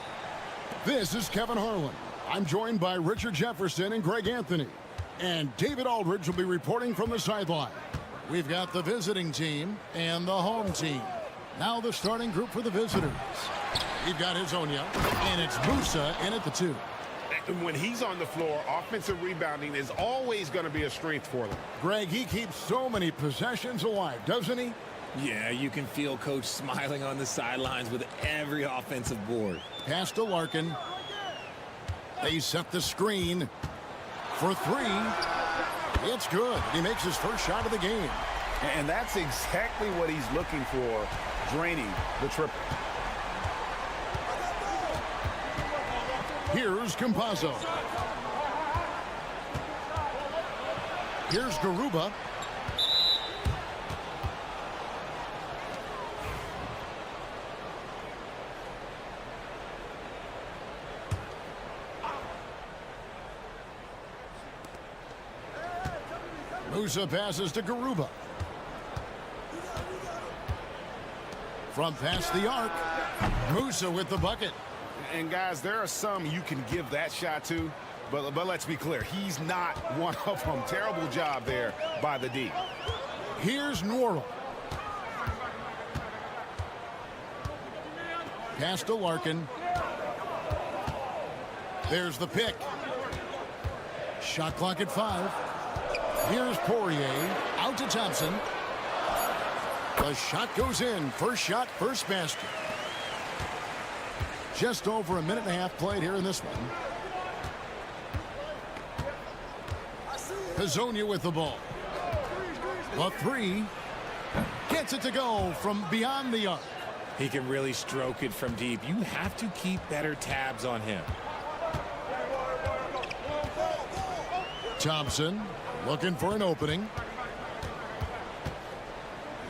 This is Kevin Harlan. I'm joined by Richard Jefferson and Greg Anthony. And David Aldridge will be reporting from the sideline. We've got the visiting team and the home team. Now the starting group for the visitors. We've got Hezonja, and it's Musa in at the 2. When he's on the floor, offensive rebounding is always going to be a strength for them. Greg, he keeps so many possessions alive, doesn't he? Yeah, you can feel Coach smiling on the sidelines with every offensive board. Pass to Larkin. They set the screen for 3. It's good. He makes his first shot of the game. And that's exactly what he's looking for, draining the triple. Here's Campazzo. Here's Garuba. Musa passes to Garuba. From past the arc, Musa with the bucket. And guys, there are some you can give that shot to, but let's be clear, he's not one of them. Terrible job there by the D. Here's Nwora. Pass to Larkin. There's the pick. Shot clock at 5. Here's Poirier, out to Thompson. The shot goes in. First shot, first basket. Just over a minute and a half played here in this one. Hezonja with the ball. A 3. Gets it to go from beyond the arc. He can really stroke it from deep. You have to keep better tabs on him. Thompson looking for an opening.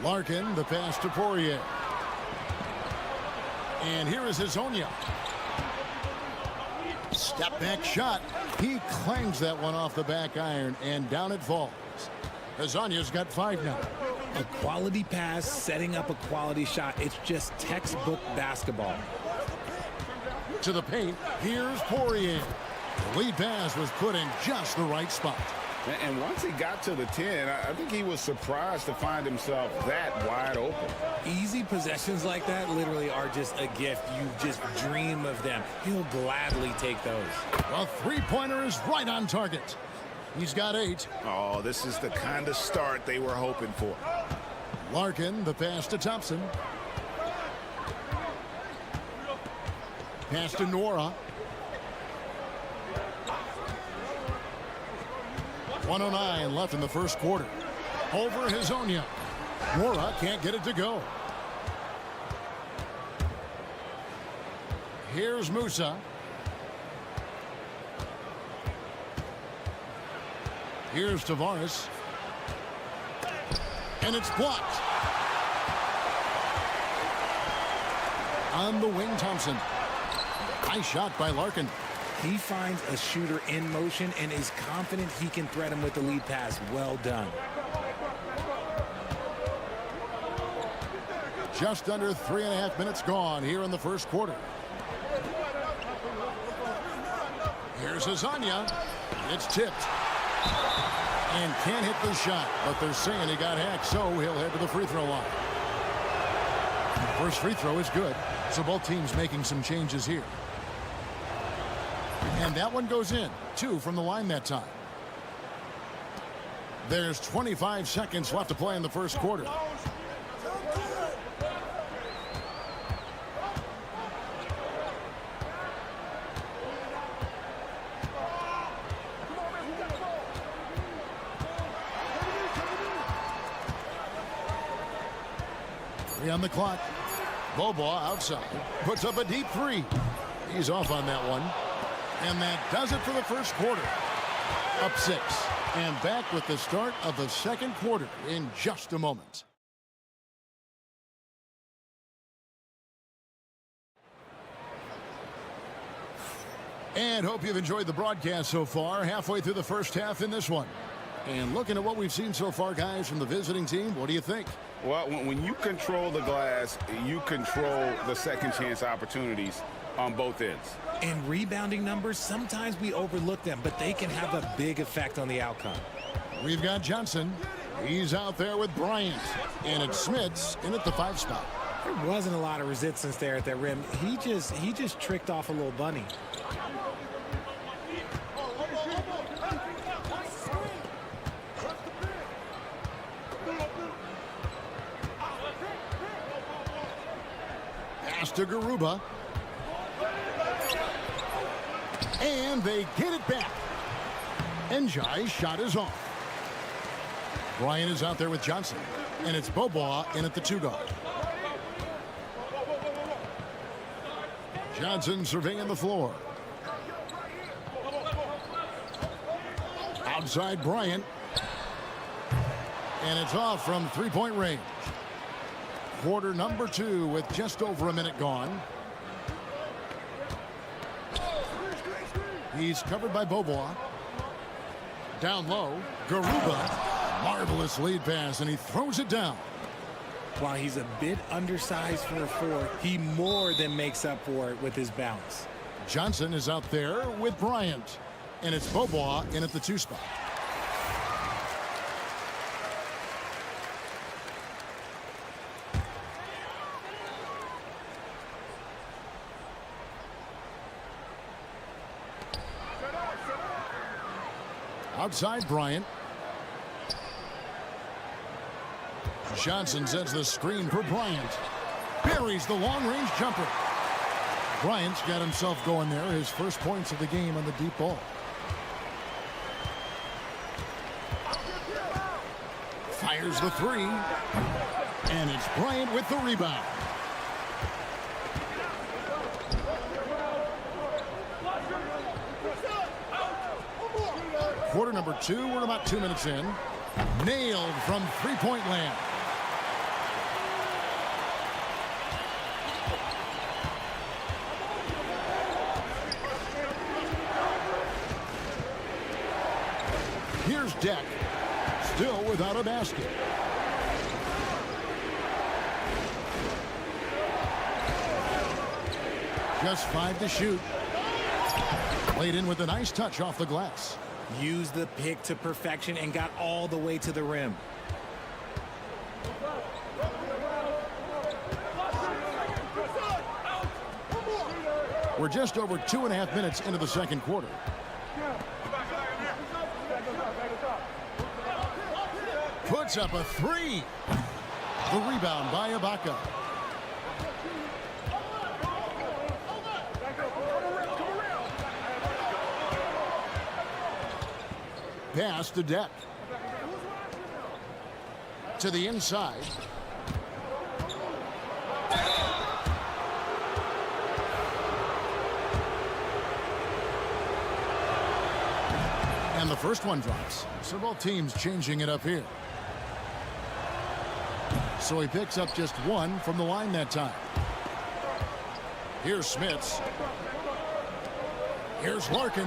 Larkin, the pass to Poirier. And here is Hezonja. Step back shot. He clangs that one off the back iron, and down it falls. Hezonja's got 5 now. A quality pass, setting up a quality shot. It's just textbook basketball. To the paint, here's Poirier. The lead pass was put in just the right spot. And once he got to the 10, I think he was surprised to find himself that wide open. Easy possessions like that literally are just a gift. You just dream of them. He'll gladly take those. A three-pointer is right on target. He's got 8. Oh, this is the kind of start they were hoping for. Larkin, the pass to Thompson. Pass to Nwora. 1:09 left in the first quarter. Over Hezonja. Nwora can't get it to go. Here's Musa. Here's Tavares. And it's blocked. On the wing, Thompson. Nice shot by Larkin. He finds a shooter in motion and is confident he can threat him with the lead pass. Well done. Just under 3.5 minutes gone here in the first quarter. Here's Hezonja. It's tipped. And can't hit the shot, but they're saying he got hacked, so he'll head to the free throw line. First free throw is good, so both teams making some changes here. And that one goes in. 2 from the line that time. There's 25 seconds left to play in the first quarter. On the clock. Bobois outside. Puts up a deep 3. He's off on that one. And that does it for the first quarter. Up 6. And back with the start of the second quarter in just a moment. And hope you've enjoyed the broadcast so far. Halfway through the first half in this one. And looking at what we've seen so far, guys, from the visiting team, what do you think? Well, when you control the glass, you control the second chance opportunities on both ends. And rebounding numbers, sometimes we overlook them, but they can have a big effect on the outcome. We've got Johnson. He's out there with Bryant. And it's Smits in at the 5 spot. There wasn't a lot of resistance there at that rim. He just tricked off a little bunny. To Garuba. And they get it back. Njai's shot is off. Bryant is out there with Johnson. And it's Bobois in at the 2 guard. Johnson surveying the floor. Outside Bryant. And it's off from 3-point range. Quarter number 2 with just over a minute gone. He's covered by Bobois. Down low, Garuba. Marvelous lead pass, and he throws it down. While he's a bit undersized for a 4, he more than makes up for it with his bounce. Johnson is out there with Bryant. And it's Bobois in at the 2 spot. Outside Bryant. Johnson sends the screen for Bryant. Buries the long-range jumper. Bryant's got himself going there. His first points of the game on the deep ball. Fires the 3. And it's Bryant with the rebound. Quarter number 2, we're about 2 minutes in. Nailed from 3-point land. Here's Deck, still without a basket. Just 5 to shoot. Played in with a nice touch off the glass. Used the pick to perfection and got all the way to the rim. We're just over 2.5 minutes into the second quarter. Puts up a three. The rebound by Ibaka. Pass to Deck. To the inside. And the first one drops. So both teams changing it up here. So he picks up just one from the line that time. Here's Smits. Here's Larkin.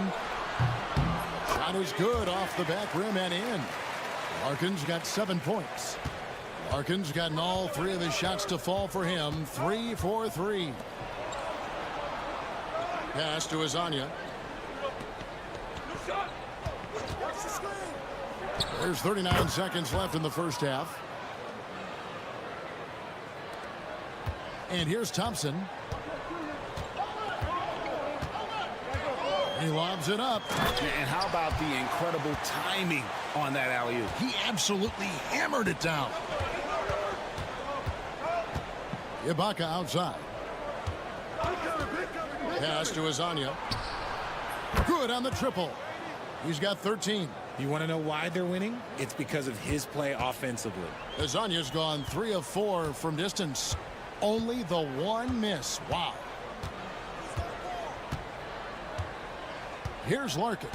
Shot is good off the back rim and in. Larkin's got 7 points. Larkin's gotten all 3 of his shots to fall for him. 3 for 3. Pass to Azania. There's 39 seconds left in the first half. And here's Thompson. He lobs it up. And how about the incredible timing on that alley-oop? He absolutely hammered it down. Ibaka outside. Pass to Azania. Good on the triple. He's got 13. You want to know why they're winning? It's because of his play offensively. Azania's gone 3 of 4 from distance. Only the one miss. Wow. Here's Larkin.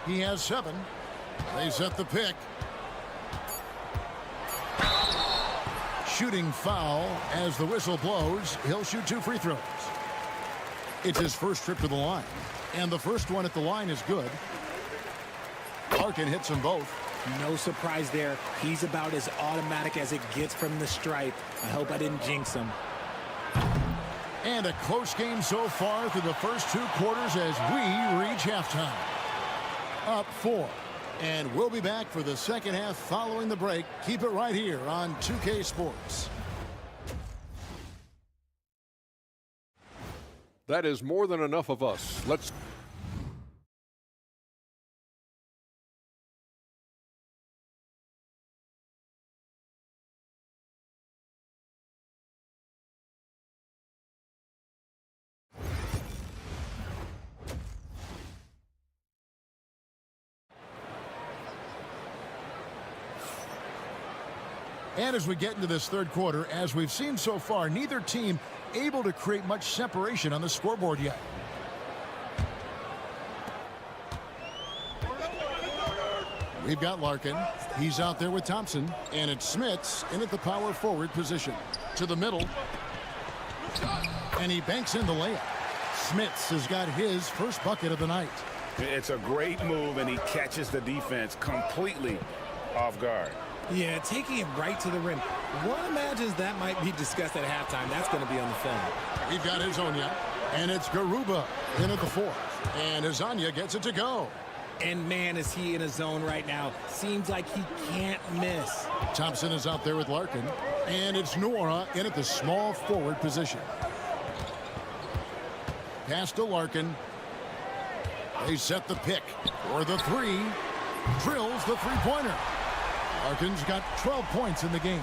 He has 7. They set the pick. Shooting foul as the whistle blows. He'll shoot 2 free throws. It's his first trip to the line. And the first one at the line is good. Larkin hits them both. No surprise there. He's about as automatic as it gets from the stripe. I hope I didn't jinx him. And a close game so far through the first 2 quarters as we reach halftime. Up 4. And we'll be back for the second half following the break. Keep it right here on 2K Sports. That is more than enough of us. Let's... And as we get into this third quarter, as we've seen so far, neither team able to create much separation on the scoreboard yet. We've got Larkin. He's out there with Thompson. And it's Smits in at the power forward position. To the middle. And he banks in the layup. Smits has got his first bucket of the night. It's a great move, and he catches the defense completely off guard. Yeah, taking it right to the rim. One imagines that might be discussed at halftime. That's going to be on the film. We've got Azania, and it's Garuba in at the 4th. And Azania gets it to go. And man, is he in a zone right now. Seems like he can't miss. Thompson is out there with Larkin, and it's Nora in at the small forward position. Pass to Larkin. They set the pick for the 3. Drills the 3-pointer. Larkin's got 12 points in the game.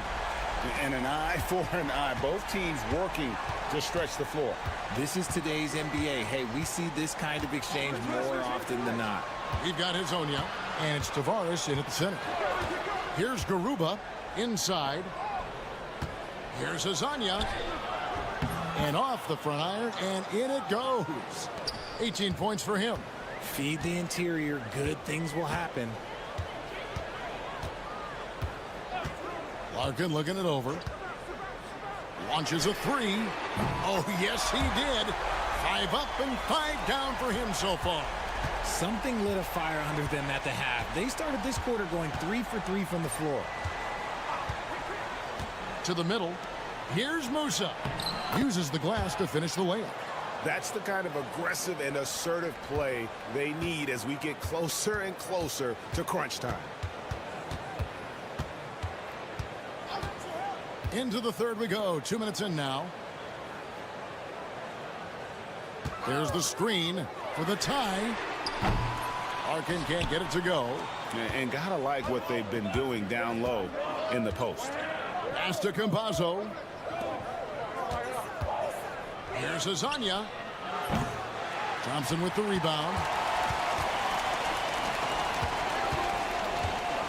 And an eye for an eye. Both teams working to stretch the floor. This is today's NBA. Hey, we see this kind of exchange more often than not. We've got Hazonia, and it's Tavares in at the center. Here's Garuba inside. Here's Azania. And off the front iron, and in it goes. 18 points for him. Feed the interior. Good things will happen. Larkin looking it over. Launches a 3. Oh, yes, he did. 5 up and 5 down for him so far. Something lit a fire under them at the half. They started this quarter going 3 for 3 from the floor. To the middle. Here's Musa. Uses the glass to finish the layup. That's the kind of aggressive and assertive play they need as we get closer and closer to crunch time. Into the third we go. 2 minutes in now. There's the screen for the tie. Larkin can't get it to go. And gotta like what they've been doing down low in the post. Pass to Campazzo. Here's Azania. Thompson with the rebound.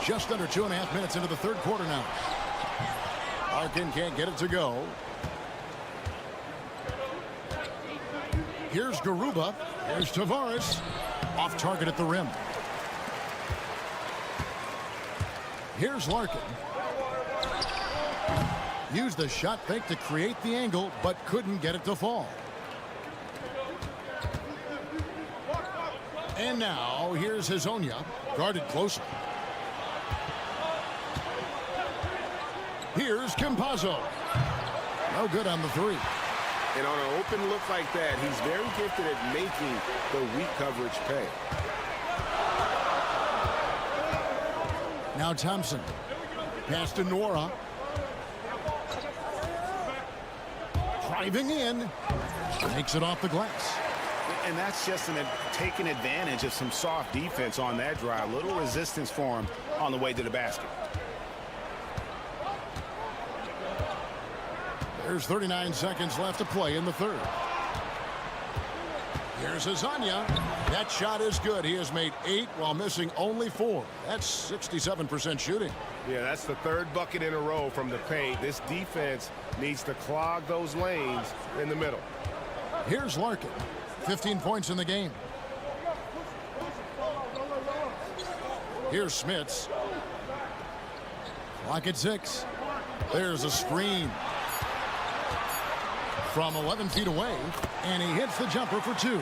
Just under 2.5 minutes into the third quarter now. Larkin can't get it to go. Here's Garuba. Here's Tavares. Off target at the rim. Here's Larkin. Used the shot fake to create the angle, but couldn't get it to fall. And now, here's Hazonia, guarded closely. Here's Campazzo. No good on the three. And on an open look like that, he's very gifted at making the weak coverage pay. Now Thompson. Pass to Nora. Driving in. Makes it off the glass. And that's just taking advantage of some soft defense on that drive. Little resistance for him on the way to the basket. There's 39 seconds left to play in the third. Here's Azania. That shot is good. He has made 8 while missing only 4. That's 67% shooting. Yeah, that's the third bucket in a row from the paint. This defense needs to clog those lanes in the middle. Here's Larkin. 15 points in the game. Here's Smits. Clock at 6. There's a screen. From 11 feet away, and he hits the jumper for 2.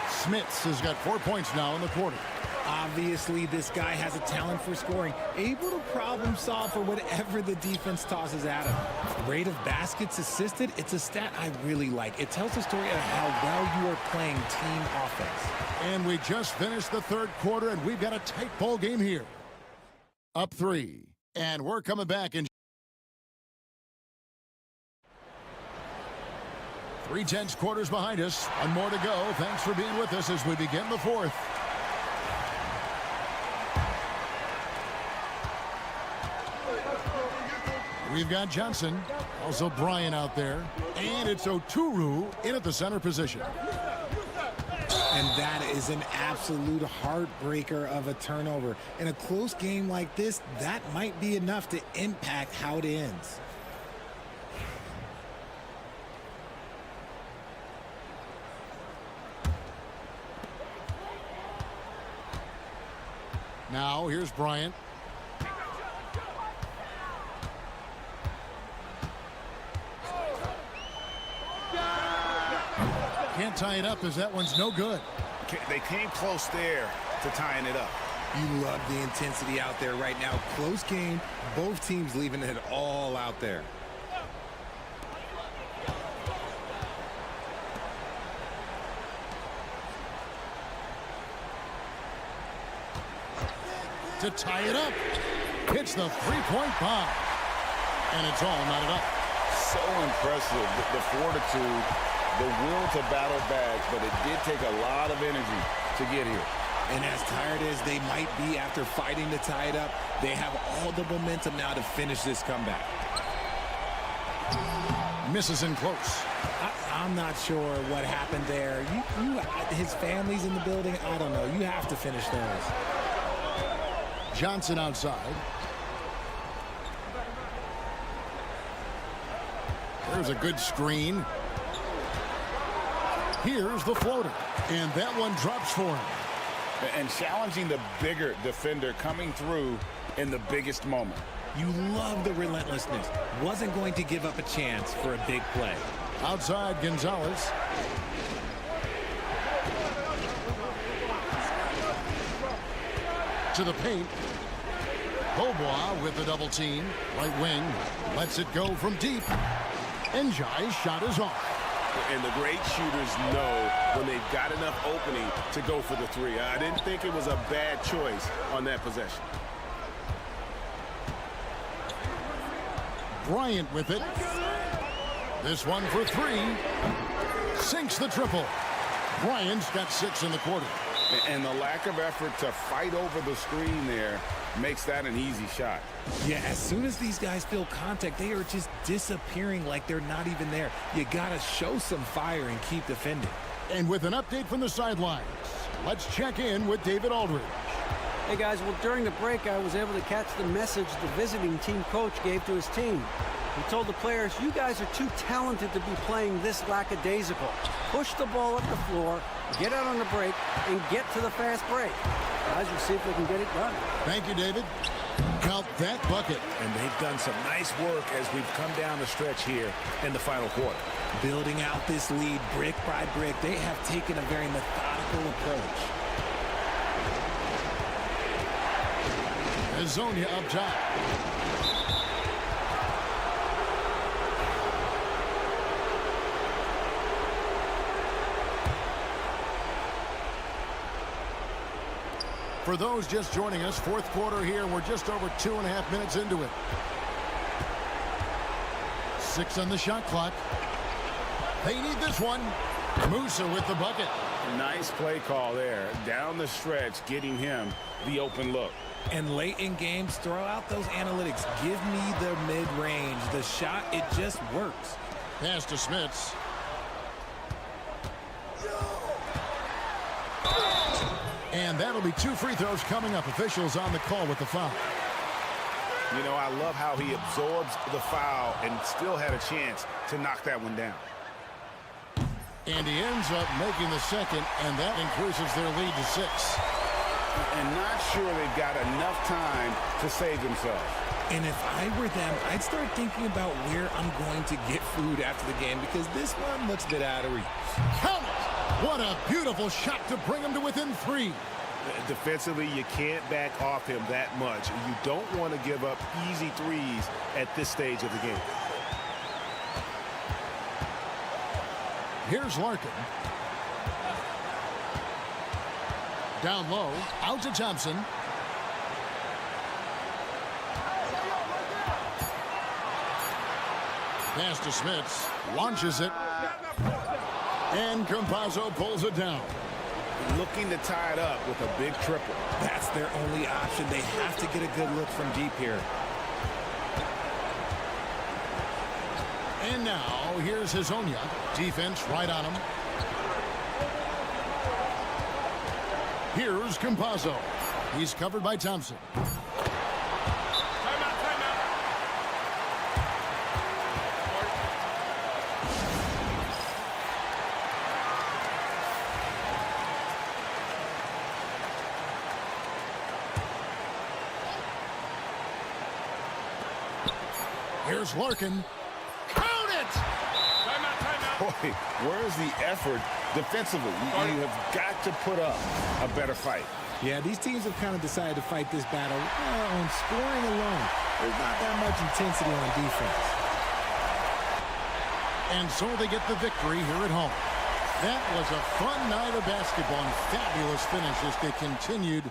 Smits has got 4 points now in the quarter. Obviously, this guy has a talent for scoring, able to problem solve for whatever the defense tosses at him. Rate of baskets assisted, it's a stat I really like. It tells the story of how well you are playing team offense. And we just finished the third quarter, and we've got a tight ball game here. Up 3, and we're coming back in 3/10 quarters behind us. 1 more to go. Thanks for being with us as we begin the fourth. We've got Johnson, also Bryant out there, and it's Oturu in at the center position. And that is an absolute heartbreaker of a turnover. In a close game like this, that might be enough to impact how it ends. Now, here's Bryant. Can't tie it up as that one's no good. They came close there to tying it up. You love the intensity out there right now. Close game, both teams leaving it all out there. To tie it up. Hits the three-point bomb. And it's all knotted up. So impressive. The fortitude, the will to battle back, but it did take a lot of energy to get here. And as tired as they might be after fighting to tie it up, they have all the momentum now to finish this comeback. Misses in close. I'm not sure what happened there. His family's in the building. I don't know. You have to finish those. Johnson outside. There's a good screen. Here's the floater. And that one drops for him. And challenging the bigger defender coming through in the biggest moment. You love the relentlessness. Wasn't going to give up a chance for a big play. Outside, Gonzalez. To the paint. Beaubois with the double team. Right wing. Lets it go from deep. Njai's shot is off. And the great shooters know when they've got enough opening to go for the three. I didn't think it was a bad choice on that possession. Bryant with it. This one for three. Sinks the triple. Bryant's got 6 in the quarter. And the lack of effort to fight over the screen there makes that an easy shot. Yeah, as soon as these guys feel contact, they are just disappearing like they're not even there. You got to show some fire and keep defending. And with an update from the sidelines, let's check in with David Aldridge. Hey guys, well during the break I was able to catch the message the visiting team coach gave to his team. He told the players, you guys are too talented to be playing this lackadaisical. Push the ball up the floor, get out on the break, and get to the fast break. Guys, we'll see if they can get it done. Thank you, David. Count that bucket. And they've done some nice work as we've come down the stretch here in the final quarter. Building out this lead brick by brick, they have taken a very methodical approach. Azonia up top. For those just joining us, fourth quarter here. We're just over 2.5 minutes into it. 6 on the shot clock. They need this one. Musa with the bucket. Nice play call there. Down the stretch, getting him the open look. And late in games, throw out those analytics. Give me the mid-range. The shot, it just works. Pass to Smits. And that'll be 2 free throws coming up. Officials on the call with the foul. You know, I love how he absorbs the foul and still had a chance to knock that one down. And he ends up making the second, and that increases their lead to 6. And not sure they've got enough time to save themselves. And if I were them, I'd start thinking about where I'm going to get food after the game because this one looks a bit out of reach. Count it! What a beautiful shot to bring him to within 3. Defensively, you can't back off him that much. You don't want to give up easy threes at this stage of the game. Here's Larkin. Down low, out to Thompson. Pass to Smits, launches it. And Campazzo pulls it down. Looking to tie it up with a big triple. That's their only option. They have to get a good look from deep here. And now, here's Hazonia. Defense right on him. Here's Campazzo. He's covered by Thompson. Here's Larkin. Count it! Boy, where's the effort defensively? You have got to put up a better fight. Yeah, these teams have kind of decided to fight this battle on scoring alone. There's not that much intensity on defense. And so they get the victory here at home. That was a fun night of basketball and fabulous finish as they continued.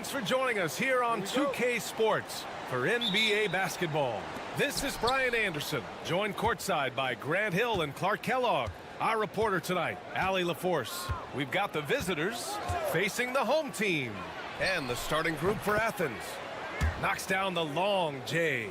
Thanks for joining us here on 2K Sports for NBA basketball. This is Brian Anderson, joined courtside by Grant Hill and Clark Kellogg. Our reporter tonight, Allie LaForce. We've got the visitors facing the home team. And the starting group for Athens. Knocks down the long J.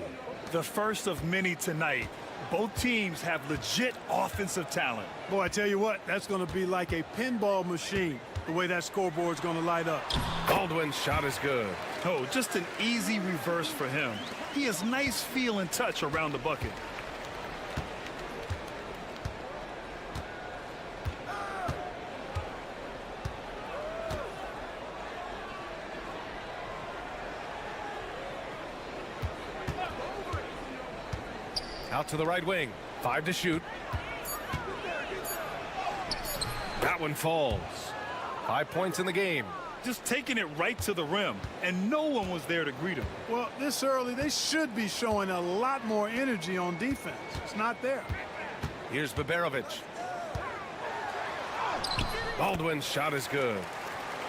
The first of many tonight. Both teams have legit offensive talent. Boy, I tell you what, that's going to be like a pinball machine, the way that scoreboard's going to light up. Baldwin's shot is good. Oh, just an easy reverse for him. He has nice feel and touch around the bucket. Out to the right wing. 5 to shoot. That one falls. 5 points in the game. Just taking it right to the rim, and no one was there to greet him. Well, this early, they should be showing a lot more energy on defense. It's not there. Here's Baberovic. Baldwin's shot is good.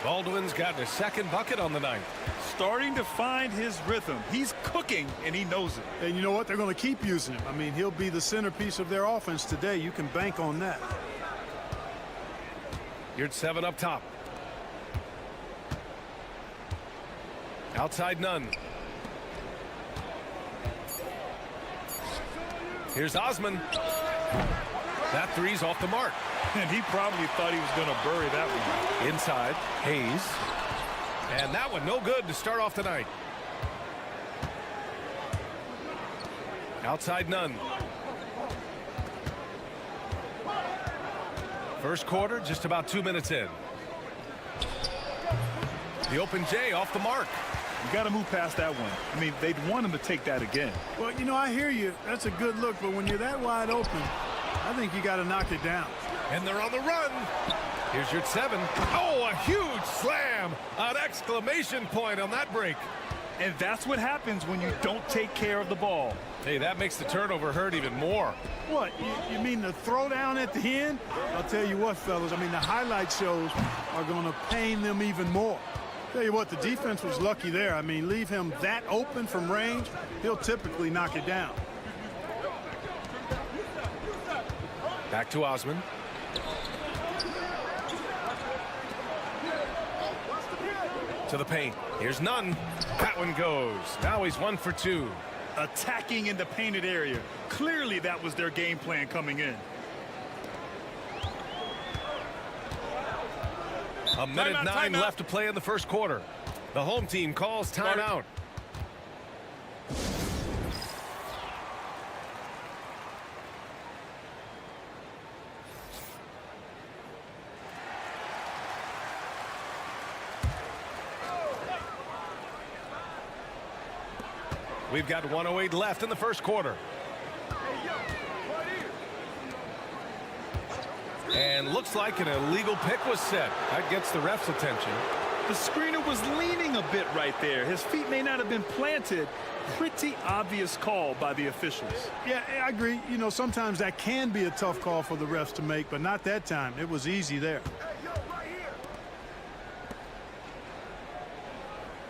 Baldwin's got his second bucket on the night. Starting to find his rhythm. He's cooking, and he knows it. And you know what? They're going to keep using him. I mean, he'll be the centerpiece of their offense today. You can bank on that. Here's 7 up top. Outside none. Here's Osman. That three's off the mark. And he probably thought he was going to bury that one. Inside, Hayes. And that one no good to start off the night. Outside none. First quarter, just about 2 minutes in. The open J off the mark. You got to move past that one. I mean, they'd want him to take that again. Well, you know, I hear you. That's a good look, but when you're that wide open, I think you got to knock it down. And they're on the run. Here's your 7. Oh, a huge slam. An exclamation point on that break. And that's what happens when you don't take care of the ball. Hey, that makes the turnover hurt even more. What, you mean the throwdown at the end? I'll tell you what, fellas, I mean, the highlight shows are going to pain them even more. Tell you what, the defense was lucky there. I mean, leave him that open from range, he'll typically knock it down. Back to Osman. To the paint. Here's none. That one goes. Now he's 1 for 2. Attacking in the painted area. Clearly that was their game plan coming in. A minute 9 left to play in the first quarter. The home team calls timeout. We've got 1:08 left in the first quarter. And looks like an illegal pick was set. That gets the ref's attention. The screener was leaning a bit right there. His feet may not have been planted. Pretty obvious call by the officials. Yeah, I agree. You know, sometimes that can be a tough call for the refs to make, but not that time. It was easy there.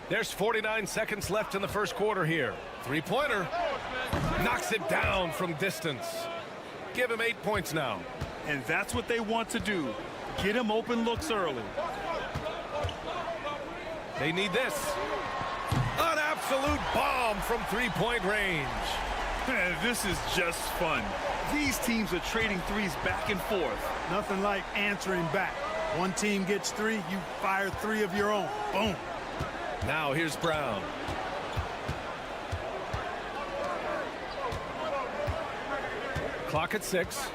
There's 49 seconds left in the first quarter here. Three-pointer. Knocks it down from distance. Give him 8 points now. And that's what they want to do. Get him open looks early. They need this. An absolute bomb from three-point range. This is just fun. These teams are trading threes back and forth. Nothing like answering back. One team gets 3, you fire 3 of your own. Boom. Now here's Brown. Clock at 6.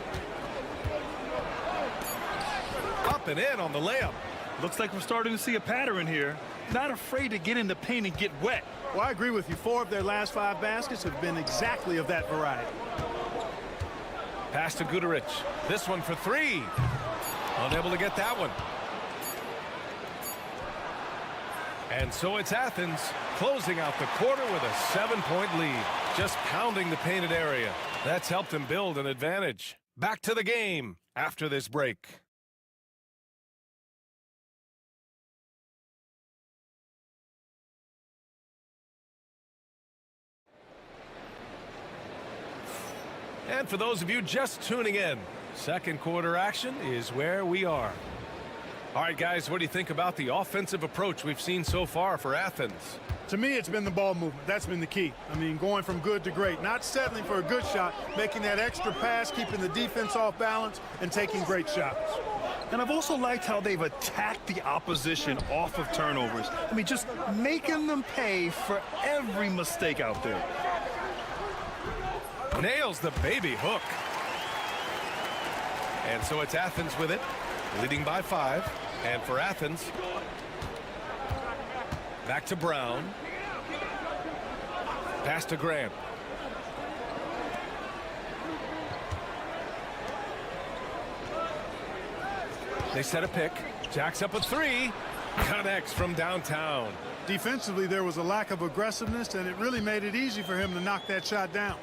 Up and in on the layup. Looks like we're starting to see a pattern here. Not afraid to get in the paint and get wet. Well, I agree with you. 4 of their last 5 baskets have been exactly of that variety. Pass to Guduric. This one for 3. Unable to get that one. And so it's Athens closing out the quarter with a 7-point lead. Just pounding the painted area. That's helped them build an advantage. Back to the game after this break. And for those of you just tuning in, second quarter action is where we are. All right, guys, what do you think about the offensive approach we've seen so far for Athens? To me, it's been the ball movement. That's been the key. I mean, going from good to great. Not settling for a good shot, making that extra pass, keeping the defense off balance, and taking great shots. And I've also liked how they've attacked the opposition off of turnovers. I mean, just making them pay for every mistake out there. Nails the baby hook. And so it's Athens with it, leading by 5. And for Athens, back to Brown. Pass to Graham. They set a pick. Jacks up a 3. Connects from downtown. Defensively, there was a lack of aggressiveness, and it really made it easy for him to knock that shot down.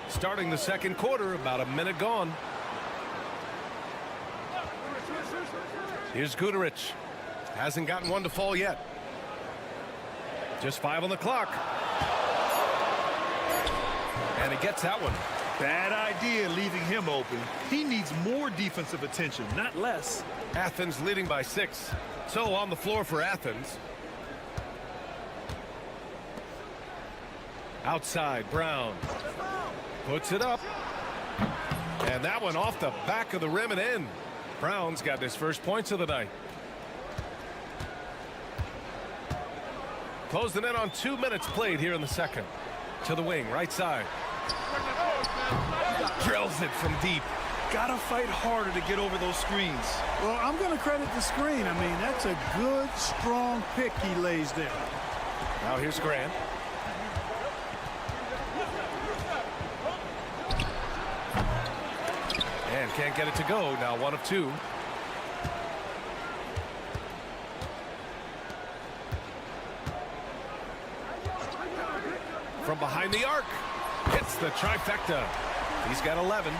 Starting the second quarter, about a minute gone. Here's Guduric. Hasn't gotten one to fall yet. Just 5 on the clock. And he gets that one. Bad idea leaving him open. He needs more defensive attention, not less. Athens leading by 6. So on the floor for Athens. Outside, Brown. Puts it up. And that one off the back of the rim and in. Brown's got his first points of the night. Closing in on 2 minutes played here in the second. To the wing, right side. Drills it from deep. Gotta fight harder to get over those screens. Well, I'm going to credit the screen. I mean, that's a good, strong pick he lays there. Now here's Grant. And can't get it to go. Now 1 of 2. From behind the arc. Hits the trifecta. He's got 11.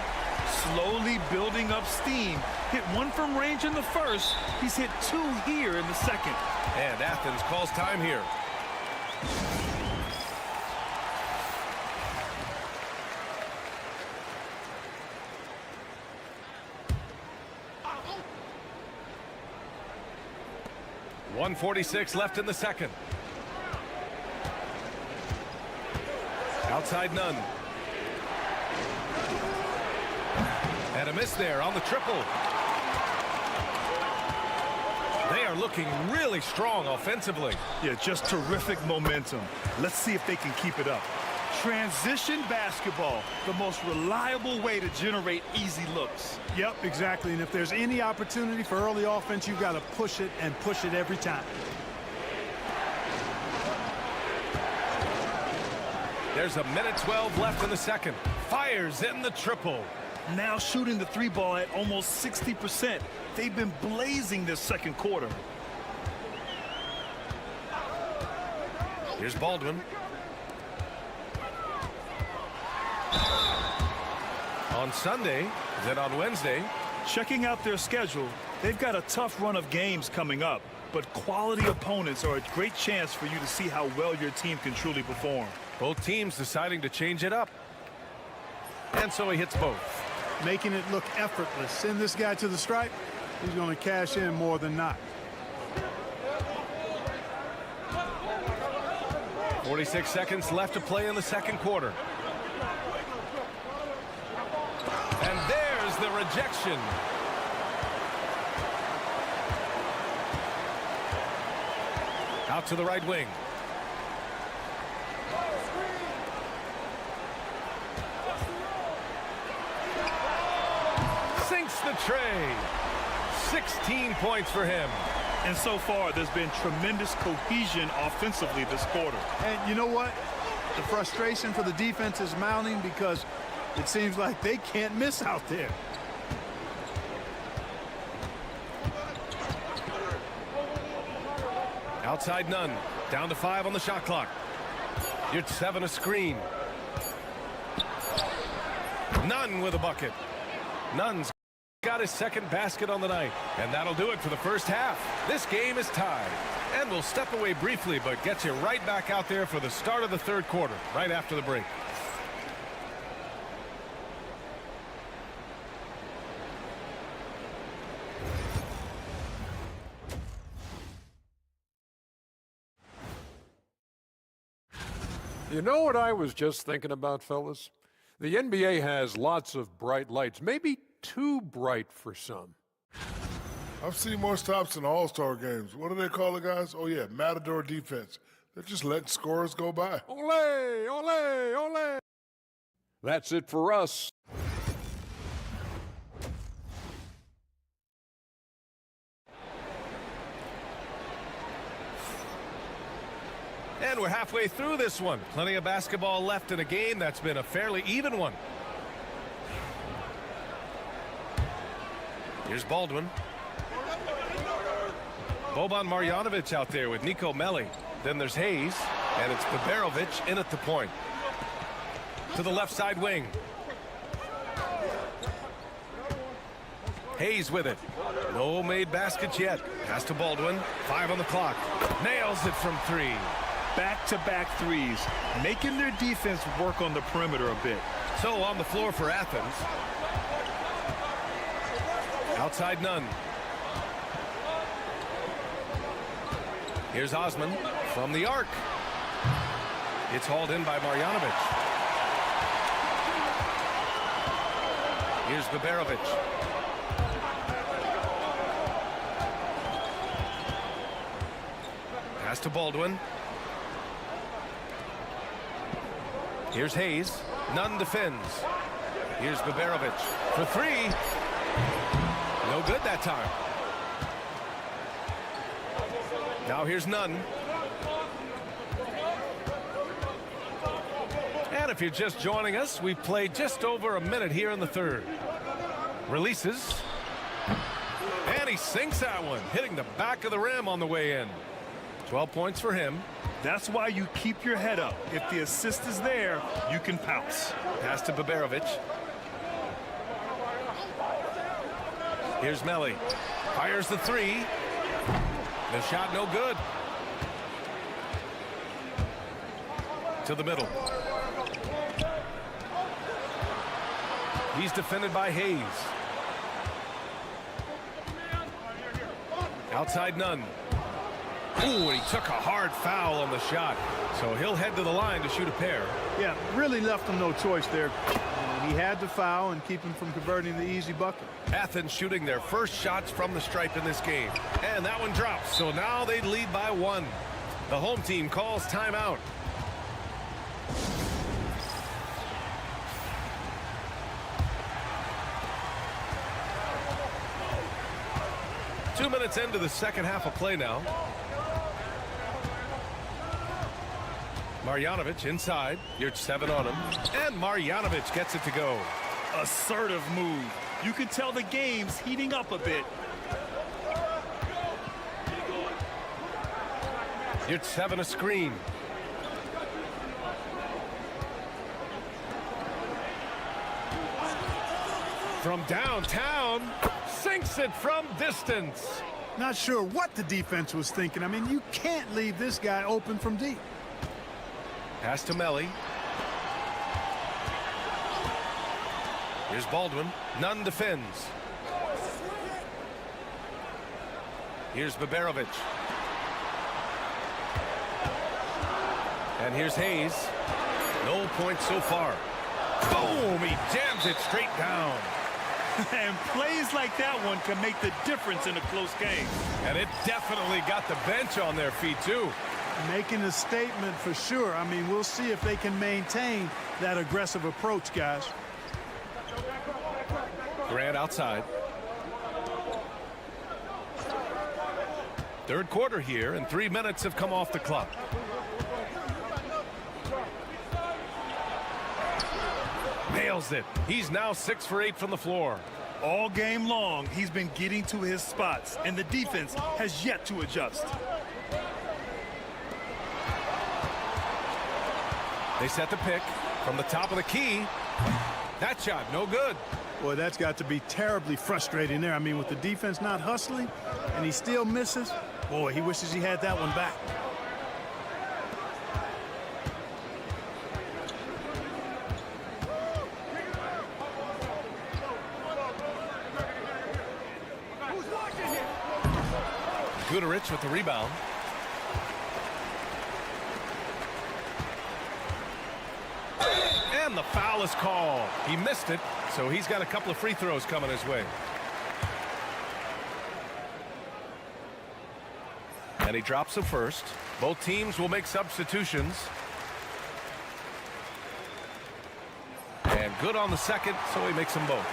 Slowly building up steam. Hit 1 from range in the first. He's hit 2 here in the second. And Athens calls time here. .146 left in the second. Outside Nunn. And a miss there on the triple. They are looking really strong offensively. Yeah, just terrific momentum. Let's see if they can keep it up. Transition basketball, the most reliable way to generate easy looks. Yep, exactly. And if there's any opportunity for early offense, you've got to push it and push it every time. There's a minute 12 left in the second. Fires in the triple. Now shooting the 3 ball at almost 60%. They've been blazing this second quarter. Here's Baldwin. On Sunday, then on Wednesday. Checking out their schedule, they've got a tough run of games coming up, but quality opponents are a great chance for you to see how well your team can truly perform. Both teams deciding to change it up. And so he hits both. Making it look effortless. Send this guy to the stripe. He's going to cash in more than not. 46 seconds left to play in the second quarter. And there's the rejection. Out to the right wing. Sinks the tray. 16 points for him. And so far, there's been tremendous cohesion offensively this quarter. And you know what? The frustration for the defense is mounting because it seems like they can't miss out there. Outside Nunn. Down to 5 on the shot clock. You're 7 a screen. Nunn with a bucket. Nunn's got his second basket on the night. And that'll do it for the first half. This game is tied. And we'll step away briefly, but get you right back out there for the start of the third quarter, right after the break. You know what I was just thinking about, fellas? The NBA has lots of bright lights, maybe too bright for some. I've seen more stops in All-Star games. What do they call it, guys? Oh, yeah, Matador defense. They're just letting scorers go by. Ole, ole, ole. That's it for us. And we're halfway through this one. Plenty of basketball left in a game that's been a fairly even one. Here's Baldwin. Boban Marjanovic out there with Nico Melli. Then there's Hayes, and it's Baberovic in at the point. To the left side wing. Hayes with it. No made baskets yet. Pass to Baldwin. 5 on the clock. Nails it from 3. Back-to-back threes, making their defense work on the perimeter a bit. So on the floor for Athens. Outside none. Here's Osman from the arc. It's hauled in by Marjanovic. Here's Baberovic. Pass to Baldwin. Here's Hayes. Nunn defends. Here's Baberovic for 3. No good that time. Now here's Nunn. And if you're just joining us, we've played just over a minute here in the third. Releases. And he sinks that one, hitting the back of the rim on the way in. 12 points for him. That's why you keep your head up. If the assist is there, you can pounce. Pass to Baberovic. Here's Melli. Fires the 3. The shot no good. To the middle. He's defended by Hayes. Outside Nunn. Ooh, and he took a hard foul on the shot. So he'll head to the line to shoot a pair. Yeah, really left him no choice there. He had to foul and keep him from converting the easy bucket. Athens shooting their first shots from the stripe in this game. And that one drops. So now they lead by 1. The home team calls timeout. Two minutes into the second half of play now. Marjanovic inside. You're 7 on him. And Marjanovic gets it to go. Assertive move. You can tell the game's heating up a bit. You're 7 a screen. From downtown. Sinks it from distance. Not sure what the defense was thinking. I mean, you can't leave this guy open from deep. Pass to Melli. Here's Baldwin. Nunn defends. Here's Baberovic. And here's Hayes. No points so far. Boom! He jams it straight down. And plays like that one can make the difference in a close game. And it definitely got the bench on their feet, too. Making a statement for sure. I mean, we'll see if they can maintain that aggressive approach, guys. Grant outside. Third quarter here, and 3 minutes have come off the clock. Nails it. He's now 6 for 8 from the floor. All game long, he's been getting to his spots, and the defense has yet to adjust. They set the pick from the top of the key. That shot, no good. Boy, that's got to be terribly frustrating there. I mean, with the defense not hustling and he still misses, boy, he wishes he had that one back. Guterich with the rebound. And the foul is called. He missed it, so he's got a couple of free throws coming his way. And he drops the first. Both teams will make substitutions. And good on the second, so he makes them both.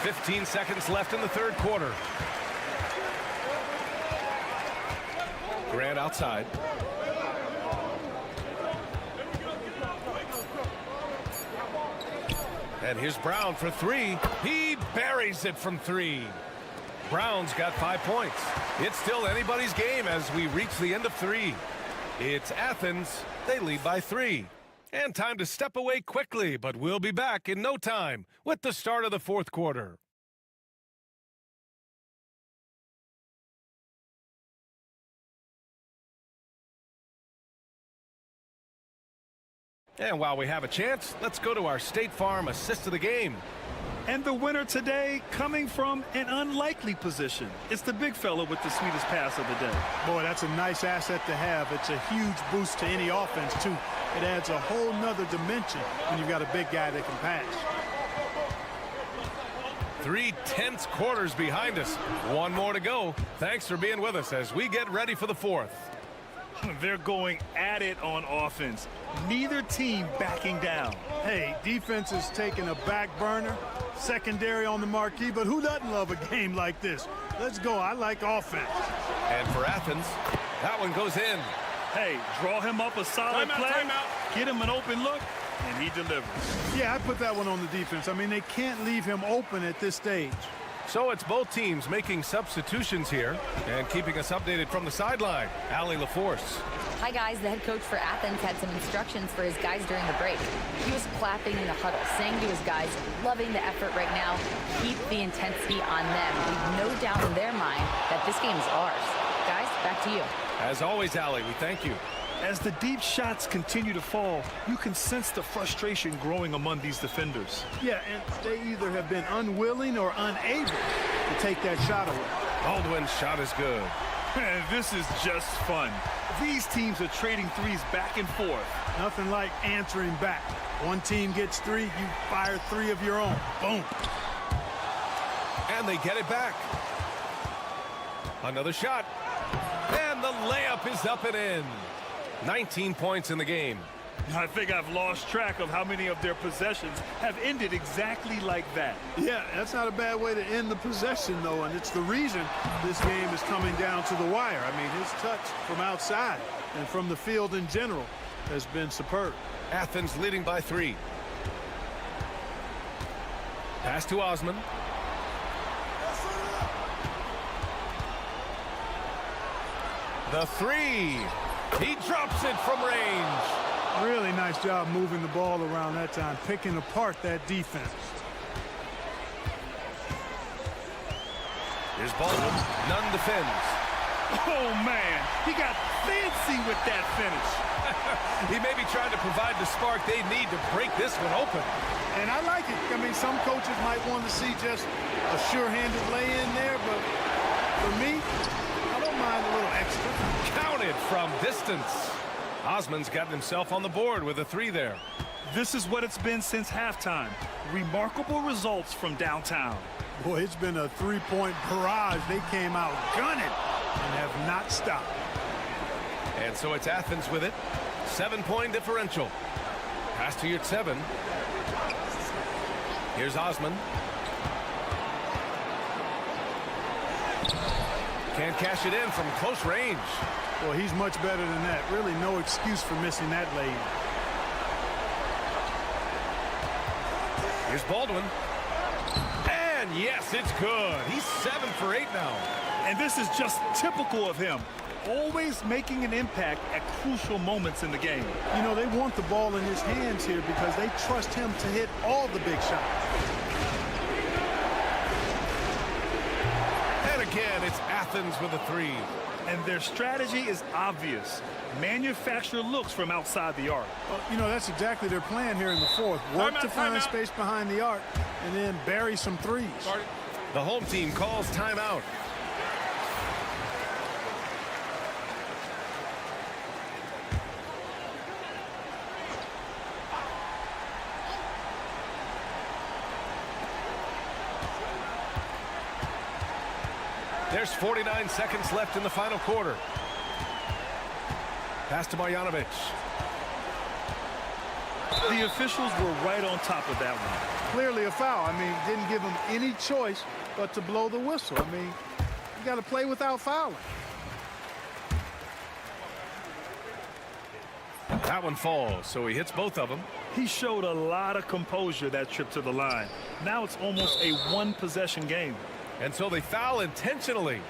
15 seconds left in the third quarter. Grant outside. And here's Brown for three. He buries it from three. Brown's got 5 points. It's still anybody's game as we reach the end of three. It's Athens. They lead by 3. And time to step away quickly, but we'll be back in no time with the start of the fourth quarter. And while we have a chance, let's go to our State Farm assist of the game. And the winner today coming from an unlikely position. It's the big fella with the sweetest pass of the day. Boy, that's a nice asset to have. It's a huge boost to any offense, too. It adds a whole nother dimension when you've got a big guy that can pass. 3 tense quarters behind us. One more to go. Thanks for being with us as we get ready for the fourth. They're going at it on offense. Neither team backing down. Hey, defense is taking a back burner, secondary on the marquee, but who doesn't love a game like this? Let's go. I like offense. And for Athens, that one goes in. Hey, draw him up a solid play, get him an open look, and he delivers. Yeah, I put that one on the defense. I mean, they can't leave him open at this stage. So it's both teams making substitutions here and keeping us updated from the sideline. Allie LaForce. Hi, guys. The head coach for Athens had some instructions for his guys during the break. He was clapping in the huddle, saying to his guys, loving the effort right now, keep the intensity on them. Leave no doubt in their mind that this game is ours. Guys, back to you. As always, Allie, we thank you. As the deep shots continue to fall, you can sense the frustration growing among these defenders. Yeah, and they either have been unwilling or unable to take that shot away. Baldwin's shot is good. This is just fun. These teams are trading threes back and forth. Nothing like answering back. One team gets 3, you fire 3 of your own. Boom. And they get it back. Another shot. And the layup is up and in. 19 points in the game. I think I've lost track of how many of their possessions have ended exactly like that. Yeah, that's not a bad way to end the possession, though, and it's the reason this game is coming down to the wire. I mean, his touch from outside and from the field in general has been superb. Athens leading by 3. Pass to Osman. The 3. He drops it from range. Really nice job moving the ball around that time, picking apart that defense. Here's Baldwin. Nunn defends. Oh, man. He got fancy with that finish. He may be trying to provide the spark they need to break this one open. And I like it. I mean, some coaches might want to see just a sure-handed lay-in there, but for me, I don't mind a little extra. Counted from distance. Osman's gotten himself on the board with a 3 there. This is what it's been since halftime. Remarkable results from downtown. Boy, it's been a 3-point barrage. They came out gunning and have not stopped. And so it's Athens with it. 7-point differential. Pass to your 7. Here's Osman. Can't cash it in from close range. Well, he's much better than that. Really no excuse for missing that lane. Here's Baldwin. And yes, it's good. He's 7 for 8 now. And this is just typical of him. Always making an impact at crucial moments in the game. You know, they want the ball in his hands here because they trust him to hit all the big shots. And it's Athens with a three. And their strategy is obvious. Manufacture looks from outside the arc. Well, you know, that's exactly their plan here in the fourth. Work to find space behind the arc and then bury some threes. The home team calls timeout. There's 49 seconds left in the final quarter. Pass to Marjanovic. The officials were right on top of that one. Clearly a foul. I mean, didn't give them any choice but to blow the whistle. I mean, you got to play without fouling. That one falls, so he hits both of them. He showed a lot of composure that trip to the line. Now it's almost a one-possession game. And so they foul intentionally.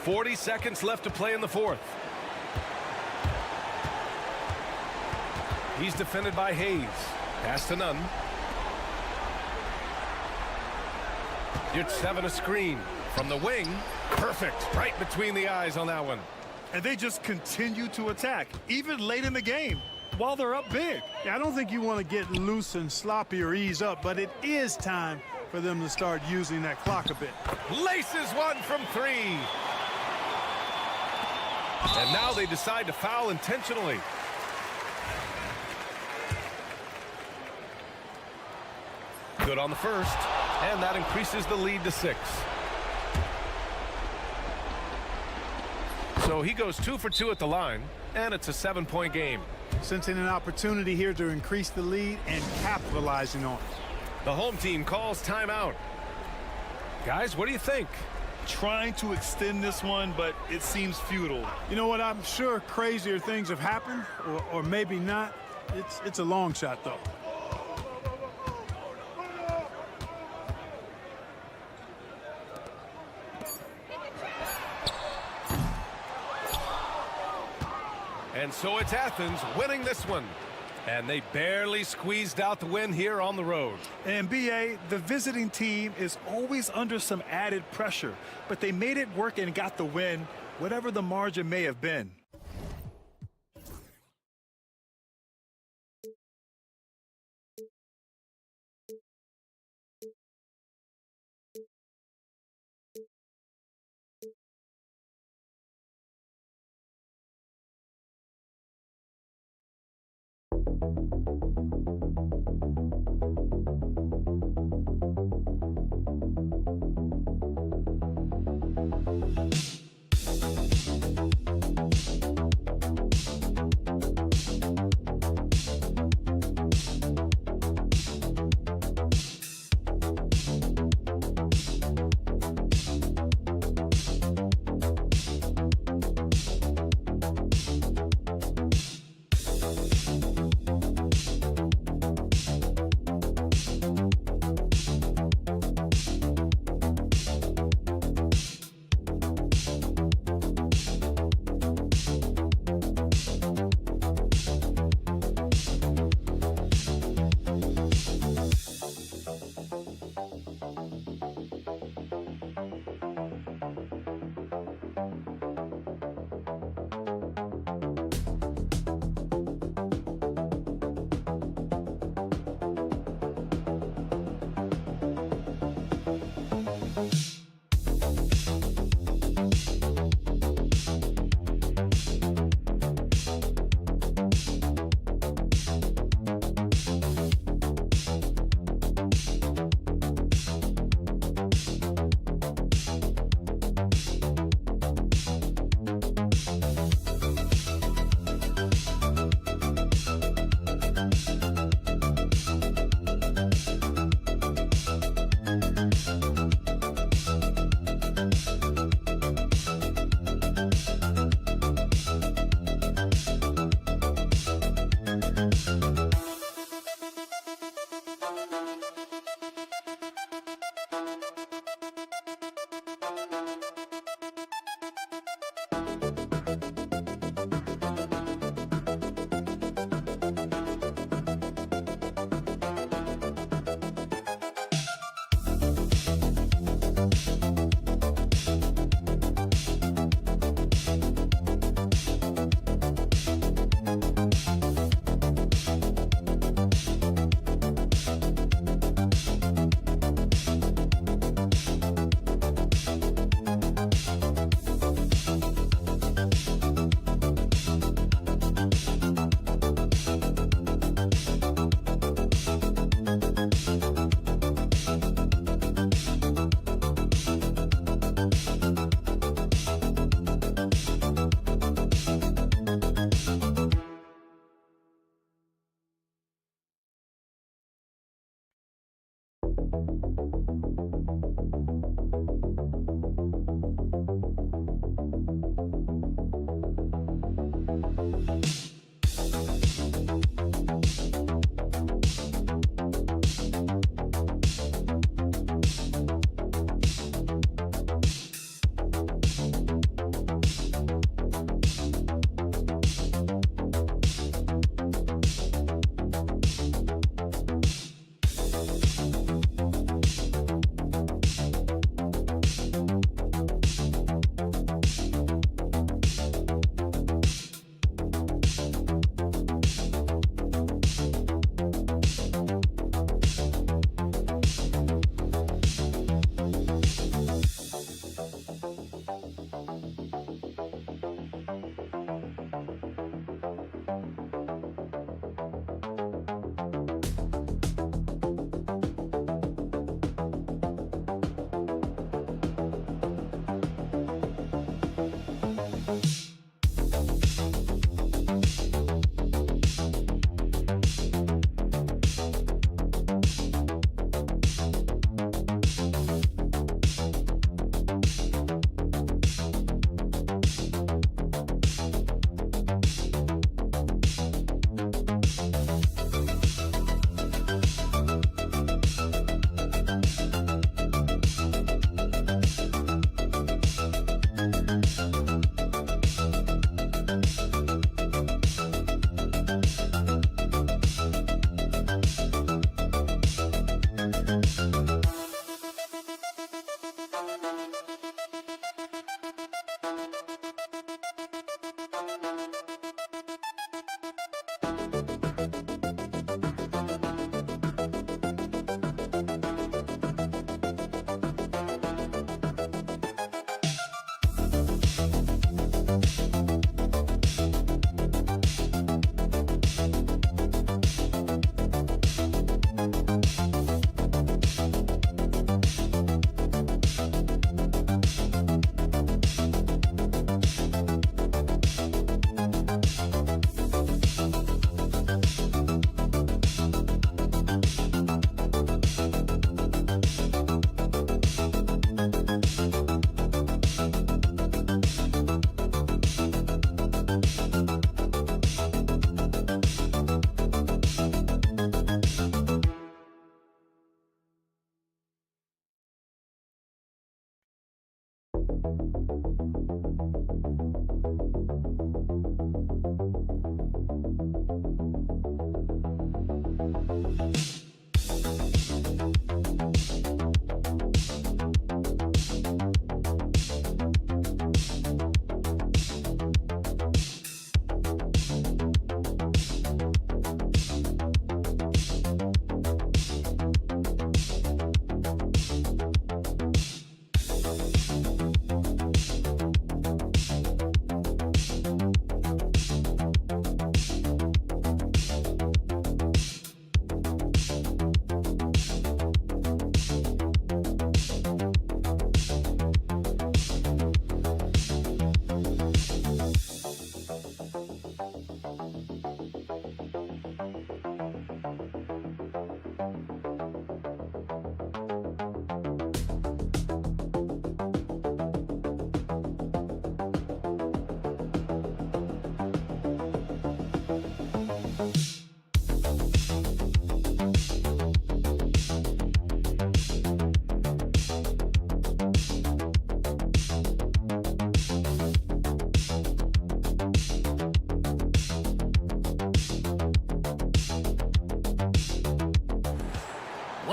.40 seconds left to play in the fourth. He's defended by Hayes. Pass to Nunn. Yurtseven a screen from the wing. Perfect. Right between the eyes on that one. And they just continue to attack, even late in the game, while they're up big. Yeah, I don't think you want to get loose and sloppy or ease up, but it is time for them to start using that clock a bit. Laces one from three. And now they decide to foul intentionally. Good on the first, and that increases the lead to 6. So he goes 2 for 2 at the line, and it's a 7-point game. Sensing an opportunity here to increase the lead and capitalizing on it. The home team calls timeout. Guys, what do you think? Trying to extend this one, but it seems futile. You know what? I'm sure crazier things have happened, or maybe not. It's a long shot, though. And so it's Athens winning this one. And they barely squeezed out the win here on the road. And BA, the visiting team is always under some added pressure, but they made it work and got the win, whatever the margin may have been.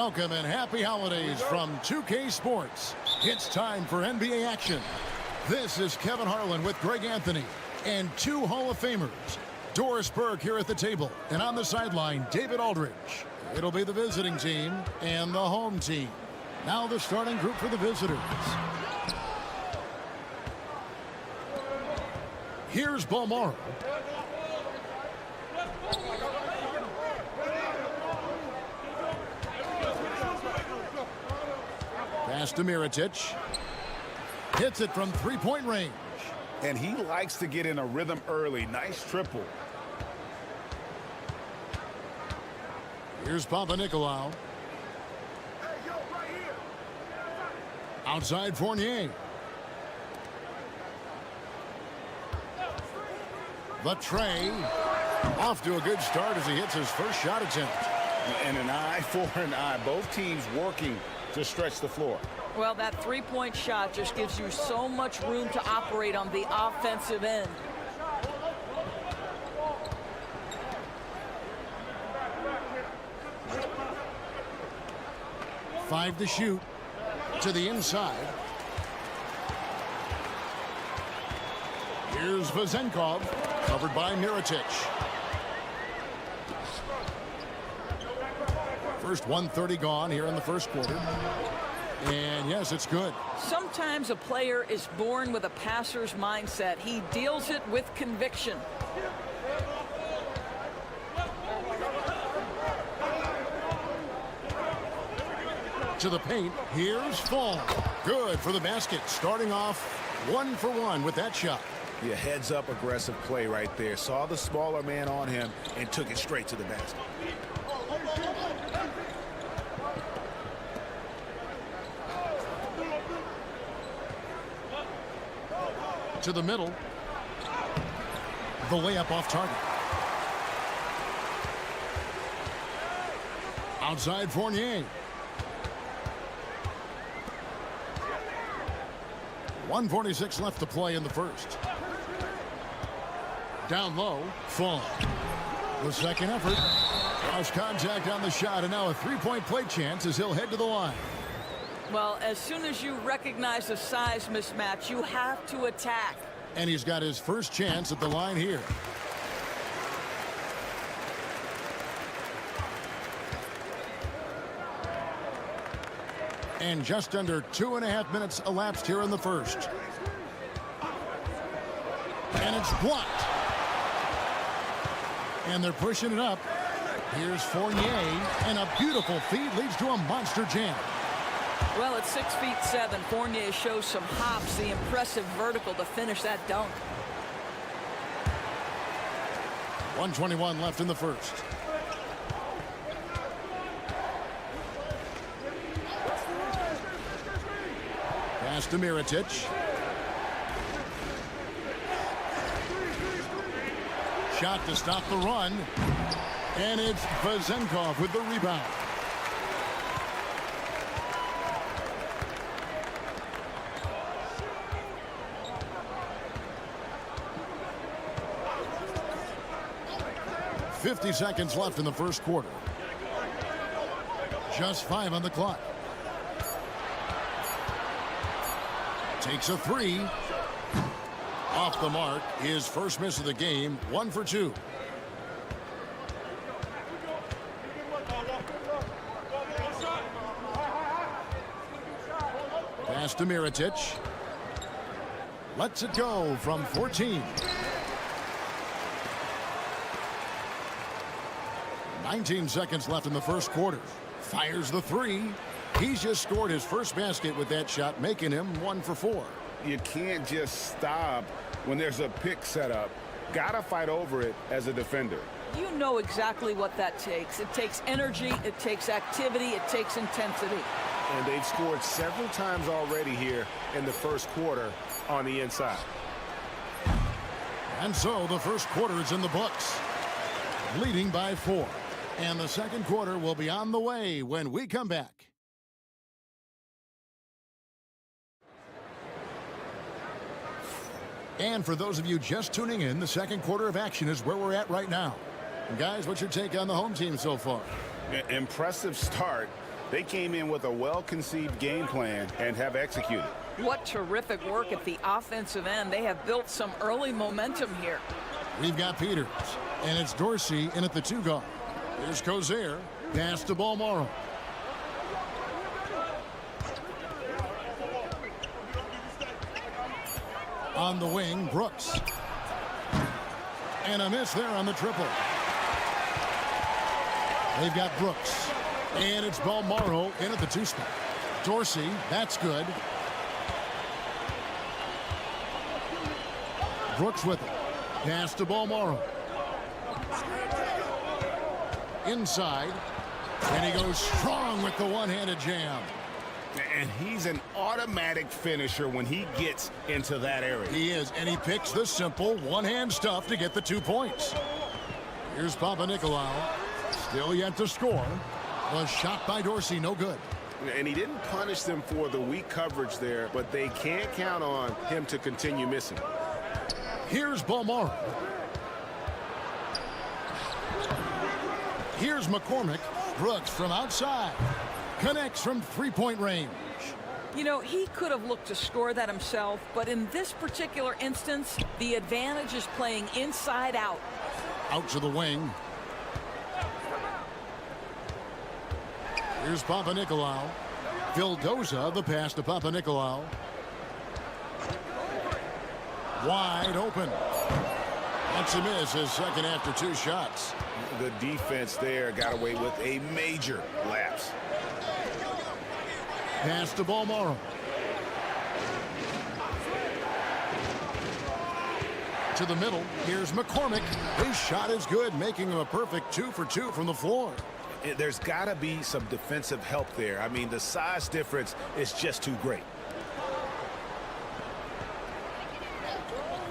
Welcome and happy holidays from 2K Sports. It's time for NBA action. This is Kevin Harlan with Greg Anthony and two Hall of Famers. Doris Burke here at the table, and on the sideline, David Aldridge. It'll be the visiting team and the home team. Now the starting group for the visitors. Here's Balmaro. Pass to Mirotic. Hits it from three-point range. And he likes to get in a rhythm early. Nice triple. Here's Papa Nicolau. Outside Fournier. The tray. Off to a good start as he hits his first shot attempt. And an eye for an eye. Both teams working to stretch the floor. Well, that three-point shot just gives you so much room to operate on the offensive end. Five to shoot. To the inside. Here's Vezenkov, covered by Mirotic. First 1:30 gone here in the first quarter. And yes, it's good. Sometimes a player is born with a passer's mindset. He deals it with conviction. To the paint, here's Fall. Good for the basket, starting off 1 for 1 with that shot. Yeah, heads up aggressive play right there. Saw the smaller man on him and took it straight to the basket. To the middle. The layup off target. Outside Fournier. 1:46 left to play in the first. Down low, Fall. The second effort. Cross contact on the shot, and now a three-point play chance as he'll head to the line. Well, as soon as you recognize a size mismatch, you have to attack. And he's got his first chance at the line here. And just under 2.5 minutes elapsed here in the first. And it's blocked. And they're pushing it up. Here's Fournier, and a beautiful feed leads to a monster jam. Well, at 6'7", Fournier shows some hops, the impressive vertical to finish that dunk. 1:21 left in the first. Pass to Mirotic. Shot to stop the run. And it's Vezenkov with the rebound. .50 seconds left in the first quarter. Just 5 on the clock. Takes a three. Off the mark. His first miss of the game. 1 for 2. Pass to Mirotic. Lets it go from 14. 19 seconds left in the first quarter. Fires the three. He's just scored his first basket with that shot, making him 1 for 4. You can't just stop when there's a pick set up. Gotta fight over it as a defender. You know exactly what that takes. It takes energy, it takes activity, it takes intensity. And they've scored several times already here in the first quarter on the inside. And so the first quarter is in the books. Leading by 4. And the second quarter will be on the way when we come back. And for those of you just tuning in, the second quarter of action is where we're at right now. And guys, what's your take on the home team so far? Impressive start. They came in with a well-conceived game plan and have executed. What terrific work at the offensive end. They have built some early momentum here. We've got Peters, and it's Dorsey in at the 2 guard. Here's Cozier. Pass to Balmaro. On the wing, Brooks. And a miss there on the triple. They've got Brooks. And it's Balmaro in at the 2 spot. Dorsey, that's good. Brooks with it. Pass to Balmaro. Inside. And he goes strong with the one-handed jam. And he's an automatic finisher when he gets into that area. He is, and he picks the simple one-hand stuff to get the 2 points. Here's Panathinaikos. Still yet to score. A shot by Dorsey, no good. And he didn't punish them for the weak coverage there, but they can't count on him to continue missing. Here's Balmaro. Here's McCormick. Brooks from outside. Connects from three-point range. You know, he could have looked to score that himself, but in this particular instance, the advantage is playing inside out. Out to the wing. Here's Panathinaikos. Vildoza, the pass to Panathinaikos. Wide open. That's a miss, his second after 2 shots. The defense there got away with a major lapse. Pass to Balmaro. To the middle. Here's McCormick. His shot is good, making him a perfect 2 for 2 from the floor. There's got to be some defensive help there. I mean, the size difference is just too great.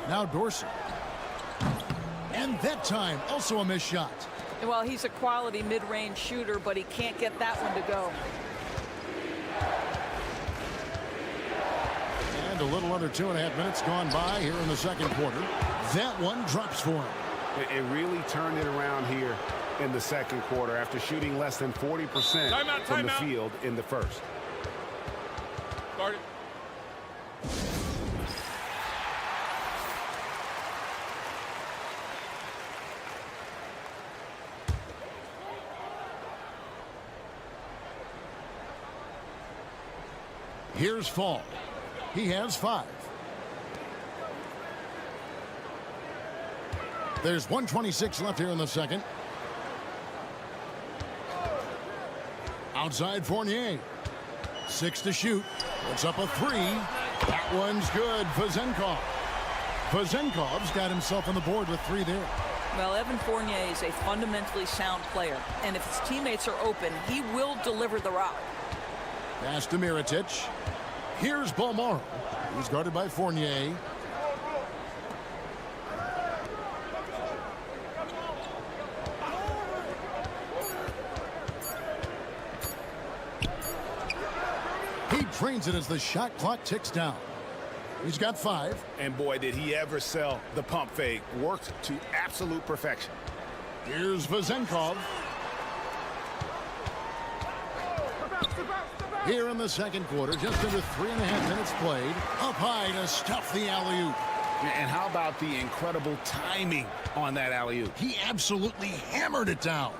Now Dorsey. And that time, also a missed shot. Well, he's a quality mid-range shooter, but he can't get that one to go. And a little under 2.5 minutes gone by here in the second quarter. That one drops for him. It really turned it around here in the second quarter after shooting less than 40% from the field in the first. Guard it. Here's Fall. He has 5. There's 1:26 left here in the second. Outside Fournier. 6 to shoot. Puts up a 3. That one's good. Vezenkov's got himself on the board with 3 there. Well, Evan Fournier is a fundamentally sound player, and if his teammates are open, he will deliver the rock. Pass to Mirotic. Here's Balmaro. He's guarded by Fournier. He drains it as the shot clock ticks down. He's got 5. And boy, did he ever sell the pump fake. Worked to absolute perfection. Here's Vezenkov. Here in the second quarter, just under 3.5 minutes played. Up high to stuff the alley-oop. And how about the incredible timing on that alley-oop? He absolutely hammered it down.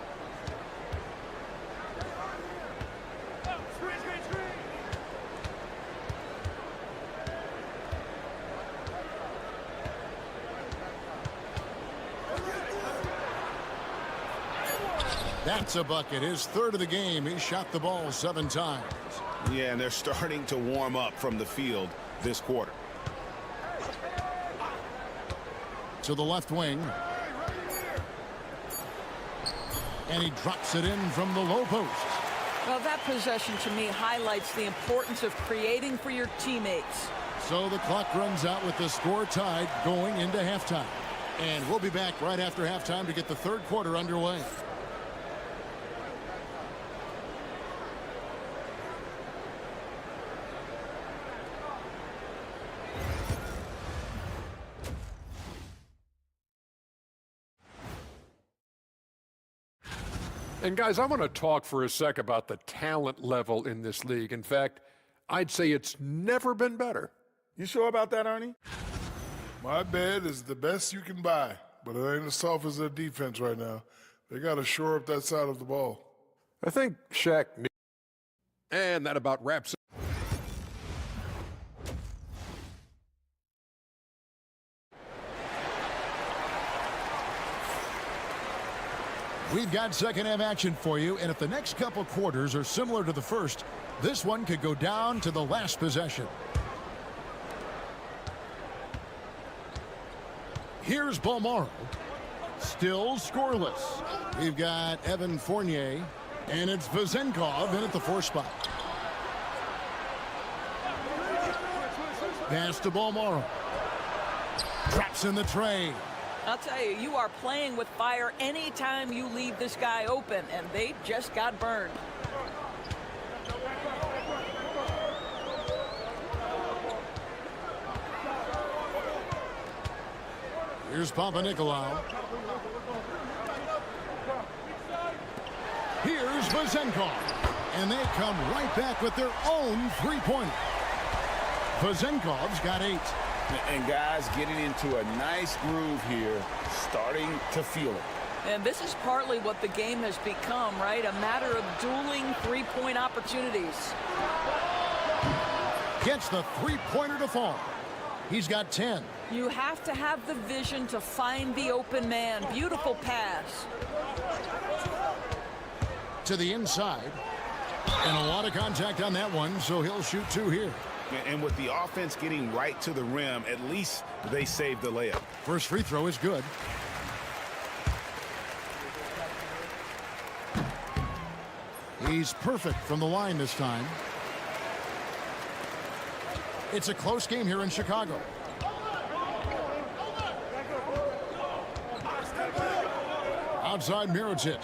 That's a bucket. His 3rd of the game. He shot the ball 7 times. Yeah, and they're starting to warm up from the field this quarter. To the left wing. And he drops it in from the low post. Well, that possession to me highlights the importance of creating for your teammates. So the clock runs out with the score tied going into halftime. And we'll be back right after halftime to get the third quarter underway. And guys, I want to talk for a sec about the talent level in this league. In fact, I'd say it's never been better. You sure about that, Ernie? My bed is the best you can buy, but it ain't as soft as their defense right now. They got to shore up that side of the ball. I think Shaq. And that about wraps it. We've got second half action for you, and if the next couple quarters are similar to the first, this one could go down to the last possession. Here's Balmaro. Still scoreless. We've got Evan Fournier, and it's Vezenkov in at the 4 spot. Pass to Balmoro. Drops in the tray. I'll tell you, you are playing with fire anytime you leave this guy open, and they just got burned. Here's Panathinaikos. Here's Vezenkov. And they come right back with their own three-pointer. Vezenkov's got 8. And guys getting into a nice groove here, starting to feel it. And this is partly what the game has become, right? A matter of dueling three-point opportunities. Gets the three-pointer to fall. He's got 10. You have to have the vision to find the open man. Beautiful pass. To the inside. And a lot of contact on that one, so he'll shoot 2 here. And with the offense getting right to the rim, at least they saved the layup. First free throw is good. He's perfect from the line this time. It's a close game here in Chicago. Outside Mirotic.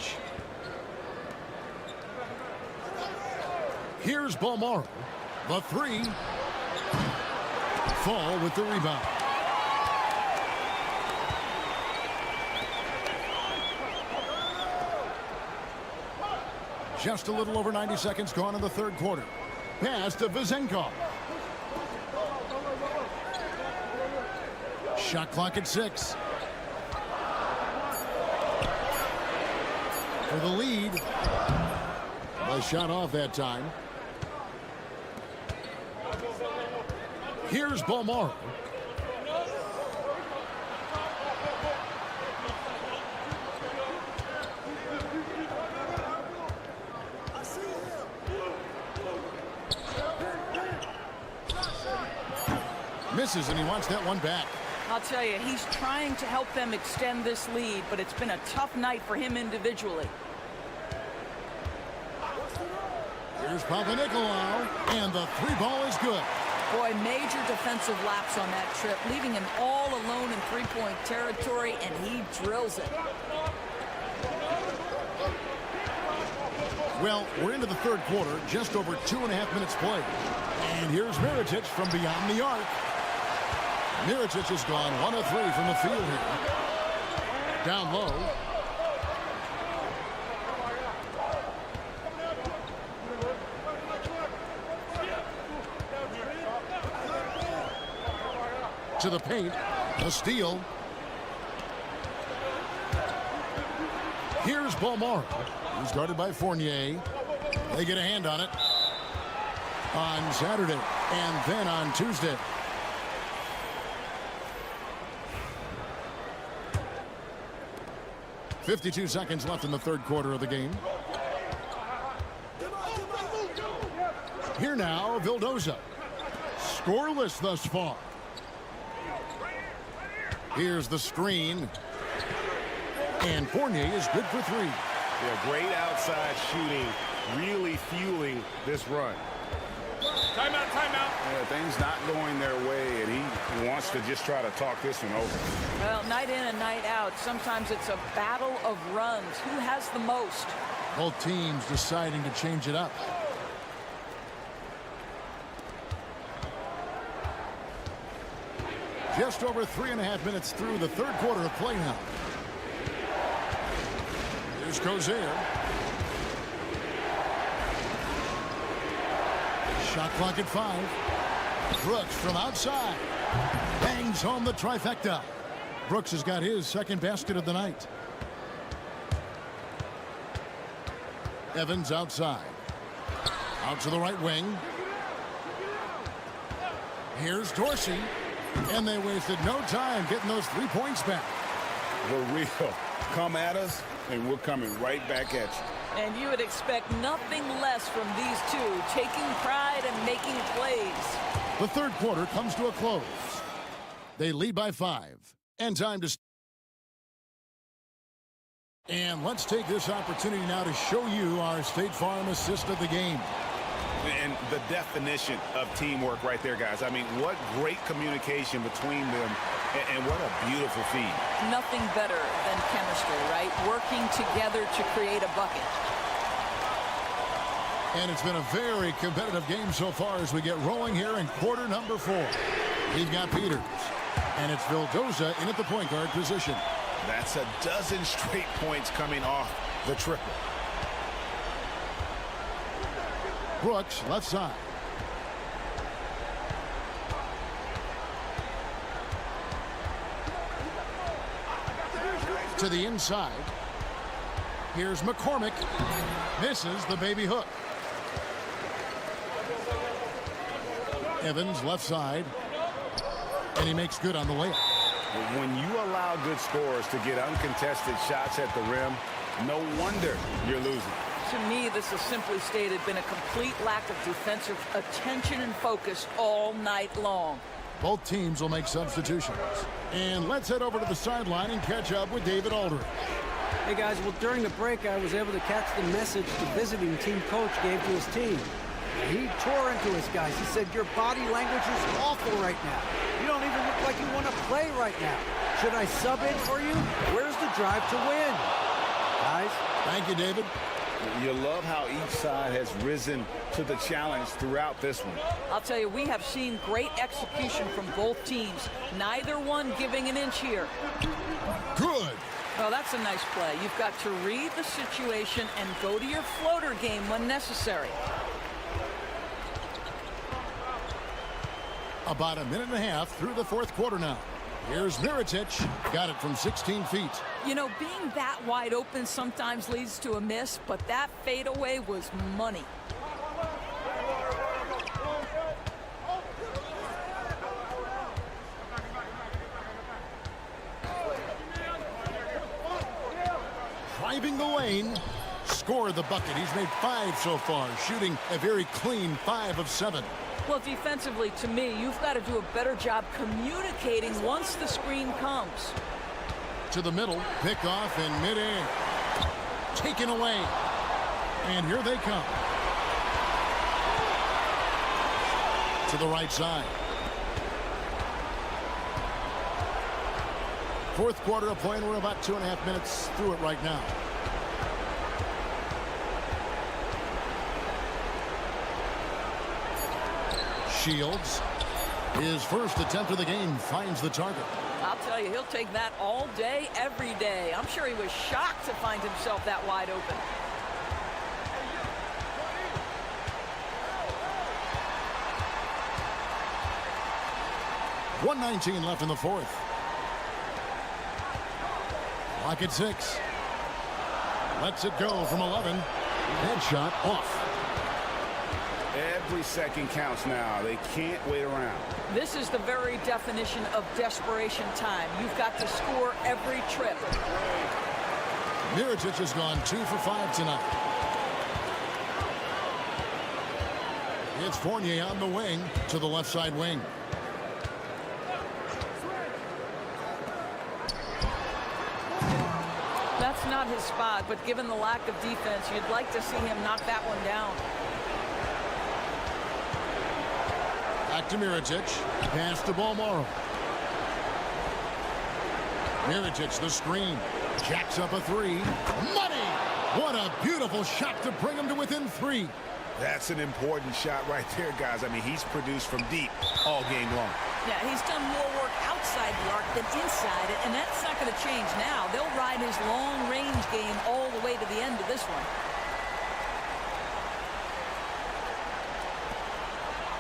Here's Balmoro. The 3. Fall with the rebound. Just a little over 90 seconds gone in the third quarter. Pass to Vezenkov. Shot clock at 6. For the lead. The shot off that time. Here's Balmoro. Misses, and he wants that one back. I'll tell you, he's trying to help them extend this lead, but it's been a tough night for him individually. Here's Panathinaikos, and the 3 ball is good. Boy, major defensive lapse on that trip, leaving him all alone in three-point territory, and he drills it. Well, we're into the third quarter, just over 2.5 minutes played. And here's Mirotic from beyond the arc. Mirotic has gone 1 of 3 from the field here. Down low. To the paint. A steal. Here's Balmoro. He's guarded by Fournier. They get a hand on it on Saturday and then on Tuesday. .52 seconds left in the third quarter of the game. Here now, Vildoza. Scoreless thus far. Here's the screen. And Fournier is good for 3. Yeah, great outside shooting, really fueling this run. Timeout, timeout. Yeah, things not going their way, and he wants to just try to talk this one over. Well, night in and night out, sometimes it's a battle of runs. Who has the most? Both teams deciding to change it up. Just over 3.5 minutes through the third quarter of play now. Here's Cozier. Shot clock at 5. Brooks from outside. Bangs home the trifecta. Brooks has got his second basket of the night. Evans outside. Out to the right wing. Here's Dorsey. And they wasted no time getting those 3 points back. For real. Come at us, and we're coming right back at you. And you would expect nothing less from these two, taking pride and making plays. The third quarter comes to a close. They lead by 5. And time to... And let's take this opportunity now to show you our State Farm assist of the game. And the definition of teamwork right there, guys. I mean, what great communication between them, and what a beautiful feed. Nothing better than chemistry, right? Working together to create a bucket. And it's been a very competitive game so far as we get rolling here in quarter number 4. We've got Peters. And it's Vildoza in at the point guard position. That's a dozen straight points coming off the triple. Brooks, left side. To the inside. Here's McCormick. Misses the baby hook. Evans, left side. And he makes good on the layup. When you allow good scorers to get uncontested shots at the rim, no wonder you're losing. To me, this has simply stated been a complete lack of defensive attention and focus all night long. Both teams will make substitutions. And let's head over to the sideline and catch up with David Aldridge. Hey guys, well during the break I was able to catch the message the visiting team coach gave to his team. He tore into his guys. He said, your body language is awful right now. You don't even look like you want to play right now. Should I sub in for you? Where's the drive to win? Guys? Thank you, David. You love how each side has risen to the challenge throughout this one. I'll tell you, we have seen great execution from both teams. Neither one giving an inch here. Good. Oh, that's a nice play. You've got to read the situation and go to your floater game when necessary. About a minute and a half through the fourth quarter now. Here's Mirotic. Got it from 16 feet. You know, being that wide open sometimes leads to a miss, but that fadeaway was money. Driving the lane. Scored the bucket. He's made 5 so far, shooting a very clean 5 of 7. Well, defensively, to me, you've got to do a better job communicating once the screen comes. To the middle, pick off in midair. Taken away. And here they come. To the right side. Fourth quarter of play, and we're about 2.5 minutes through it right now. Shields, his first attempt of the game, finds the target. I'll tell you, he'll take that all day, every day. I'm sure he was shocked to find himself that wide open. .119 left in the fourth. Clock at 6. Lets it go from 11. Headshot off. Every second counts now. They can't wait around. This is the very definition of desperation time. You've got to score every trip. Mirotic has gone 2 for 5 tonight. It's Fournier on the wing to the left side wing. That's not his spot, but given the lack of defense, you'd like to see him knock that one down. Back to Mirotic. Pass to Balmoro. Mirotic, the screen. Jacks up a 3. Money! What a beautiful shot to bring him to within 3. That's an important shot right there, guys. I mean, he's produced from deep all game long. Yeah, he's done more work outside the arc than inside it, and that's not going to change now. They'll ride his long-range game all the way to the end of this one.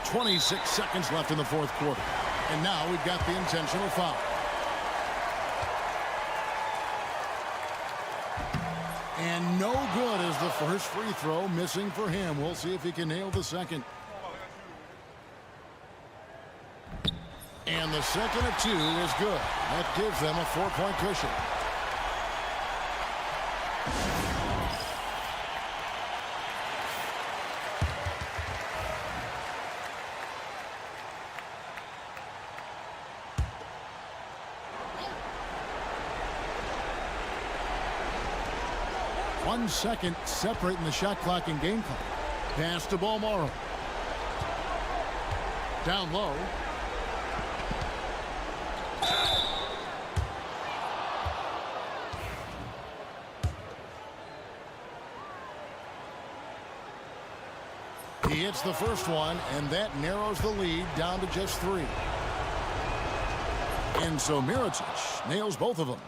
26 seconds left in the fourth quarter. And now we've got the intentional foul. And no good as the first free throw missing for him. We'll see if he can nail the second. And the second of 2 is good. That gives them a 4-point cushion. .1 second separating the shot clock and game clock. Pass to Balmoro. Down low. He hits the first one, and that narrows the lead down to just 3. And so Mirotic nails both of them.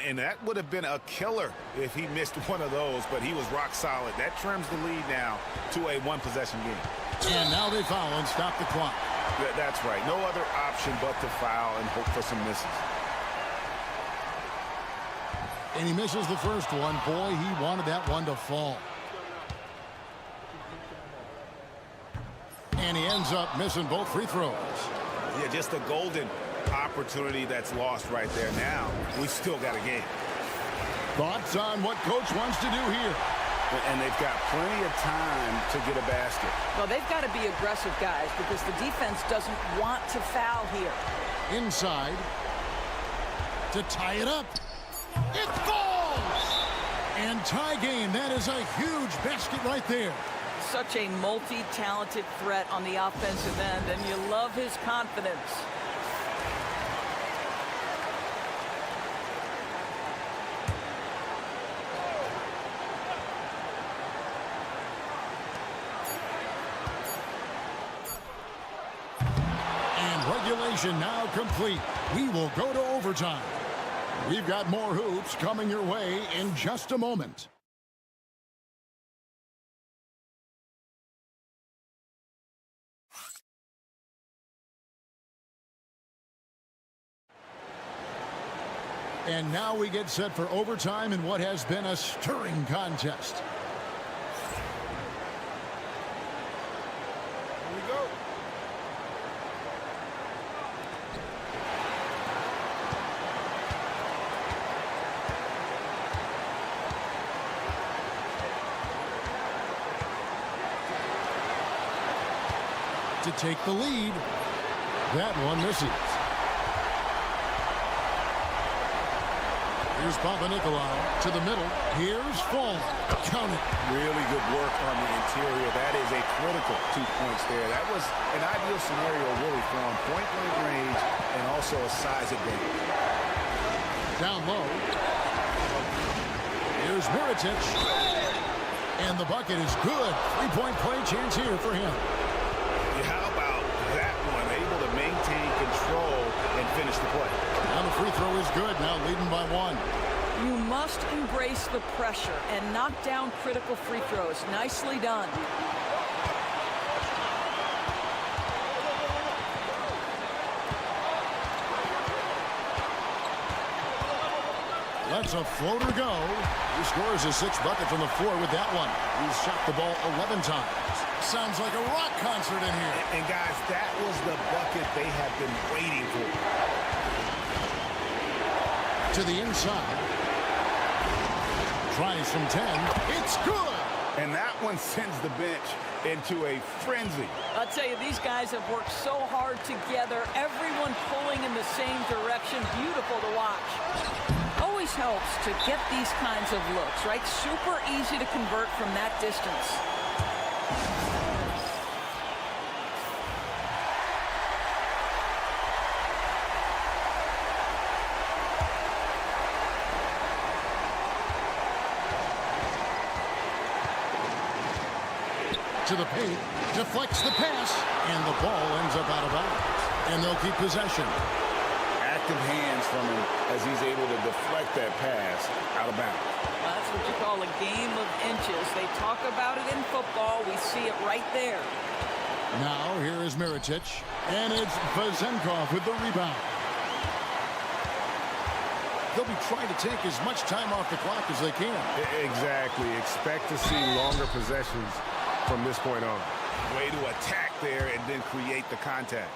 And that would have been a killer if he missed one of those, but he was rock solid. That trims the lead now to a one-possession game. And now they foul and stop the clock. That's right. No other option but to foul and hope for some misses. And he misses the first one. Boy, he wanted that one to fall. And he ends up missing both free throws. Yeah, just a golden opportunity that's lost right there. Now, we still got a game. Thoughts on what coach wants to do here? And they've got plenty of time to get a basket. Well, they've got to be aggressive, guys, because the defense doesn't want to foul here. Inside to tie it up. It falls! And tie game. That is a huge basket right there. Such a multi-talented threat on the offensive end, and you love his confidence. And regulation now complete. We will go to overtime. We've got more hoops coming your way in just a moment. And now we get set for overtime in what has been a stirring contest. Here we go. To take the lead. That one misses. Here's Panathinaikos to the middle. Here's Fall. Count it. Really good work on the interior. That is a critical 2 points there. That was an ideal scenario really for him. Point-blank range and also a size advantage. Down low. Here's Mirotic. And the bucket is good. Three-point play chance here for him. How about that one? Able to maintain control and finish the play. And the free throw is good. Now leading by 1. You must embrace the pressure and knock down critical free throws. Nicely done. Lets a floater go. He scores his 6th bucket from the floor with that one. He's shot the ball 11 times. Sounds like a rock concert in here. And guys, that was the bucket they have been waiting for. To the inside. Tries from 10. It's good. And that one sends the bench into a frenzy. I'll tell you, these guys have worked so hard together. Everyone pulling in the same direction. Beautiful to watch. Always helps to get these kinds of looks, right? Super easy to convert from that distance. To the paint, deflects the pass, and the ball ends up out of bounds. And they'll keep possession. Active hands from him as he's able to deflect that pass out of bounds. Well, that's what you call a game of inches. They talk about it in football. We see it right there. Now here is Mirotic, and it's Vezenkov with the rebound. They'll be trying to take as much time off the clock as they can. Exactly. Expect to see longer possessions from this point on. Way to attack there and then create the contact.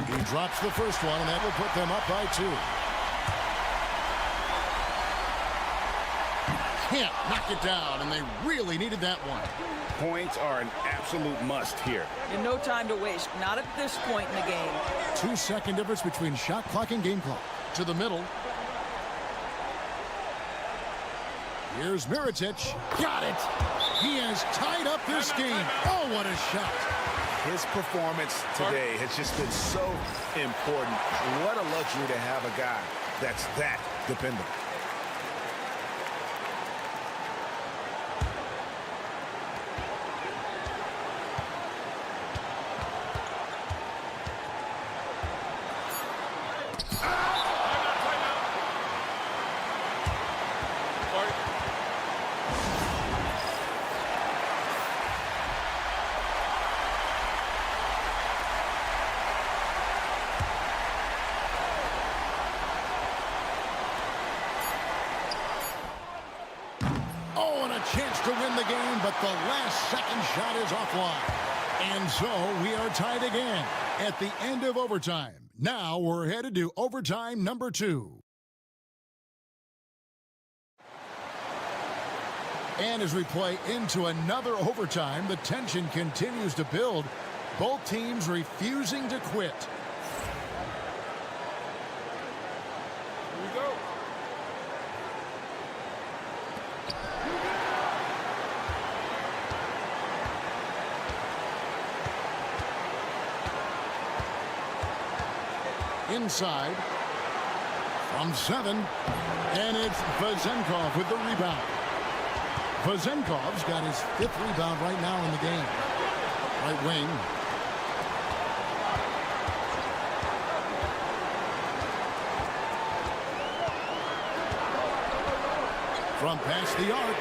He drops the first one, and that will put them up by 2. Can't knock it down, and they really needed that one. Points are an absolute must here. And no time to waste. Not at this point in the game. 2-second difference between shot clock and game clock. To the middle. Here's Mirotic. Got it. He has tied up this game. Oh, what a shot. His performance today has just been so important. What a luxury to have a guy that's that dependable. Chance to win the game, but the last second shot is offline. And so we are tied again at the end of overtime. Now we're headed to overtime number 2. And as we play into another overtime, the tension continues to build. Both teams refusing to quit. Here we go. Inside from 7, and it's Vezenkov with the rebound. Vezenkov's got his 5th rebound right now in the game. Right wing. From past the arc,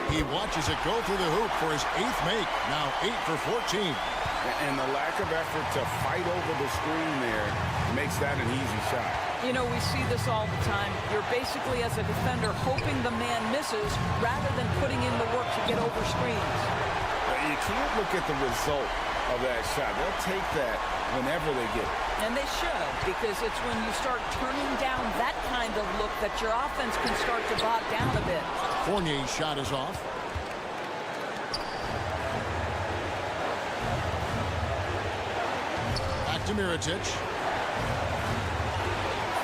he watches it go through the hoop for his 8th make. Now 8 for 14. And the lack of effort to fight over the screen there makes that an easy shot. You know, we see this all the time. You're basically, as a defender, hoping the man misses rather than putting in the work to get over screens. You can't look at the result of that shot. They'll take that whenever they get it. And they should, because it's when you start turning down that kind of look that your offense can start to bog down a bit. Fournier's shot is off. To Mirotic.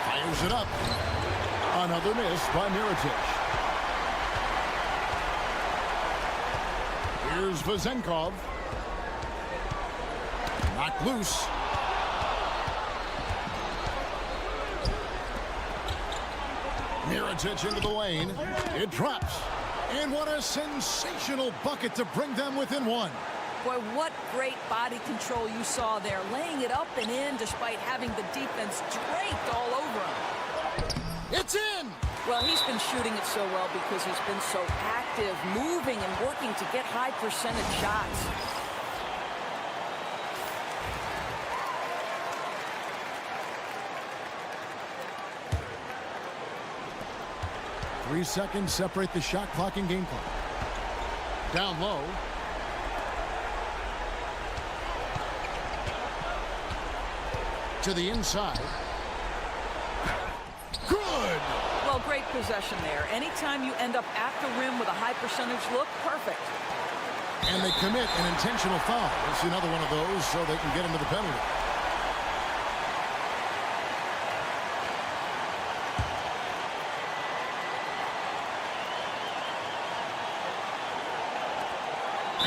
Fires it up. Another miss by Mirotic. Here's Vezenkov. Knocked loose. Mirotic into the lane. It drops. And what a sensational bucket to bring them within 1. Boy, what great body control you saw there, laying it up and in despite having the defense draped all over him. It's in! Well, he's been shooting it so well because he's been so active, moving and working to get high percentage shots. Three seconds separate the shot clock and game clock. Down low. To the inside. Good! Well, great possession there. Anytime you end up at the rim with a high percentage look, perfect. And they commit an intentional foul. It's another one of those so they can get into the penalty.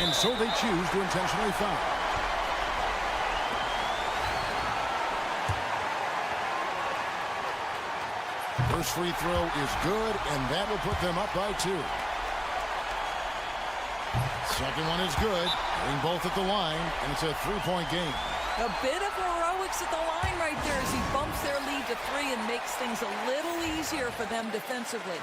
And so they choose to intentionally foul. First free throw is good, and that will put them up by 2. Second one is good. Getting both at the line, and it's a 3-point game. A bit of heroics at the line right there as he bumps their lead to 3 and makes things a little easier for them defensively.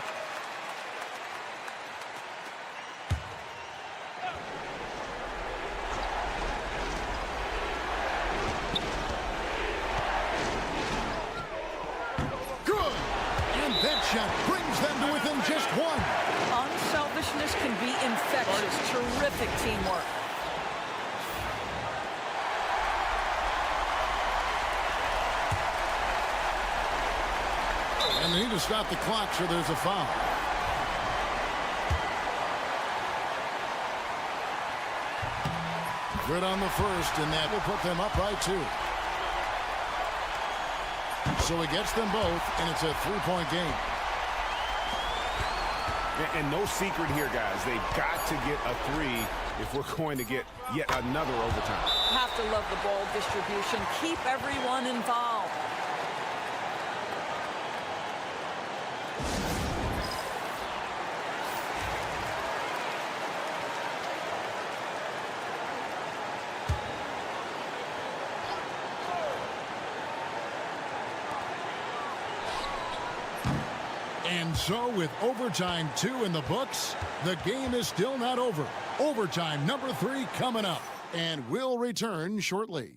Brings them to within just 1. Unselfishness can be infectious. Terrific teamwork. And they need to stop the clock, so there's a foul. Good on the first, and that will put them up by 2. So he gets them both, and it's a 3-point game. And no secret here, guys. They've got to get a 3 if we're going to get yet another overtime. Have to love the ball distribution. Keep everyone involved. And so with overtime 2 in the books, the game is still not over. Overtime number 3 coming up, and we'll return shortly.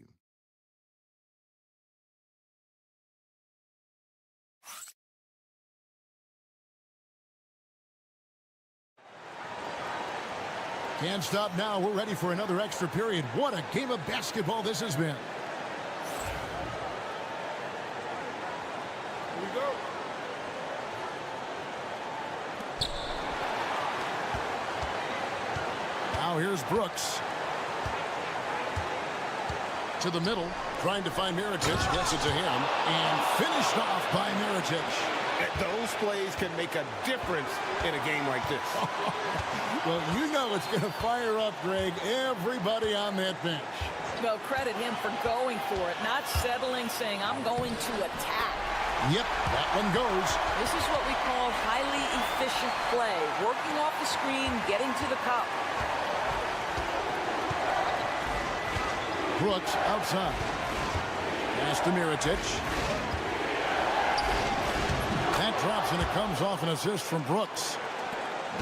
Can't stop now. We're ready for another extra period. What a game of basketball this has been. Here we go. Now here's Brooks. To the middle, trying to find Mirotic. Gets it to him, and finished off by Mirotic. Those plays can make a difference in a game like this. Well, you know it's going to fire up, Greg, everybody on that bench. Well, credit him for going for it, not settling, saying, I'm going to attack. Yep, that one goes. This is what we call highly efficient play. Working off the screen, getting to the cup. Brooks outside. Pass to Mirotic. That drops, and it comes off an assist from Brooks.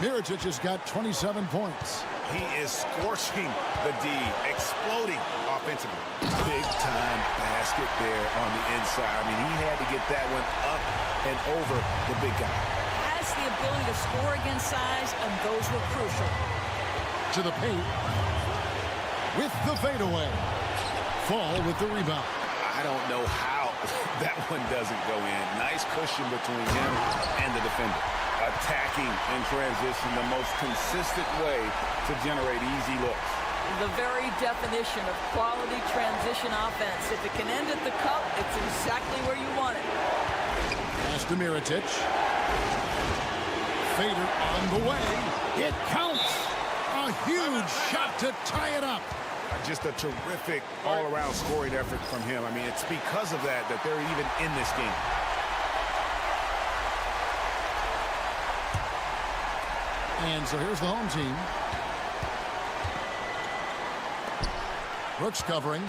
Mirotic has got 27 points. He is scorching the D, exploding offensively. Big-time basket there on the inside. I mean, he had to get that one up and over the big guy. Has the ability to score against size, and those were crucial. To the paint. With the fadeaway. Fall with the rebound. I don't know how that one doesn't go in. Nice cushion between him and the defender. Attacking in transition, the most consistent way to generate easy looks. The very definition of quality transition offense. If it can end at the cup, it's exactly where you want it. Pass to Mirotic. Fader on the way. It counts. A huge shot to tie it up. Just a terrific all-around scoring effort from him. I mean, it's because of that they're even in this game. And so here's the home team. Brooks covering.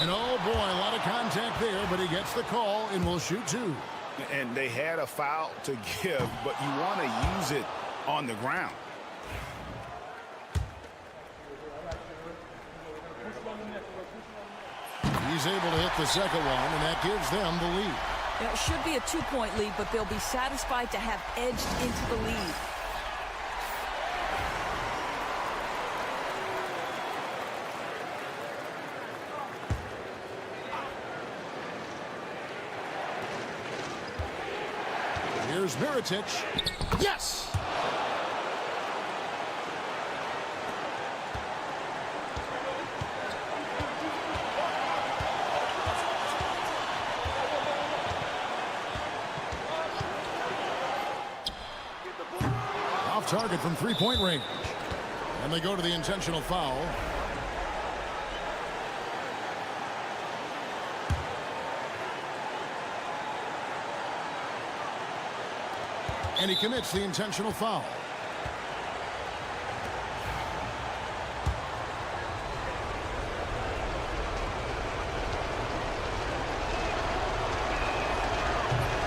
And oh boy, a lot of contact there, but he gets the call and will shoot 2. And they had a foul to give, but you want to use it on the ground. He's able to hit the second one, and that gives them the lead. It should be a 2-point lead, but they'll be satisfied to have edged into the lead. Here's Mirotic. Yes! Off target from three-point range. And they go to the intentional foul. And he commits the intentional foul.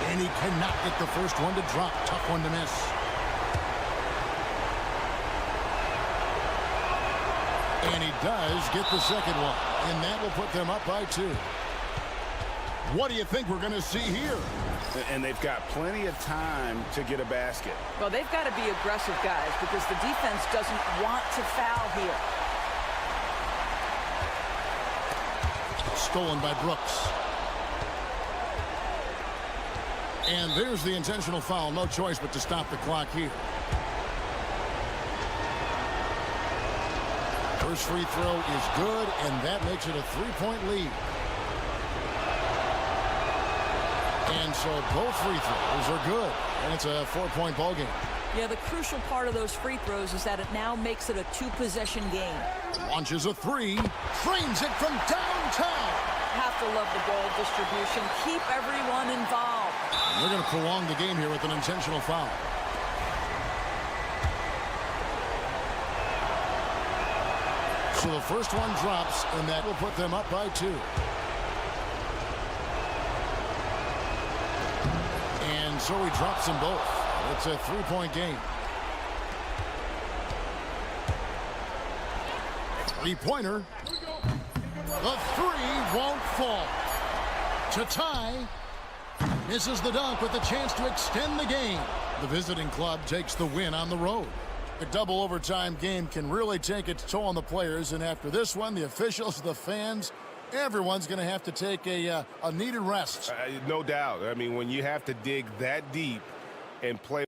And he cannot get the first one to drop. Tough one to miss. And he does get the second one. And that will put them up by 2. What do you think we're going to see here? And they've got plenty of time to get a basket. Well, they've got to be aggressive, guys, because the defense doesn't want to foul here. Stolen by Brooks. And there's the intentional foul. No choice but to stop the clock here. First free throw is good, and that makes it a 3-point lead. And So both free throws are good, and it's a 4-point ball game. Yeah, the crucial part of those free throws is that it now makes it a 2-possession game. Launches a 3, frames it from downtown. Have to love the goal distribution. Keep everyone involved. And they're going to prolong the game here with an intentional foul. So the first one drops, and that will put them up by 2. And so he drops them both. It's a 3-point game. 3-pointer. The 3 won't fall. To tie. Misses the dunk with a chance to extend the game. The visiting club takes the win on the road. A double overtime game can really take its toll on the players, and after this one, the officials, the fans, everyone's going to have to take a needed rest. No doubt. I mean, when you have to dig that deep and play.